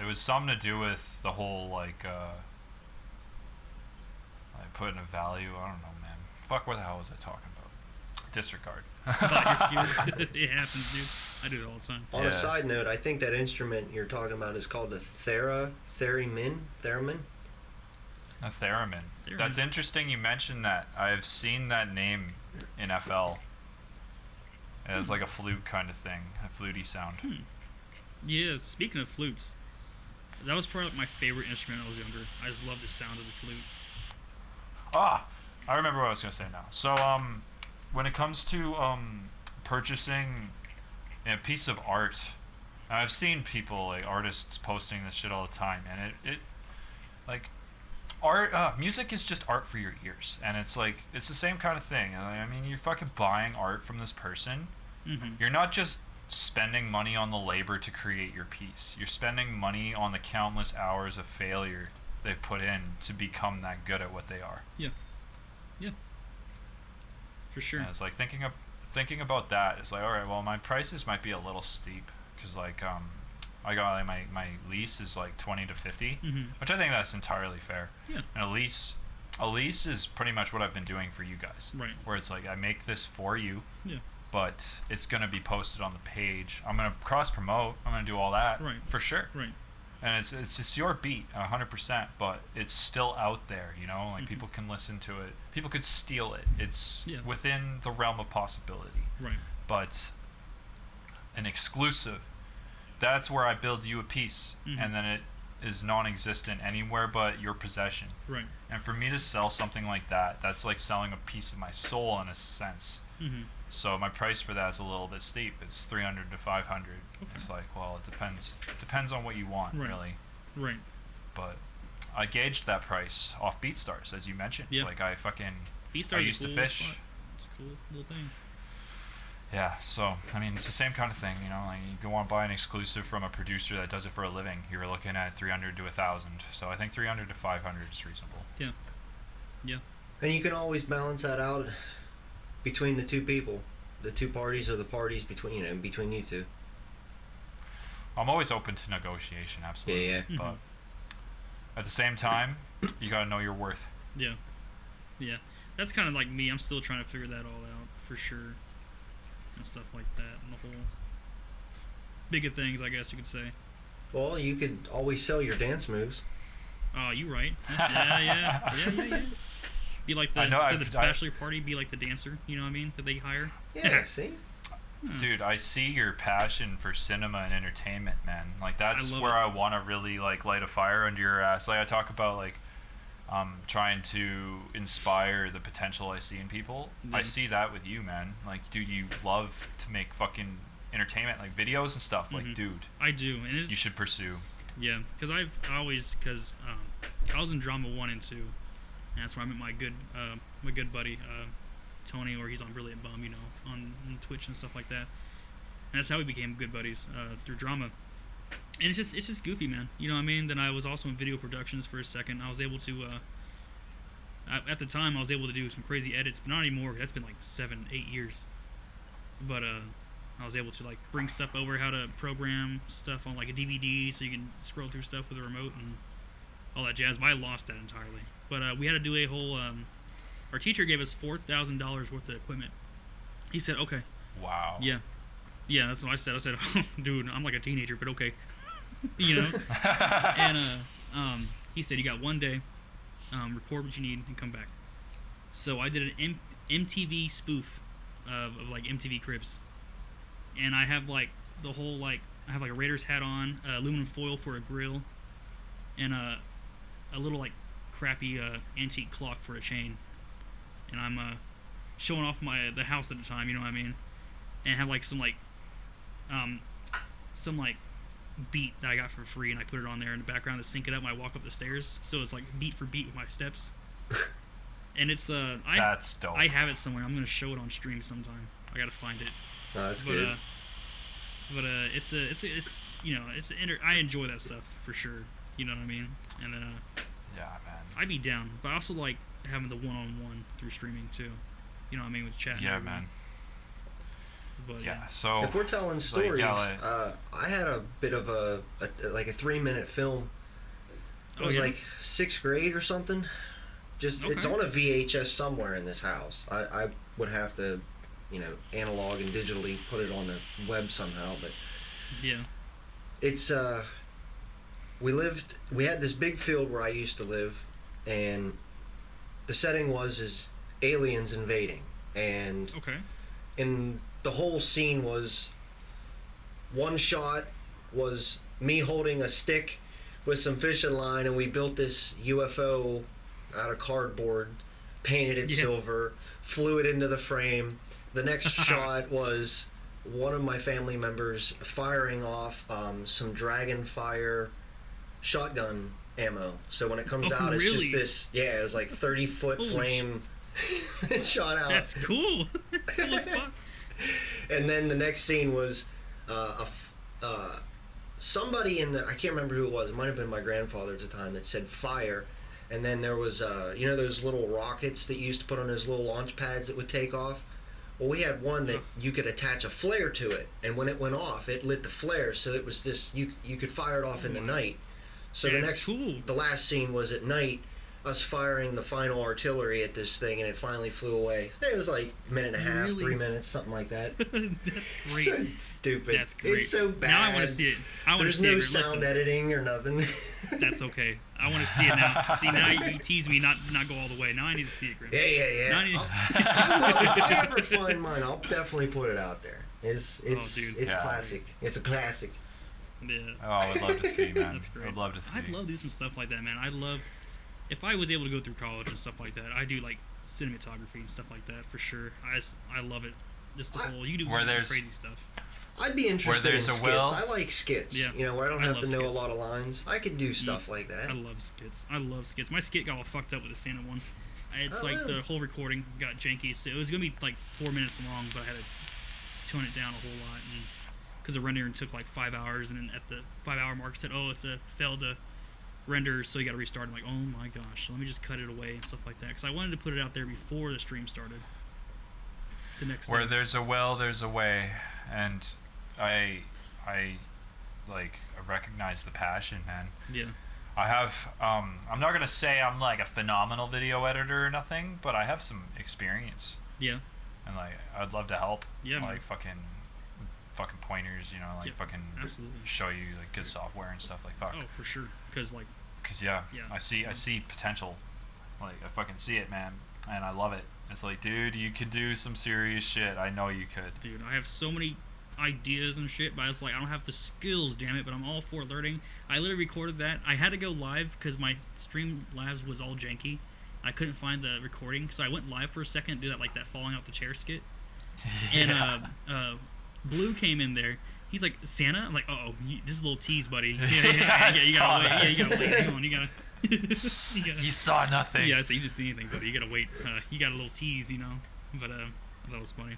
It was something to do with the whole like putting a value. I don't know, man. Fuck, what the hell was I talking about? Disregard. It happens, dude. I do it all the time. On a side note, I think that instrument you're talking about is called a theremin. A theremin. That's interesting you mentioned that. I've seen that name in FL. It's like a flute kind of thing, a fluty sound. Yeah, speaking of flutes, that was probably my favorite instrument when I was younger. I just love the sound of the flute. I remember what I was going to say now. So, when it comes to purchasing a piece of art, I've seen people, like artists, posting this shit all the time, and it like, art, music is just art for your ears, and it's like, it's the same kind of thing. I mean, you're fucking buying art from this person. You're not just spending money on the labor to create your piece. You're spending money on the countless hours of failure they've put in to become that good at what they are. Yeah. For sure. And it's like thinking about that. It's like, all right, well, my prices might be a little steep because like I got like, my lease is like 20 to 50, which I think that's entirely fair. Yeah. And a lease is pretty much what I've been doing for you guys. Right. Where it's like I make this for you. Yeah. But it's gonna be posted on the page. I'm gonna cross promote. I'm gonna do all that. Right. For sure. Right. And it's your beat 100%, but it's still out there, like people can listen to it. People could steal it. It's within the realm of possibility. Right. But an exclusive, that's where I build you a piece, and then it is non-existent anywhere but your possession. Right. And for me to sell something like that, that's like selling a piece of my soul in a sense. So my price for that's a little bit steep. It's 300 to 500. Okay. It's like, well, it depends. It depends on what you want, really. Right. But I gauged that price off BeatStars, as you mentioned. Yeah. Like I BeatStars used to fish. It's a cool little thing. Yeah. So I mean, it's the same kind of thing, Like you go and buy an exclusive from a producer that does it for a living. You're looking at 300 to 1,000. So I think 300 to 500 is reasonable. Yeah. Yeah. And you can always balance that out between the two people, the two parties, or the parties between between you two. I'm always open to negotiation, absolutely. Yeah. But at the same time, you gotta know your worth. Yeah. that's kind of like me. I'm still trying to figure that all out for sure, and stuff like that, and the whole bigger things, I guess you could say. Well, you could always sell your dance moves. Oh, you right. Yeah. Be like the bachelor party. Be like the dancer. You know what I mean? That they hire. Yeah. See. Dude, I see your passion for cinema and entertainment, man. Like that's where I want to really like light a fire under your ass. Like I talk about like trying to inspire the potential I see in people. I see that with you, man. Like, dude, you love to make fucking entertainment, like videos and stuff. Like, dude, I do, and you should pursue. Yeah, because I was in drama 1 and 2, and that's where I met my good buddy Tony, or he's on Brilliant Bum, you know, on Twitch and stuff like that. And that's how we became good buddies through drama. And it's just goofy, man. You know what I mean? Then I was also in video productions for a second. I was able to at the time I was able to do some crazy edits, but not anymore. That's been like 7-8 years. But I was able to like bring stuff over, how to program stuff on like a DVD so you can scroll through stuff with a remote and all that jazz. But I lost that entirely. But we had to do a whole our teacher gave us $4,000 worth of equipment. He said, okay. Wow. Yeah, that's what I said. I said, oh, dude, I'm like a teenager, but okay. You know? And he said, you got one day, record what you need and come back. So I did an MTV spoof of like MTV Cribs. And I have like the whole like, I have like a Raiders hat on, aluminum foil for a grill, and a little like crappy antique clock for a chain. And I'm showing off the house at the time, you know what I mean? And have like some beat that I got for free, and I put it on there in the background to sync it up when I walk up the stairs. So it's like beat for beat with my steps. And it's that's dope. I have it somewhere. I'm gonna show it on stream sometime. I gotta find it. No, that's good. But it's you know, I enjoy that stuff for sure. You know what I mean? And then yeah, man. I'd be down, but I also like having the one-on-one through streaming too. You know what I mean, with chat. Yeah, man. But, yeah. So if we're telling stories, like, I had a bit of a 3-minute film. It was like 6th grade or something. Just it's on a VHS somewhere in this house. I would have to, you know, analog and digitally put it on the web somehow, but yeah, it's we had this big field where I used to live, and the setting is aliens invading, and in the whole scene was one shot was me holding a stick with some fishing line, and we built this UFO out of cardboard, painted it silver, flew it into the frame. The next shot was one of my family members firing off some dragon fire shotgun ammo. So when it comes out, it's just this, it was like 30-foot flame it shot out. That's cool. That's cool as fuck. And then the next scene was somebody in the, I can't remember who it was, it might have been my grandfather at the time, that said fire. And then there was, you know, those little rockets that you used to put on those little launch pads that would take off? Well, we had one that you could attach a flare to it, and when it went off, it lit the flare, so it was this, you could fire it off in the night. So the last scene was at night, us firing the final artillery at this thing, and it finally flew away. It was like a minute and a half, 3 minutes, something like that. That's great. So stupid. That's great. It's so bad. Now I want to see it. There's no sound editing or nothing. That's okay. I want to see it now. See, now you tease me not go all the way. Now I need to see it, Grim. Yeah. If I ever find mine, I'll definitely put it out there. It's classic. It's a classic. Yeah. Oh, I would love to see, man. That's great. I'd love to see. I'd love to do some stuff like that, man. If I was able to go through college and stuff like that, I do like cinematography and stuff like that for sure. I love it. Just the whole, you do crazy stuff. I'd be interested in skits. I like skits. Yeah. You know, where I don't have to know a lot of lines. I could do stuff like that. I love skits. My skit got all fucked up with the Santa one. It's the whole recording got janky. So it was gonna be like 4 minutes long, but I had to tone it down a whole lot, and because the rendering took like 5 hours, and then at the 5-hour mark it said, "Oh, it's failed to render, so you got to restart." I'm like, oh my gosh, let me just cut it away and stuff like that, because I wanted to put it out there before the stream started. The next Where day. there's a will, there's a way, and I like recognize the passion, man. Yeah. I have. I'm not gonna say I'm like a phenomenal video editor or nothing, but I have some experience. Yeah. And like, I'd love to help. Yeah. Like fucking pointers, you know, like fucking absolutely. show you like good software and stuff. Like fuck. Oh, for sure. Cause yeah. I see potential. Like I fucking see it, man, and I love it. It's like, dude, you could do some serious shit. I know you could. Dude, I have so many ideas and shit, but it's like I don't have the skills, damn it. But I'm all for learning. I literally recorded that. I had to go live because my Streamlabs was all janky. I couldn't find the recording, so I went live for a second, do that falling out the chair skit. Yeah. And Blue came in there. He's like, Santa? I'm like, oh, this is a little tease, buddy. Yeah, you gotta wait. Yeah, you gotta wait. Hang on, you gotta. He saw nothing. Yeah, so you didn't see anything, buddy. You gotta wait. You got a little tease, you know. But I thought it was funny.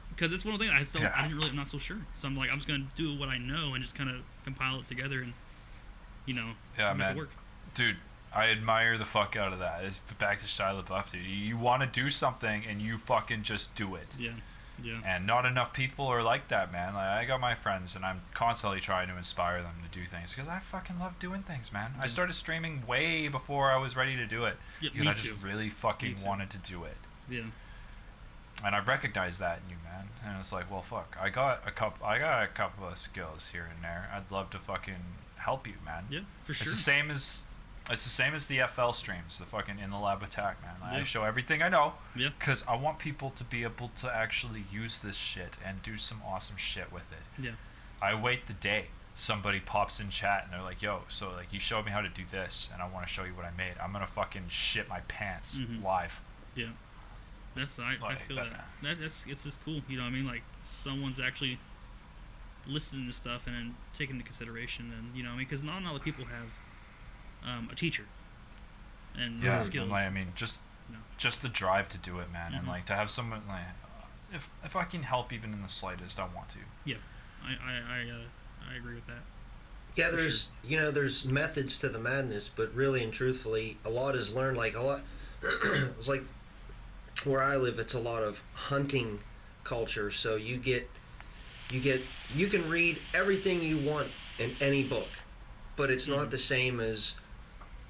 Because it's one of the things I'm not so sure. So I'm like, I'm just gonna do what I know and just kind of compile it together and, you know, make it work. Dude, I admire the fuck out of that. It's back to Shia LaBeouf, dude. You want to do something and you fucking just do it. Yeah. Yeah. And not enough people are like that, man. Like, I got my friends, and I'm constantly trying to inspire them to do things because I fucking love doing things, man. Yeah. I started streaming way before I was ready to do it because I just really fucking wanted to do it. Yeah. And I recognized that in you, man. And it's like, well, fuck. I got a couple of skills here and there. I'd love to fucking help you, man. Yeah, for sure. It's the same as the FL streams, the fucking In the Lab Attack, man. I show everything I know because I want people to be able to actually use this shit and do some awesome shit with it. Yeah. I wait the day somebody pops in chat and they're like, yo, so like you showed me how to do this and I want to show you what I made. I'm going to fucking shit my pants live. Yeah. I feel that. It's just cool, you know what I mean? Like someone's actually listening to stuff and then taking into consideration and, you know what I mean? Because not all the people have a teacher and skills. I mean, just the drive to do it, man, and like to have someone like, if I can help even in the slightest, I want to. Yeah, I agree with that. Yeah, there's methods to the madness, but really and truthfully, a lot is learned. Like it's like where I live, it's a lot of hunting culture. So you can read everything you want in any book, but it's not the same as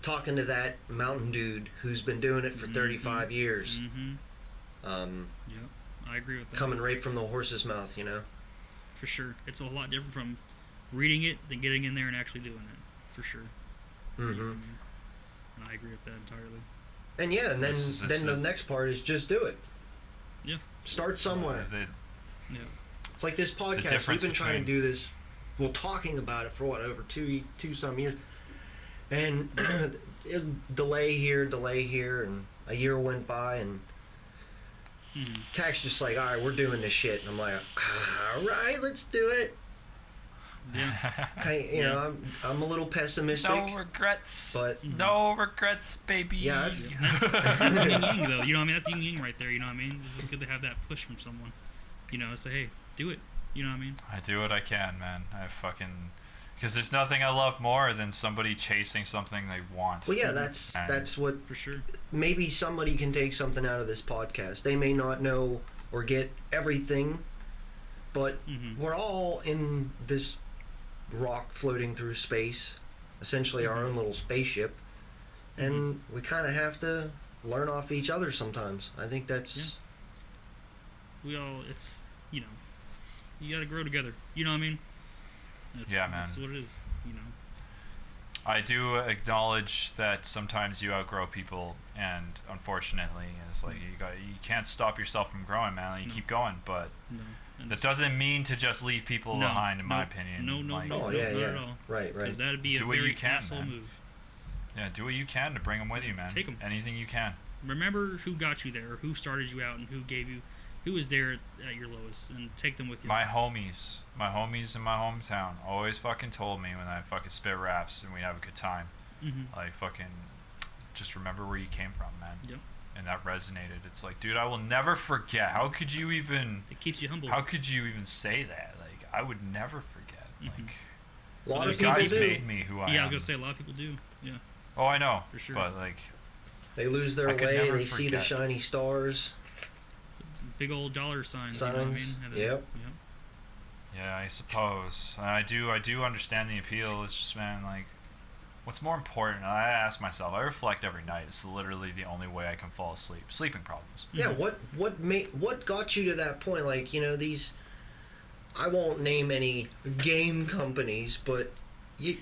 talking to that mountain dude who's been doing it for 35 years. Yeah, I agree with that. Coming right from the horse's mouth, you know? For sure. It's a lot different from reading it than getting in there and actually doing it. For sure. Mm-hmm. And I agree with that entirely. And yeah, and then the next part is just do it. Yeah. Start somewhere. Yeah. It's like this podcast. We've been trying to do this, talking about it for over two some years. And delay here, and a year went by, and Tack's just like, all right, we're doing this shit. And I'm like, all right, let's do it. Yeah. You know, I'm a little pessimistic. No regrets. But no regrets, baby. Yeah. That's yin yang, though. You know what I mean? That's yin yang right there. You know what I mean? It's good to have that push from someone. You know, say, hey, do it. You know what I mean? I do what I can, man. Because there's nothing I love more than somebody chasing something they want. Well, yeah, that's what... For sure. Maybe somebody can take something out of this podcast. They may not know or get everything, but we're all in this rock floating through space, essentially our own little spaceship, and we kind of have to learn off each other sometimes. I think that's... Yeah. It's, you know, you gotta grow together. You know what I mean? Man. That's what it is, you know. I do acknowledge that sometimes you outgrow people, and unfortunately, it's like you can't stop yourself from growing, man. Like, you keep going, but that doesn't mean to just leave people behind, in my opinion. No, not at all. Right. Because that'd be a very asshole move. Yeah, do what you can to bring them with you, man. Take them. Anything you can. Remember who got you there, or who started you out, and who was there at your lowest, and take them with you. My homies in my hometown always fucking told me when I fucking spit raps and we have a good time, like, fucking, just remember where you came from, man. Yep. And that resonated. It's like, dude, I will never forget. How could you even... It keeps you humble. How could you even say that? Like, I would never forget. Like, a lot of people guys made me who I am. Yeah, I was gonna say a lot of people do. Yeah. Oh, I know. For sure. But, like... They lose their way, they see the shiny stars. Big old dollar signs. You know what I mean? Yep. Yeah, I suppose. And I do understand the appeal. It's just, man, like, what's more important? And I ask myself. I reflect every night. It's literally the only way I can fall asleep. Sleeping problems. Yeah. What got you to that point? Like, you know, these. I won't name any game companies, but you.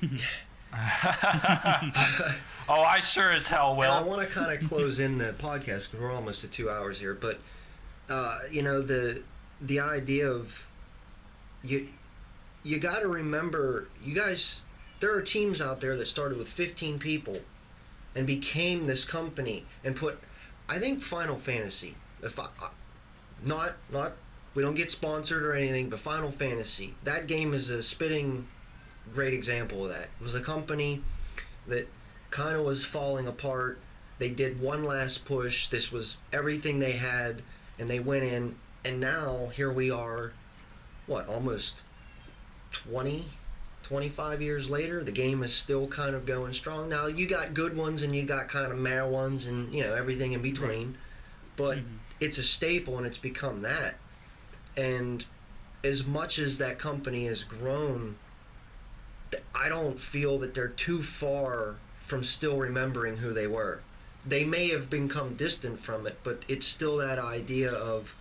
Oh, I sure as hell will. And I want to kind of close in the podcast because we're almost at 2 hours here. But you know, the idea of you got to remember, you guys. There are teams out there that started with 15 people and became this company and put. I think Final Fantasy. Not we don't get sponsored or anything, but Final Fantasy. That game is a spitting great example of that. It was a company that kind of was falling apart. They did one last push. This was everything they had, and they went in, and now here we are, almost 25 years later. The game is still kind of going strong. Now, you got good ones, and you got kind of meh ones, and, you know, everything in between. But it's a staple, and it's become that. And as much as that company has grown, I don't feel that they're too far from still remembering who they were. They may have become distant from it, but it's still that idea of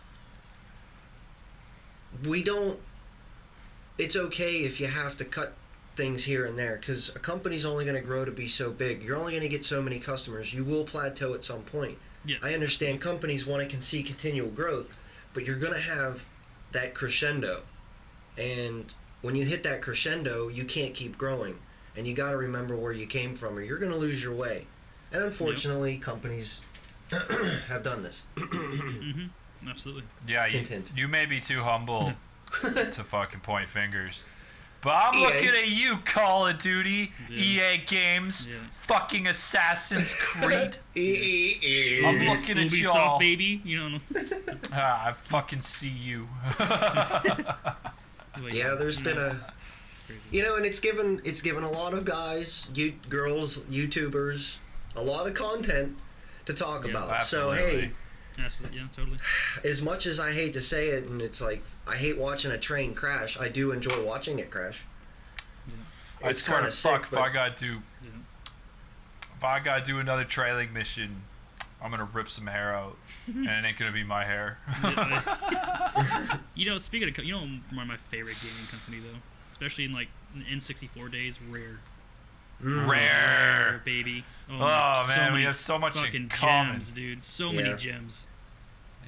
it's okay if you have to cut things here and there, because a company's only going to grow to be so big. You're only going to get so many customers. You will plateau at some point. Yeah. I understand companies want to see continual growth, but you're going to have that crescendo. And when you hit that crescendo, you can't keep growing. And you got to remember where you came from, or you're going to lose your way. And unfortunately, companies have done this. Absolutely. Yeah, you may be too humble to fucking point fingers. But I'm looking at you, Call of Duty, EA Games, fucking Assassin's Creed. I'm looking at y'all. Ubisoft, baby. You know. I fucking see you. Yeah, there's been you know, and it's given a lot of guys, girls, YouTubers, a lot of content to talk about. Absolutely. So hey, absolutely, yeah, totally. As much as I hate to say it, and it's like I hate watching a train crash, I do enjoy watching it crash. I swear to fuck, if I gotta do another trailing mission, I'm gonna rip some hair out, and it ain't gonna be my hair. You know, speaking of, one of my favorite gaming company though, especially in like N64 days, Rare. Rare, baby. Oh so man, we have so much fucking in common, gems, dude. So many gems.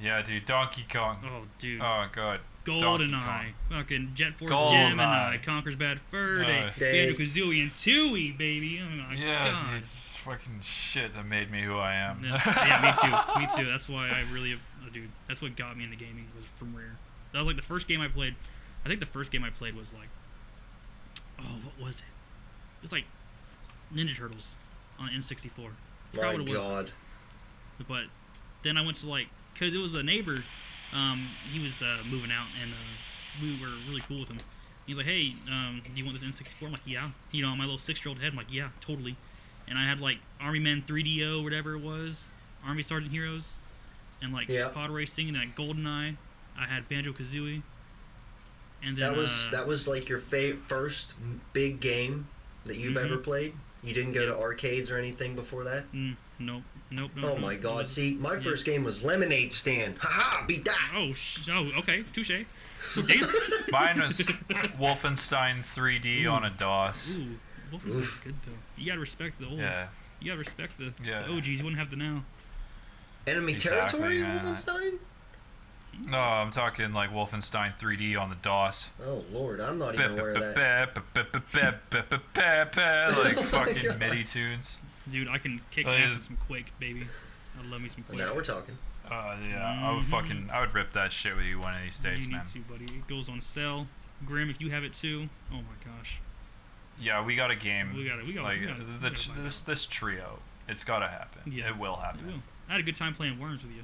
Yeah, dude. Donkey Kong. Oh, dude. Oh, God. GoldenEye. Fucking Jet Force Gemini. Conker's Bad Fur Day. Banjo-Kazooie and Tooie, baby. Oh, my God. Dude. It's fucking shit that made me who I am. Yeah, me too. Me too. That's why I really... dude, that's what got me into gaming, was from Rare. That was like the first game I played. I think the first game I played was like... Oh, what was it? It was like Ninja Turtles on N64. I forgot what it was. God. But then I went to like... Because it was a neighbor, he was moving out, and we were really cool with him. He's like, hey, do you want this N64? I'm like, yeah. You know, on my little 6-year-old head, I'm like, yeah, totally. And I had like Army Men 3DO, whatever it was, Army Sergeant Heroes, and like pod racing, and like GoldenEye. I had Banjo-Kazooie. And then that was like your first big game that you've ever played? You didn't go to arcades or anything before that? Nope. Oh my God! See, my first game was Lemonade Stand. Haha, beat that. Oh, okay, touche. Damn. Mine was Wolfenstein 3D on a DOS. Ooh, Wolfenstein's good though. You gotta respect the olds. Yeah. You gotta respect the OGs. You wouldn't have the now. Enemy Territory, Wolfenstein? No, I'm talking like Wolfenstein 3D on the DOS. Oh Lord, I'm not even aware of that. Like fucking MIDI tunes. Dude, I can kick ass at some Quake, baby. I love me some Quake. Now we're talking. I would rip that shit with you one of these days, man. You need to, buddy. It goes on sale. Grim, if you have it too. Oh my gosh. Yeah, we got a game. We got this trio. It's gotta happen. Yeah, it will happen. It will. I had a good time playing Worms with you.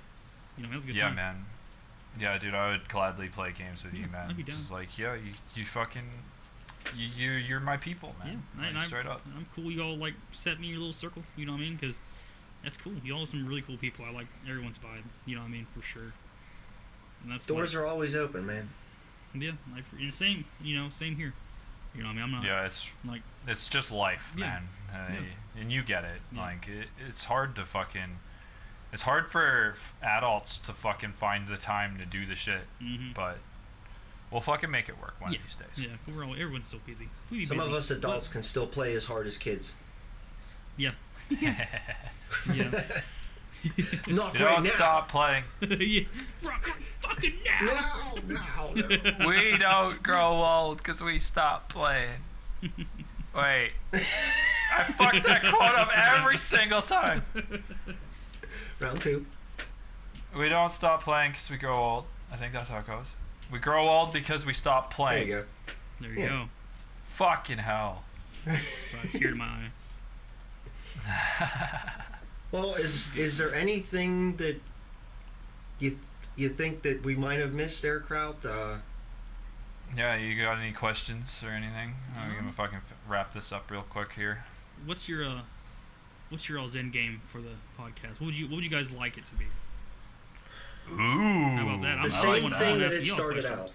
You know, that was a good time. Yeah, man. Yeah, dude, I would gladly play games with you, man. I'd be down. Just like, you fucking, you're my people, man. Yeah, straight up. I'm cool. You all like set me in your little circle. You know what I mean? Because that's cool. You all are some really cool people. I like everyone's vibe. You know what I mean? For sure. And that's doors are always open, man. Yeah, and same here. You know what I mean? I'm not. Yeah, like. It's just life, Yeah. man. And you get it. Yeah. Like it's hard to fucking. It's hard for adults to fucking find the time to do the shit, but we'll fucking make it work one of these days. Yeah, everyone's still busy. Some of us adults can still play as hard as kids. Yeah. Yeah. Not You right don't now. stop playing. Yeah. Rock fucking now. No. We don't grow old because we stop playing. Wait. I fucked that quote up every single time. Round 2. We don't stop playing because we grow old. I think that's how it goes. We grow old because we stop There playing. you go. There you go. Fucking hell. Brought a tear to my eye. Well, is there anything that you think that we might have missed there, Kraut? Yeah, you got any questions or anything? I'm gonna fucking wrap this up real quick here. What's your all's end game for the podcast? What would you guys like it to be? Ooh. How about that? The same thing that it started out.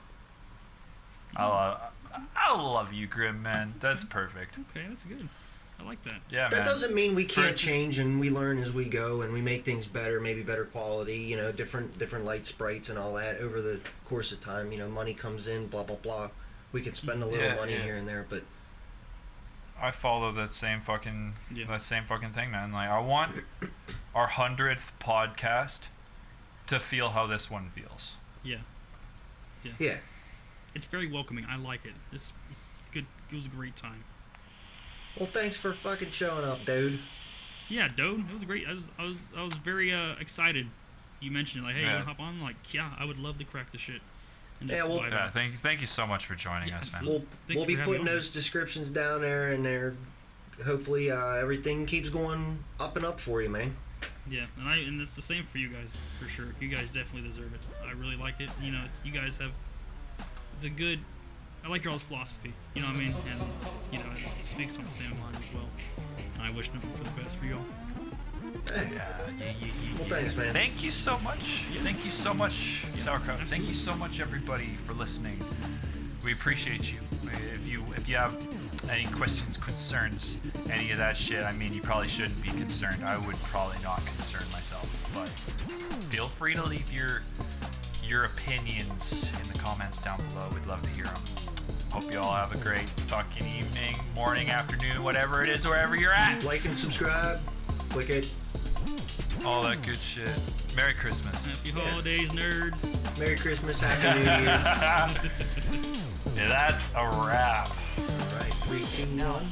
I love you, Grim, man. That's perfect. Okay, that's good. I like that. Yeah, That man. doesn't mean we can't change, and we learn as we go, and we make things better, maybe better quality, you know, different light sprites and all that over the course of time. You know, money comes in, blah blah blah. We could spend a little money here and there, but I follow that same fucking thing, man. Like, I want our 100th podcast to feel how this one feels. Yeah. It's very welcoming. I like it. It's good. It was a great time. well, thanks for fucking showing up, dude. Yeah, dude, it was great. I was very excited. You mentioned it, like, hey, you wanna hop on? I'm like, yeah, I would love to crack the shit. And just vibe out. Thank you so much for joining us, man. We'll be putting those descriptions down there, and there. Hopefully, everything keeps going up and up for you, man. Yeah, and it's the same for you guys for sure. You guys definitely deserve it. I really like it. You know, you guys have. It's a good. I like your all's philosophy. You know what I mean? And you know, it speaks on the same line as well. And I wish nothing for the best for you all. Hey. Well, thanks, man. Thank you so much. Thank you so much, Sauerkraut. Thank you so much, everybody, for listening. We appreciate you. If you have any questions, concerns, any of that shit, I mean, you probably shouldn't be concerned. I would probably not concern myself, but feel free to leave your opinions in the comments down below. We'd love to hear them. Hope you all have a great fucking evening, morning, afternoon, whatever it is, wherever you're at. Like and subscribe. Click it. All that good shit. Merry Christmas. Happy holidays, nerds. Merry Christmas, Happy New Year. Yeah, that's a wrap. All right, 3, 2, 1.